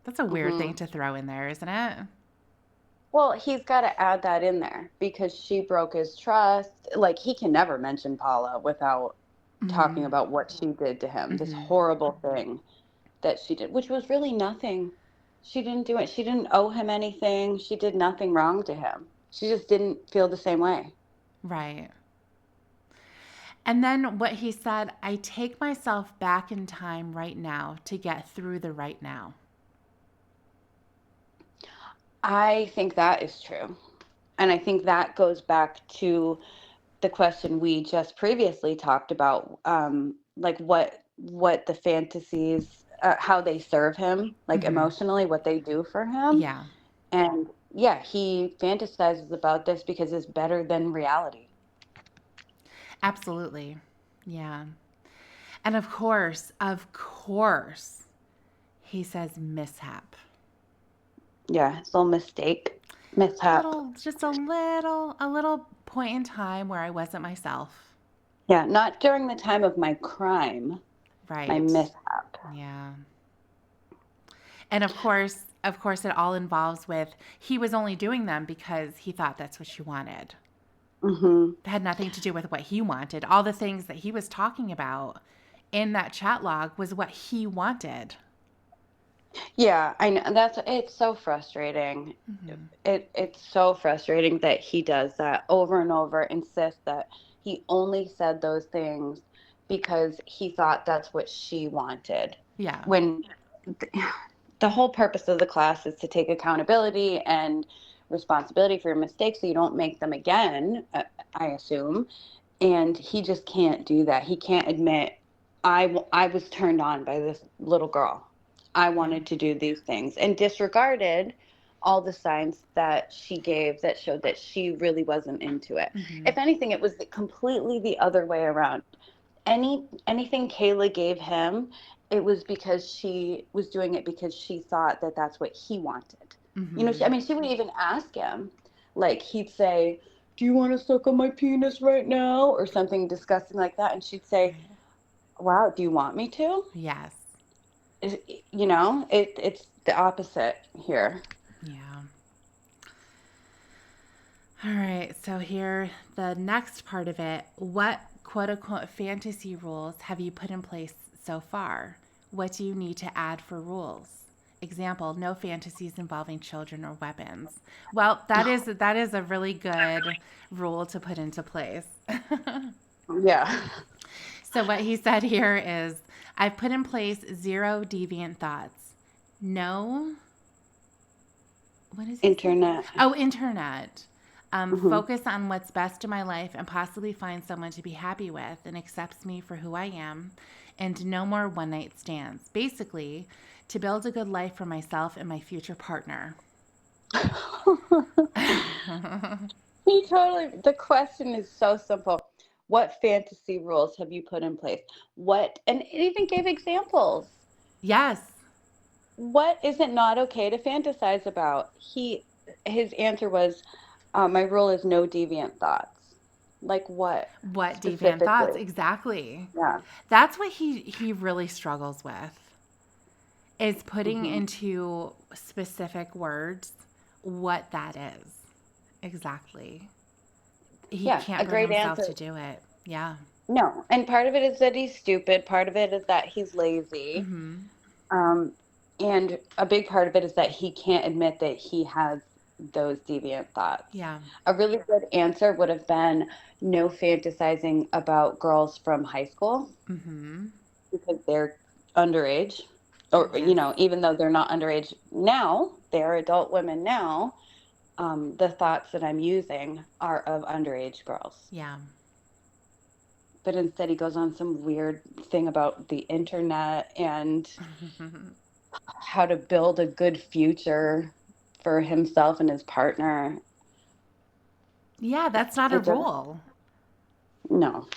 That's a weird thing Hmm. to throw in there, isn't it? Well, he's got to add that in there because she broke his trust. Like, he can never mention Paula without talking Mm-hmm. about what she did to him, this Mm-hmm. horrible thing that she did, which was really nothing. She didn't do it. She didn't owe him anything. She did nothing wrong to him. She just didn't feel the same way. Right. And then what he said, I take myself back in time right now to get through the right now. I think that is true. And I think that goes back to the question we just previously talked about, like what the fantasies, how they serve him, like Mm-hmm. emotionally, what they do for him. Yeah, And yeah, he fantasizes about this because it's better than reality. absolutely. Yeah. And of course, he says mishap. Yeah, it's a little A mishap. little, just a little point in time where I wasn't myself. Yeah, not during the time of my crime, my Right. mishap. Yeah. And of course, it all involves with he was only doing them because he thought that's what she wanted. Hmm. It had nothing to do with what he wanted. All the things that he was talking about in that chat log was what he wanted. Yeah, I know. It's so frustrating. Hmm. It's so frustrating that he does that over and over, insists that he only said those things because he thought that's what she wanted. Yeah. When the whole purpose of the class is to take accountability and responsibility for your mistakes so you don't make them again, I assume. And he just can't do that. He can't admit, I was turned on by this little girl. I Yeah. wanted to do these things, and disregarded all the signs that she gave that showed that she really wasn't into it. Hmm. If anything, it was completely the other way around. Anything Kayla gave him, it was because she was doing it because she thought that that's what he wanted. I Hmm. mean, she would even ask him, like he'd say, "Do you want to suck on my penis right now?" or something disgusting like that, and she'd say, Right. "Wow, do you want me to?" Yes. It's the opposite here. Yeah. All right. So here, the next part of it. What quote unquote fantasy rules have you put in place so far? What do you need to add for rules? Example, no fantasies involving children or weapons. Well, that is a really good rule to put into place. Yeah. So what he said here is I've put in place 0 deviant thoughts. No, what does he say? Internet. Oh, internet. Hmm. Focus on what's best in my life and possibly find someone to be happy with and accepts me for who I am. And no more one night stands. Basically, to build a good life for myself and my future partner. The question is so simple. What fantasy rules have you put in place? And it even gave examples. Yes. What is it not okay to fantasize about? His answer was, my rule is no deviant thoughts. Like what What deviant thoughts? specifically? Exactly. Yeah. That's what he really struggles with. Is putting Hmm. into specific words what that is. Exactly. He Yeah, can't a bring great himself answer. to do it. Yeah. No, and part of it is that he's stupid. Part of it is that he's lazy. Hmm. Um, and a big part of it is that he can't admit that he has those deviant thoughts. Yeah. A really good answer would have been no fantasizing about girls from high school Hmm. because they're underage. Or, Yes. even though they're not underage now, they're adult women now. The thoughts that I'm using are of underage girls. Yeah. But instead, he goes on some weird thing about the internet and how to build a good future for himself and his partner. Yeah, that's not a It doesn't, rule. no.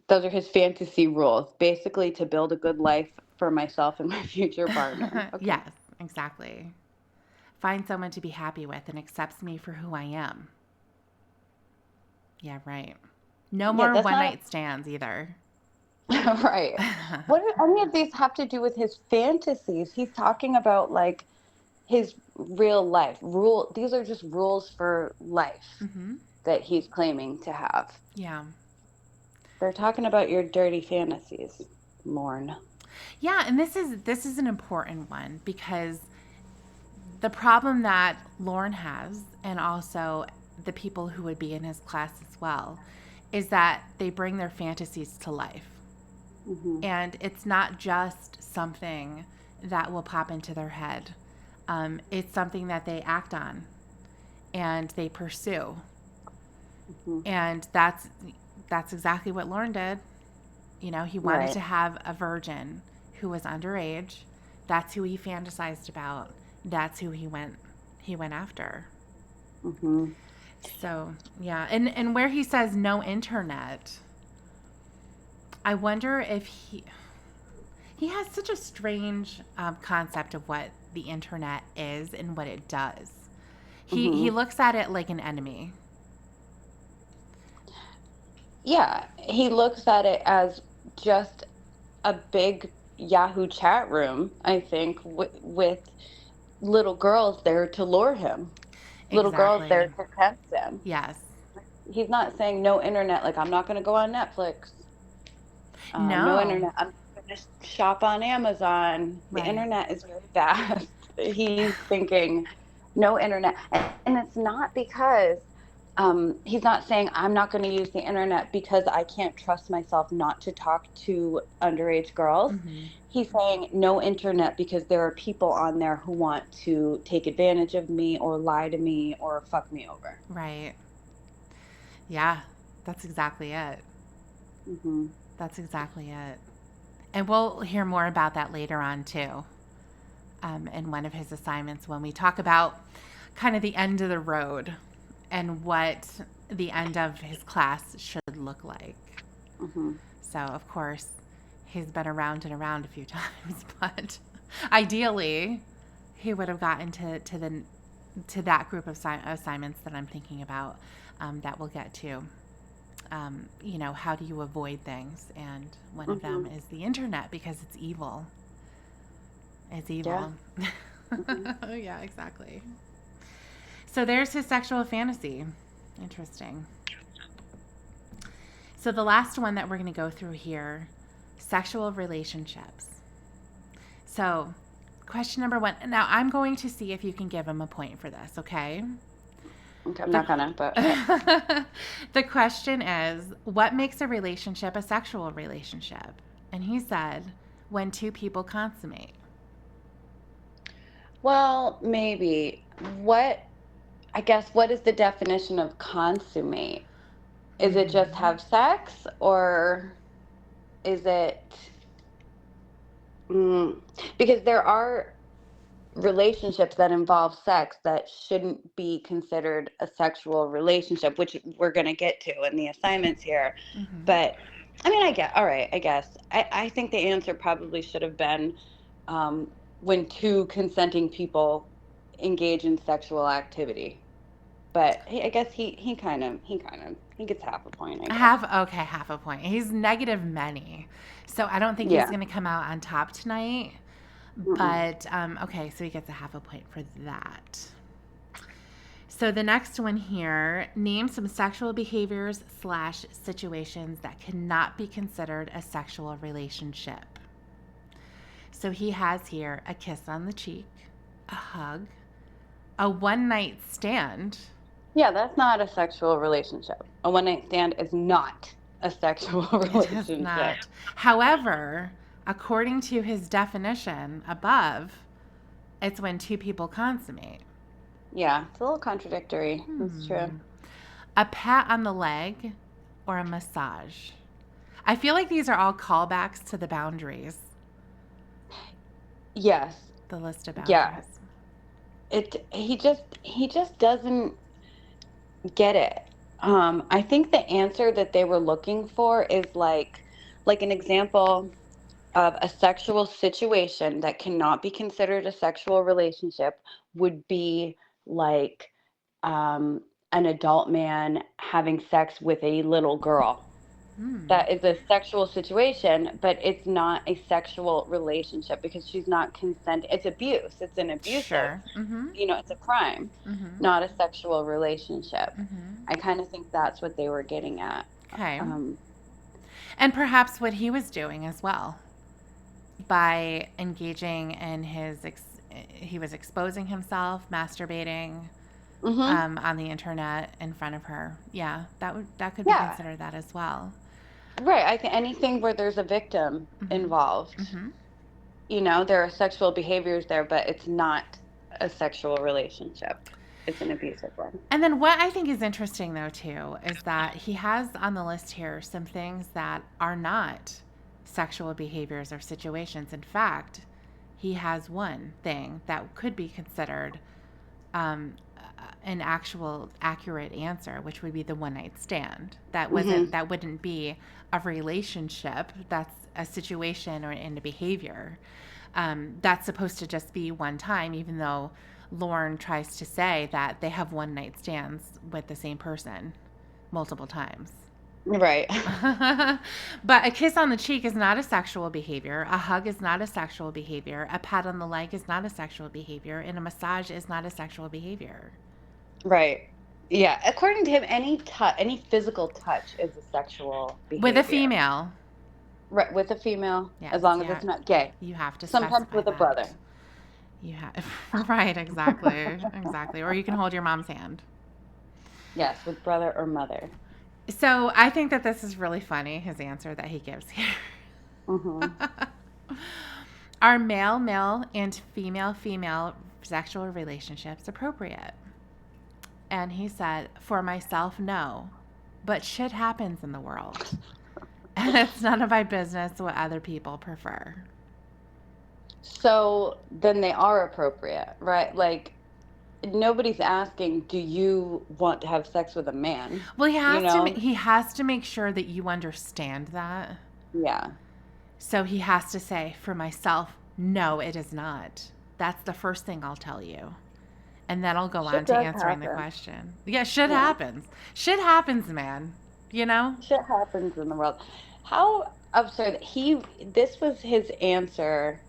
Those are his fantasy rules, basically to build a good life for myself and my future partner. Okay. Yes, exactly. Find someone to be happy with and accepts me for who I am. Yeah, right. No Yeah, more that's one not night stands either. right. What do any of these have to do with his fantasies? He's talking about like his real life. These are just rules for life Hmm. that he's claiming to have. Yeah. They're talking about your dirty fantasies, Lorne. Yeah, and this is an important one because the problem that Lauren has, and also the people who would be in his class as well, is that they bring their fantasies to life. Hmm. And it's not just something that will pop into their head. It's something that they act on and they pursue. Hmm. And that's exactly what Lauren did. He wanted Right. to have a virgin who was underage. That's who he fantasized about. That's who he went after. Hmm. So yeah, and where he says no internet, I wonder if he has such a strange concept of what the internet is and what it does. He Hmm. looks at it like an enemy. Yeah, he looks at it as just a big Yahoo chat room, I think, with little girls there to lure him, little girls there Exactly. to tempt him. Yes. He's not saying no internet, like, I'm not going to go on Netflix. No No. internet. I'm going to shop on Amazon. The Right. internet is very vast. He's thinking no internet. And it's not because he's not saying I'm not going to use the internet because I can't trust myself not to talk to underage girls. Mm-hmm. He's saying no internet because there are people on there who want to take advantage of me or lie to me or fuck me over. Right. Yeah. That's exactly it. Hmm. That's exactly it. And we'll hear more about that later on, too, in one of his assignments when we talk about kind of the end of the road and what the end of his class should look like. Hmm. So, of course, he's been around and around a few times, but ideally, he would have gotten to that group of assignments that I'm thinking about that we'll get to. How do you avoid things? And one of them Hmm. is the internet because it's evil. It's Yeah. evil. Hmm. Yeah, exactly. So there's his sexual fantasy. Interesting. So the last one that we're going to go through here, sexual relationships. So, question number 1. Now, I'm going to see if you can give him a point for this, okay? Okay, I'm The not gonna, but okay. The question is, what makes a relationship a sexual relationship? And he said, when two people consummate. Well, maybe. What, I guess, what is the definition of consummate? Is it just Mm-hmm. have sex or is it, mm, because there are relationships that involve sex that shouldn't be considered a sexual relationship, which we're going to get to in the assignments here. Mm-hmm. But I mean, I get, all right, I guess. I think the answer probably should have been when two consenting people engage in sexual activity. But I guess he gets half a point, I guess. Half a point. He's negative many. So I don't think he's Yeah. going to come out on top tonight. Mm-mm. But okay, so he gets a half a point for that. So the next one here, name some sexual behaviors slash situations that cannot be considered a sexual relationship. So he has here a kiss on the cheek, a hug, a one night stand. Yeah, that's not a sexual relationship. A one night stand is not a sexual It is relationship. not. However, according to his definition above, it's when two people consummate. Yeah, it's a little contradictory. That's true. A pat on the leg or a massage. I feel like these are all callbacks to the boundaries, Yes. the list of Yeah. boundaries. He just doesn't get it. I think the answer that they were looking for is like an example of a sexual situation that cannot be considered a sexual relationship would be like um, an adult man having sex with a little girl. Hmm. That is a sexual situation, but it's not a sexual relationship because she's not consent. It's abuse. It's an abusive, Sure. Mm-hmm. it's a crime, Mm-hmm. not a sexual relationship. Mm-hmm. I kind of think that's what they were getting at. Okay. Um, And perhaps what he was doing as well by engaging in he was exposing himself, masturbating hmm. on the internet in front of her. Yeah, that could be Yeah, considered that as well. right. I think anything where there's a victim involved, Mm-hmm. Mm-hmm. there are sexual behaviors there, but it's not a sexual relationship. It's an abusive one. And then what I think is interesting though too is that he has on the list here some things that are not sexual behaviors or situations. In fact, he has one thing that could be considered um, an actual accurate answer, which would be the one night stand. Hmm. That wouldn't be a relationship. That's a situation or in a behavior. That's supposed to just be one time, even though Lorne tries to say that they have one night stands with the same person multiple times. Right. But a kiss on the cheek is not a sexual behavior. A hug is not a sexual behavior. A pat on the leg is not a sexual behavior. And a massage is not a sexual behavior. Right. Yeah. According to him, any physical touch is a sexual With a behavior. female, Right. With a female, yes, as long as it's not gay. you have to Sometimes specify with a that. brother. You have right, exactly, exactly. Or you can hold your mom's hand. Yes, with brother or mother. So I think that this is really funny, his answer that he gives here. Hmm. Are male male and female female sexual relationships appropriate? And he said, for myself, no. But shit happens in the world. And it's none of my business what other people prefer. So then they are appropriate, right? Like nobody's asking, do you want to have sex with a man? Well, You know? he has to make sure that you understand that. Yeah. So he has to say, for myself, no, it is not. That's the first thing I'll tell you. And then I'll go on Shit to does answering the happen. question. Yeah, shit Yeah. happens. Shit happens, man. You know? Shit happens in the world. How absurd. This was his answer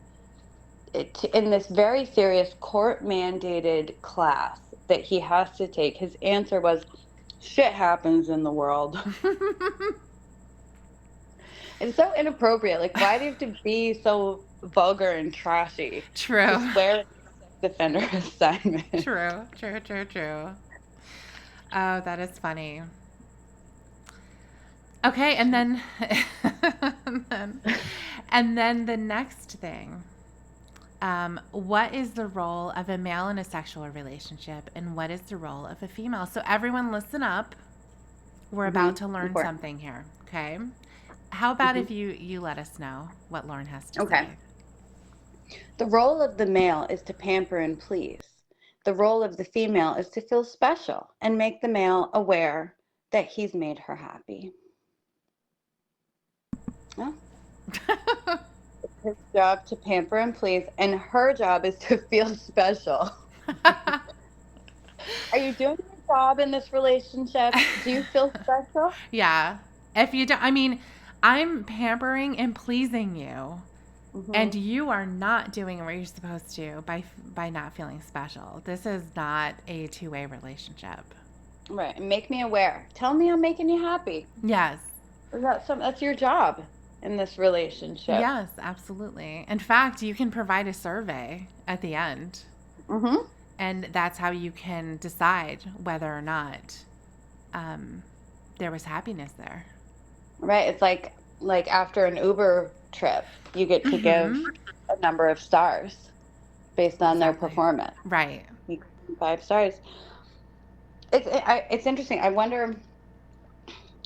in this very serious court mandated class that he has to take. His answer was, shit happens in the world. It's so inappropriate. Like, why do you have to be so vulgar and trashy to True. swear at a sex offender assignment? True. True, true, true. Oh, that is funny. Okay, and then and then, and then the next thing. What is the role of a male in a sexual relationship, and what is the role of a female? So everyone listen up. We're Hmm. about to learn Important. something here, okay? How about Hmm. if you let us know what Lauren has to Okay. say? The role of the male is to pamper and please. The role of the female is to feel special and make the male aware that he's made her happy. Yeah. It's his job to pamper and please, and her job is to feel special. Are you doing your job in this relationship? Do you feel special? Yeah. If you don't, I mean, I'm pampering and pleasing you, and Hmm. you are not doing what you're supposed to by not feeling special. This is not a two-way relationship. Right. And make me aware. Tell me I'm making you happy. Yes. That's your job in this relationship. Yes, absolutely. In fact, you can provide a survey at the end, Hmm. and that's how you can decide whether or not um, there was happiness there. Right. It's like after an Uber trip, you get to give Mm-hmm. a number of stars based on their Exactly. performance. Right. You give them 5 stars. It's interesting. I wonder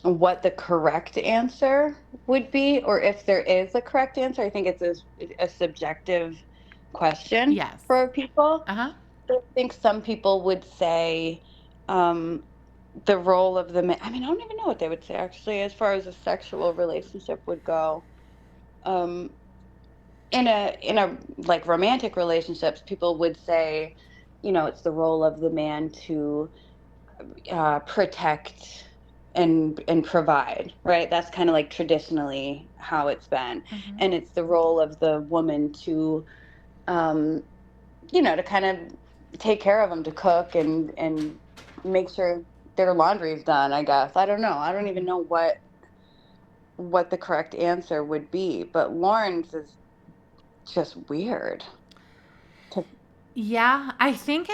what the correct answer would be, or if there is a correct answer. I think it's a subjective question Yes. for people. Uh huh. I think some people would say um, the role of the man. I mean, I don't even know what they would say actually, as far as a sexual relationship would go. Um, in a like romantic relationships, people would say, it's the role of the man to protect and provide, right? That's kind of like traditionally how it's been, Mm-hmm. and it's the role of the woman to, um, to kind of take care of them, to cook and make sure their laundry's done. I guess I don't know. I don't even Mm-hmm. know what the correct answer would be, but Lawrence is just weird. To, Yeah, I think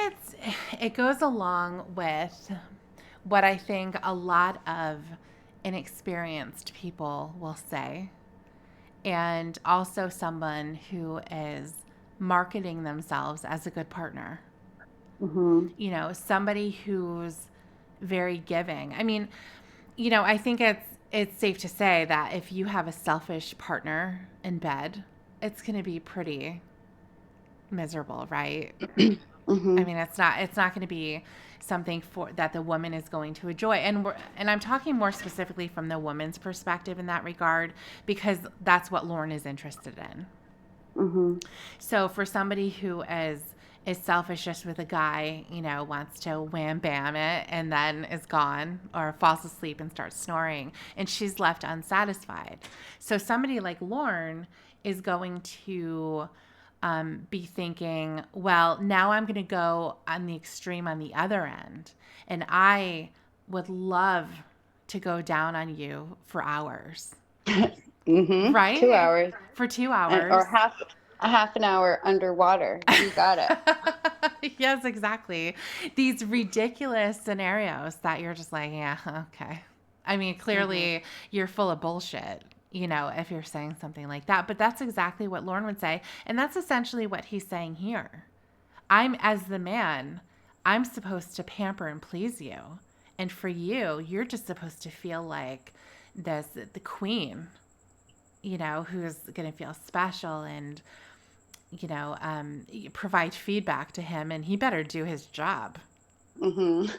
it goes along with what I think a lot of inexperienced people will say, and also someone who is marketing themselves as a good partner. hmm. Somebody who's very giving. I mean, I think it's safe to say that if you have a selfish partner in bed, it's going to be pretty miserable, right? I Hmm. mean, it's not going to be something for that the woman is going to enjoy. And I'm talking more specifically from the woman's perspective in that regard, because that's what Lauren is interested in. Hmm. So for somebody who is is selfish just with a guy, wants to wham bam it and then is gone or falls asleep and starts snoring and she's left unsatisfied. So somebody like Lauren is going to be thinking, well, now I'm going to go on the extreme on the other end. And I would love to go down on you for hours. Mm-hmm. Right? 2 hours. For 2 hours. Or a half an hour underwater. You got it. Yes, exactly. These ridiculous scenarios that you're just like, yeah, okay. I mean, clearly you're full of bullshit, if you're saying something like that. But that's exactly what Lauren would say. And that's essentially what he's saying here. As the man, I'm supposed to pamper and please you. And for you, you're just supposed to feel like the queen, who's going to feel special and, provide feedback to him. And he better do his job. He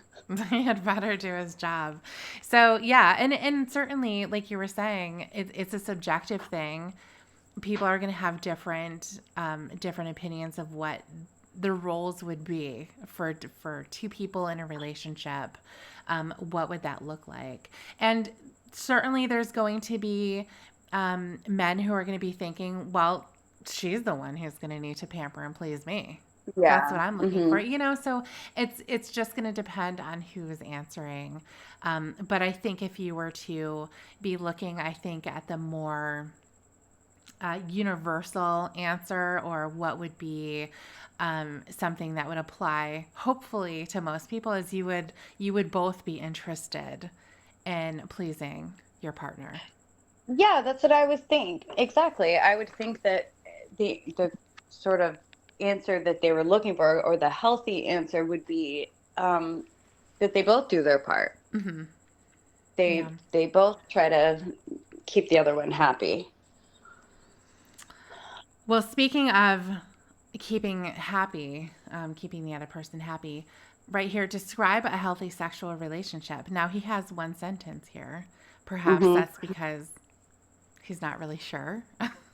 had better do his job. So, yeah. And certainly, like you were saying, it's a subjective thing. People are going to have different opinions of what the roles would be for two people in a relationship. What would that look like? And certainly there's going to be men who are going to be thinking, well, she's the one who's going to need to pamper and please me. Yeah. That's what I'm looking for, so it's just going to depend on who's answering. But I think if you were to be looking, I think at the more universal answer, or what would be something that would apply hopefully to most people, is you would both be interested in pleasing your partner. Yeah, that's what I would think. Exactly. I would think that the sort of answer that they were looking for, or the healthy answer, would be that they both do their part. Mm-hmm. They both try to keep the other one happy. Well, speaking of keeping happy, keeping the other person happy, right here, describe a healthy sexual relationship. Now, he has one sentence here. Perhaps that's because he's not really sure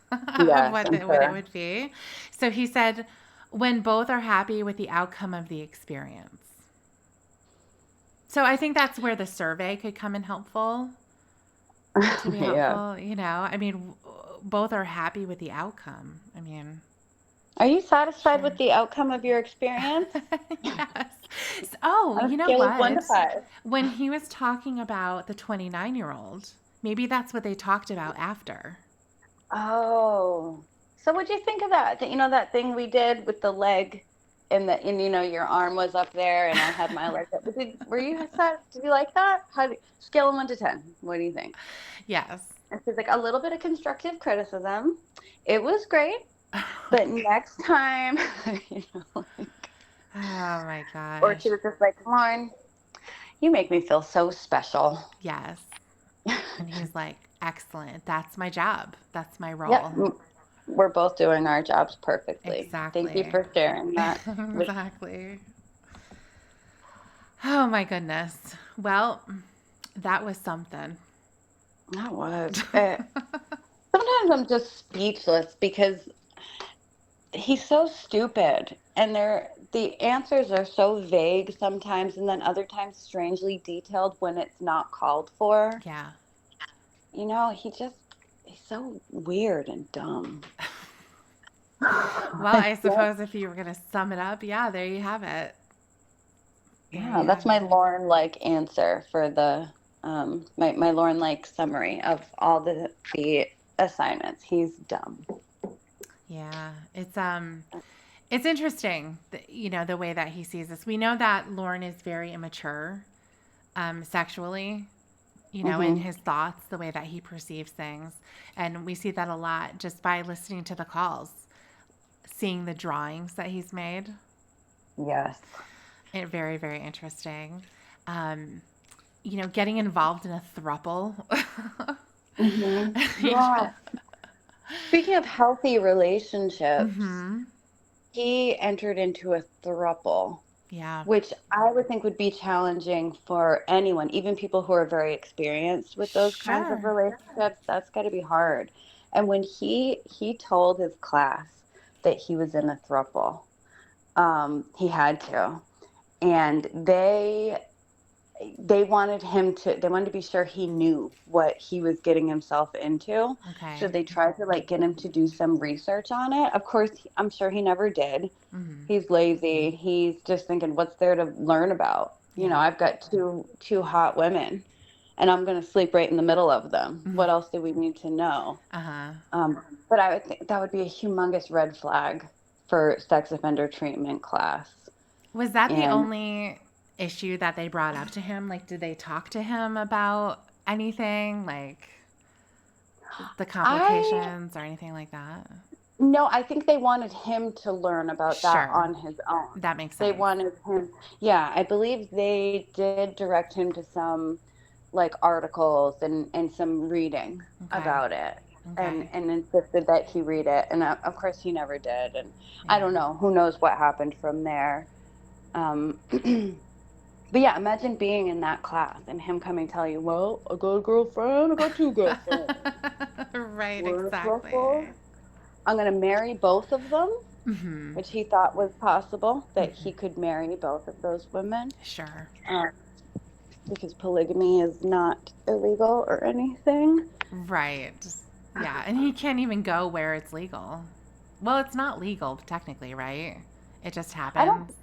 of what it would be. So he said, when both are happy with the outcome of the experience. So I think that's where the survey could come in helpful. To be helpful, I mean, both are happy with the outcome. I mean, are you satisfied with the outcome of your experience? Yes. Oh, you know what? 1 to 5. When he was talking about the 29-year-old, maybe that's what they talked about after. Oh, so what'd you think of that? That thing we did with the leg, and your arm was up there, and I had my leg up. Were you sad? Did you like that? Scale of 1 to 10? What do you think? Yes. And she's like, a little bit of constructive criticism. It was great, but next time, oh my gosh. Or she was just like, Lauren, you make me feel so special. Yes. And he's like, excellent. That's my job. That's my role. Yep. We're both doing our jobs perfectly. Exactly. Thank you for sharing that. Exactly. Oh my goodness. Well, that was something. That was. Sometimes I'm just speechless because he's so stupid, and the answers are so vague sometimes, and then other times strangely detailed when it's not called for. Yeah. He's so weird and dumb. Well, I suppose if you were going to sum it up, yeah, there you have it. Yeah, that's my Lauren-like answer for the my Lauren-like summary of all the assignments. He's dumb. Yeah, it's interesting, the way that he sees this. We know that Lauren is very immature, sexually, in his thoughts, the way that he perceives things, and we see that a lot just by listening to the calls, seeing the drawings that he's made. Yes. Very, very interesting. Getting involved in a throuple. Yeah. Speaking of healthy relationships, he entered into a throuple. Yeah. Which I would think would be challenging for anyone, even people who are very experienced with those kinds of relationships. That's got to be hard. And when he told his class that he was in a throuple, He had to. And they wanted him to they wanted to be sure he knew what he was getting himself into. So Okay. they tried to like get him to do some research on it. Of course, I'm sure he never did. Mm-hmm. He's lazy. He's just thinking, what's there to learn about? You know, Yeah. I've got two hot women and I'm going to sleep right in the middle of them. Mm-hmm. What else do we need to know? Uh-huh. But I would think that would be a humongous red flag for sex offender treatment class. Was that the And only issue that they brought up to him? Like, did they talk to him about anything, like the I complications or anything like that? No, I think they wanted him to learn about that Sure. on his own. That makes They sense. wanted him, yeah, I believe they did direct him to some like articles and some reading Okay. about it Okay. and insisted that he read it. And of course he never did. And I Yeah. don't know, who knows what happened from there. But yeah, imagine being in that class and him coming tell you, well, I got a girlfriend, I got two girlfriends. Right, We're exactly. couples. I'm going to marry both of them, Mm-hmm. which he thought was possible, that Mm-hmm. he could marry both of those women, Sure. um, because polygamy is not illegal or anything. Right. Yeah. And he can't even go where it's legal. Well, it's not legal technically, right? It just I don't, happens.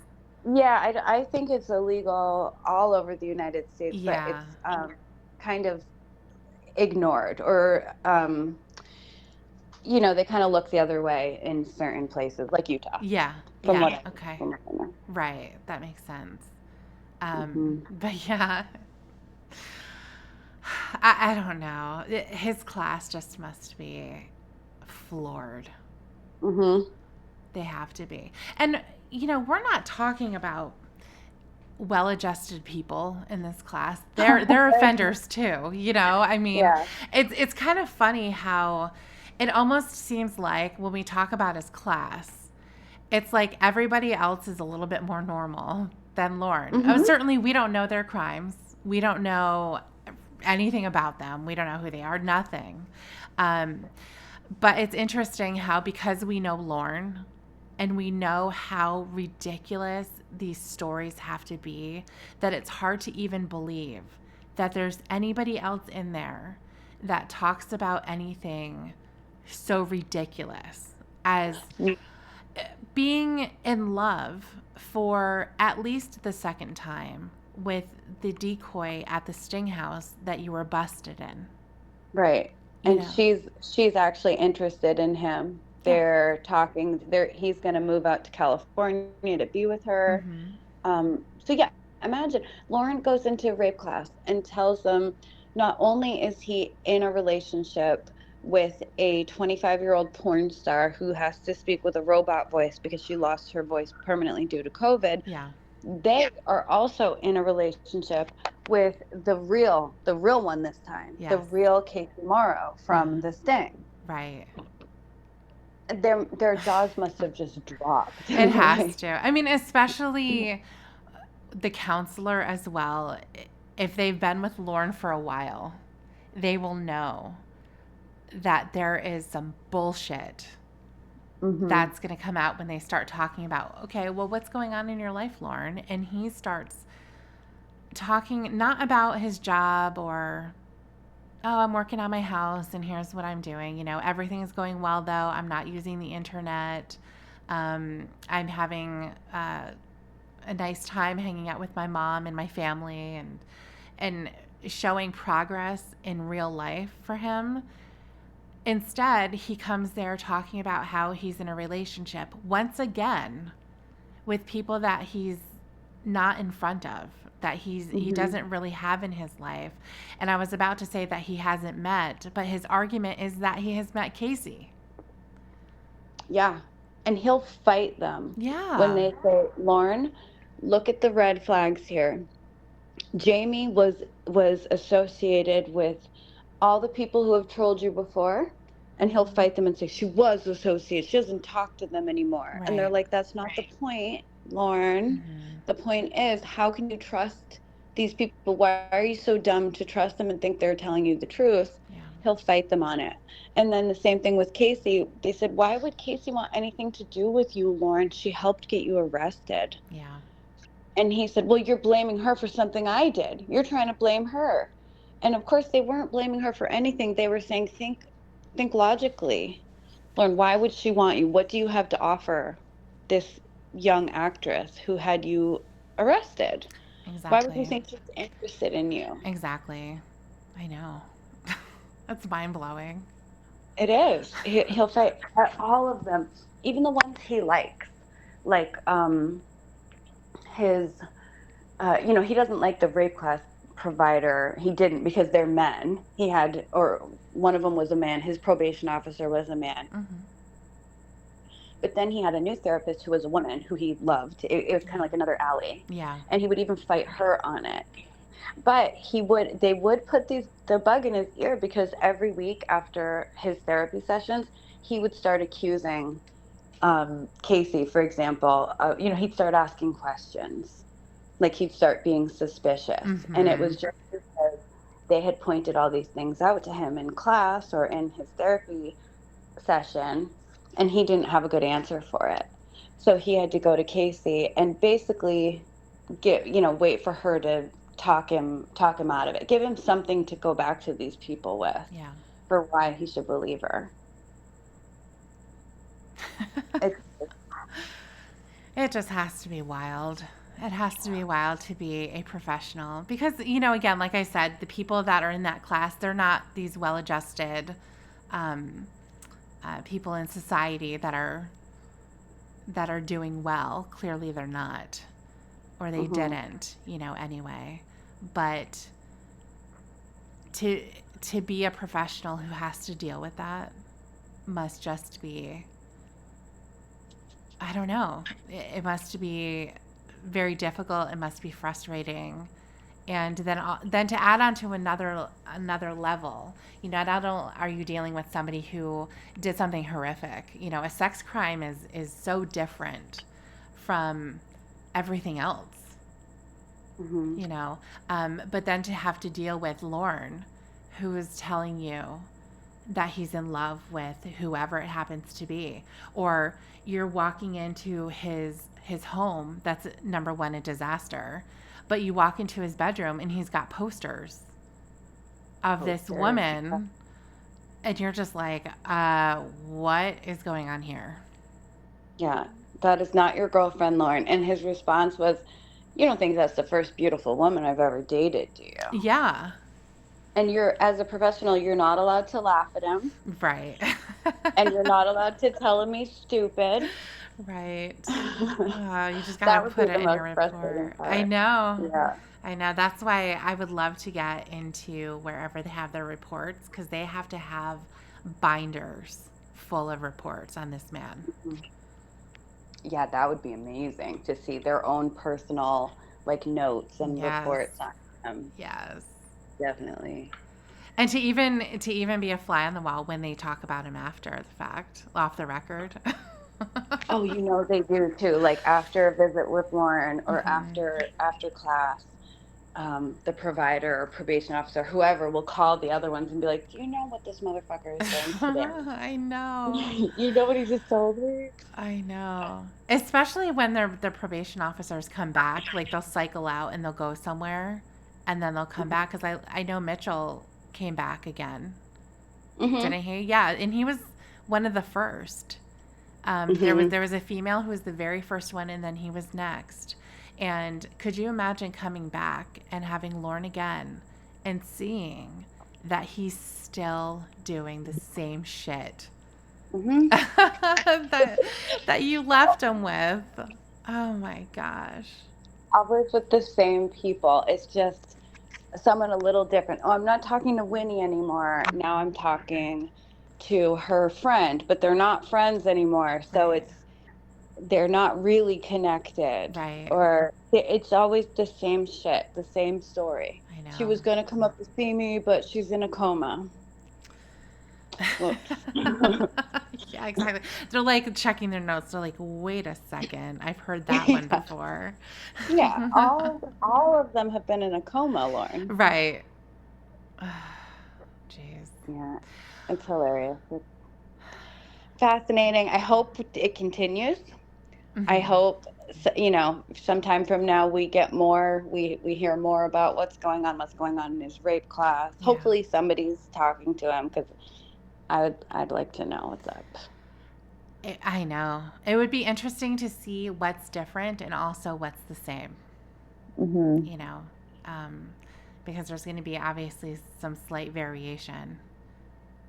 yeah, I think it's illegal all over the United States, but Yeah. it's kind of ignored or, they kind of look the other way in certain places, like Utah, Yeah. from Yeah. what I, Okay. from what I know. Right. That makes sense. Hmm. But yeah, I don't know. His class just must be floored. Hmm. They have to be. And, we're not talking about well-adjusted people in this class. They're offenders too, I mean, Yeah. it's kind of funny how it almost seems like when we talk about his class, it's like everybody else is a little bit more normal than Lauren. Oh, Hmm. certainly we don't know their crimes. We don't know anything about them. We don't know who they are, nothing. Um, but it's interesting how, because we know Lauren and we know how ridiculous these stories have to be, that it's hard to even believe that there's anybody else in there that talks about anything so ridiculous as being in love for at least the second time with the decoy at the sting house that you were busted in. Right. You And know? she's actually interested in him. Yeah. They're talking there he's going to move out to California to be with her. Mm-hmm. So yeah, imagine Lauren goes into rape class and tells them not only is he in a relationship with a 25-year-old porn star who has to speak with a robot voice because she lost her voice permanently due to COVID, Yeah. they are also in a relationship with the real one this time, the Yes. real Casey Morrow from The Sting. Right. Their jaws must have just dropped. It has Like, to. I mean, especially the counselor as well. If they've been with Lauren for a while, they will know that there is some bullshit hmm. that's going to come out when they start talking about, okay, well, what's going on in your life, Lauren? And he starts talking not about his job or, oh, I'm working on my house and here's what I'm doing. Everything is going well, though. I'm not using the internet. I'm having a nice time hanging out with my mom and my family, and showing progress in real life for him. Instead, he comes there talking about how he's in a relationship once again with people that he's not in front of, that he Hmm. doesn't really have in his life. And I was about to say that he hasn't met, but his argument is that he has met Casey. Yeah. And he'll fight them when Yeah. they say, Lauren, look at the red flags here. Jamie was associated with all the people who have trolled you before, and he'll Mm-hmm. fight them and say she was associated, she doesn't talk to them anymore, and they're Right. like, that's not the point, Lauren. Mm-hmm. The point is, how can you trust these people? Why are you so dumb to trust them and think they're telling you the truth? Yeah. he'll fight them on it. And then the same thing with Casey. They said, why would Casey want anything to do with you, Lauren? She helped get you arrested. Yeah. And he said, well, you're blaming her for something I did. You're trying to blame her. And of course, they weren't blaming her for anything. They were saying, think logically. Lauren, why would she want you? What do you have to offer this young actress who had you arrested? Why would you Exactly. think she's interested in you? Exactly. I know. That's mind-blowing. It is. He'll fight all of them, even the ones he likes. Like his, he doesn't like the rape class provider. He didn't because they're men. He had, or one of them was a man. His probation officer was a man. Mm-hmm. But then he had a new therapist who was a woman who he loved. It was kind of like another Ally, Yeah. and he would even fight her on it. But they would put the bug in his ear because every week after his therapy sessions, he would start accusing Casey, for example. He'd start asking questions, like he'd start being suspicious, and it Mm-hmm. was just because they had pointed all these things out to him in class or in his therapy session, and he didn't have a good answer for it. So he had to go to Casey and basically wait for her to talk him out of it. Give him something to go back to these people with Yeah. for why he should believe her. It's It just has to be wild. It has to be wild to be a professional because, again, like I said, the people that are in that class, they're not these well-adjusted um, people in society that are doing well. Clearly, they're not, or they mhm. didn't, anyway. But to to be a professional who has to deal with that must just be, I don't know. It must be very difficult. It must be frustrating. And then to add on to another level, not only are you dealing with somebody who did something horrific, a sex crime is so different from everything else, Mhm. you know. But then to have to deal with Lorne, who is telling you that he's in love with whoever it happens to be, or you're walking into his home that's number one a disaster, but you walk into his bedroom and he's got posters of this Posters. woman, and you're just like, what is going on here? Yeah, that is not your girlfriend, Lauren. And his response was, "You don't think that's the first beautiful woman I've ever dated, do you?" Yeah, And as a professional, you're not allowed to laugh at him, right. and you're not allowed to tell him he's stupid. Right. You just got to That would be put the it in your most frustrating report. I part. know. Yeah. I know. That's why I would love to get into wherever they have their reports because they have to have binders full of reports on this man. Mhm. Yeah, that would be amazing to see their own personal like notes and Yes. reports on him. Yes. Definitely. And to even be a fly on the wall when they talk about him after the fact, off the record. Oh, they do too. Like after a visit with Lauren or Hmm. after class, the provider or probation officer, whoever, will call the other ones and be like, "Do you know what this motherfucker is saying today? I know. You know what he just told me?" I know. Especially when the probation officers come back, like they'll cycle out and they'll go somewhere and then they'll come back because I know Mitchell came back again. Mhm. Didn't he? Yeah, and he was one of the first. There was Mhm. there was a female who was the very first one, and then he was next. And could you imagine coming back and having Lorne again and seeing that he's still doing the same shit Mhm. that that you left him with? Oh my gosh. Always with the same people. It's just someone a little different. Oh, I'm not talking to Winnie anymore. Now I'm talking to her friend, but they're not friends anymore. So Right. they're not really connected, Right. or it's always the same shit, the same story. I She know. was going to come up to see me, but she's in a coma. Whoops. Yeah, exactly. They're like checking their notes. They're like, wait a second, I've heard that one Yeah. before. Yeah, all of them have been in a coma, Lauren. Right. Jeez. Yeah, it's hilarious. It's fascinating. I hope it continues. I Hmm. hope, sometime from now we get more, we hear more about what's going on in his rape class. Yeah. Hopefully somebody's talking to him, because I'd like to know what's up. I know. It would be interesting to see what's different and also what's the same, Hmm. you know, um, because there's going to be obviously some slight variation.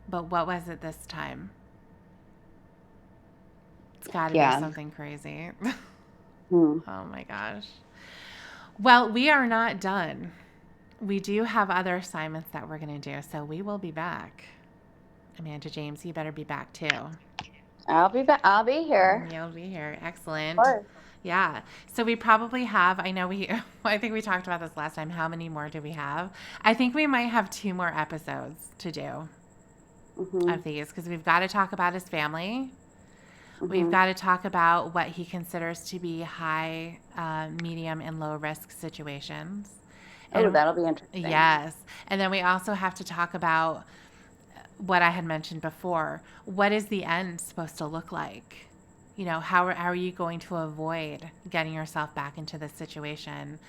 But what was it this time? It's got to be Yeah. something crazy. Hmm. Oh my gosh. Well, we are not done. We do have other assignments that we're going to do, so we will be back. Amanda James, you better be back too. I'll be back. I'll be here. You'll be here. Of Excellent. course. Yeah. So we probably have, I know I think we talked about this last time. How many more do we have? I think we might have 2 more episodes to do Hmm. of these because we've got to talk about his family. We've Hmm. got to talk about what he considers to be high, medium, and low risk situations. Oh, And that'll be interesting. yes. And then we also have to talk about what I had mentioned before. What is the end supposed to look like? How are you going to avoid getting yourself back into this situation?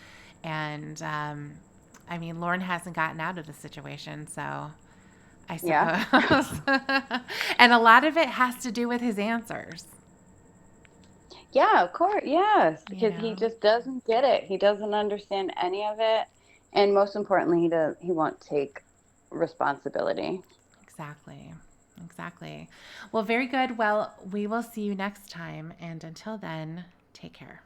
And I mean, Lauren hasn't gotten out of the situation, so I Yeah. suppose. And a lot of it has to do with his answers, Yeah, of course. Yes, you because he know? just doesn't get it. He doesn't understand any of it, and most importantly, he won't take responsibility. Exactly. Exactly. Well, very good. Well, we will see you next time. And until then, take care.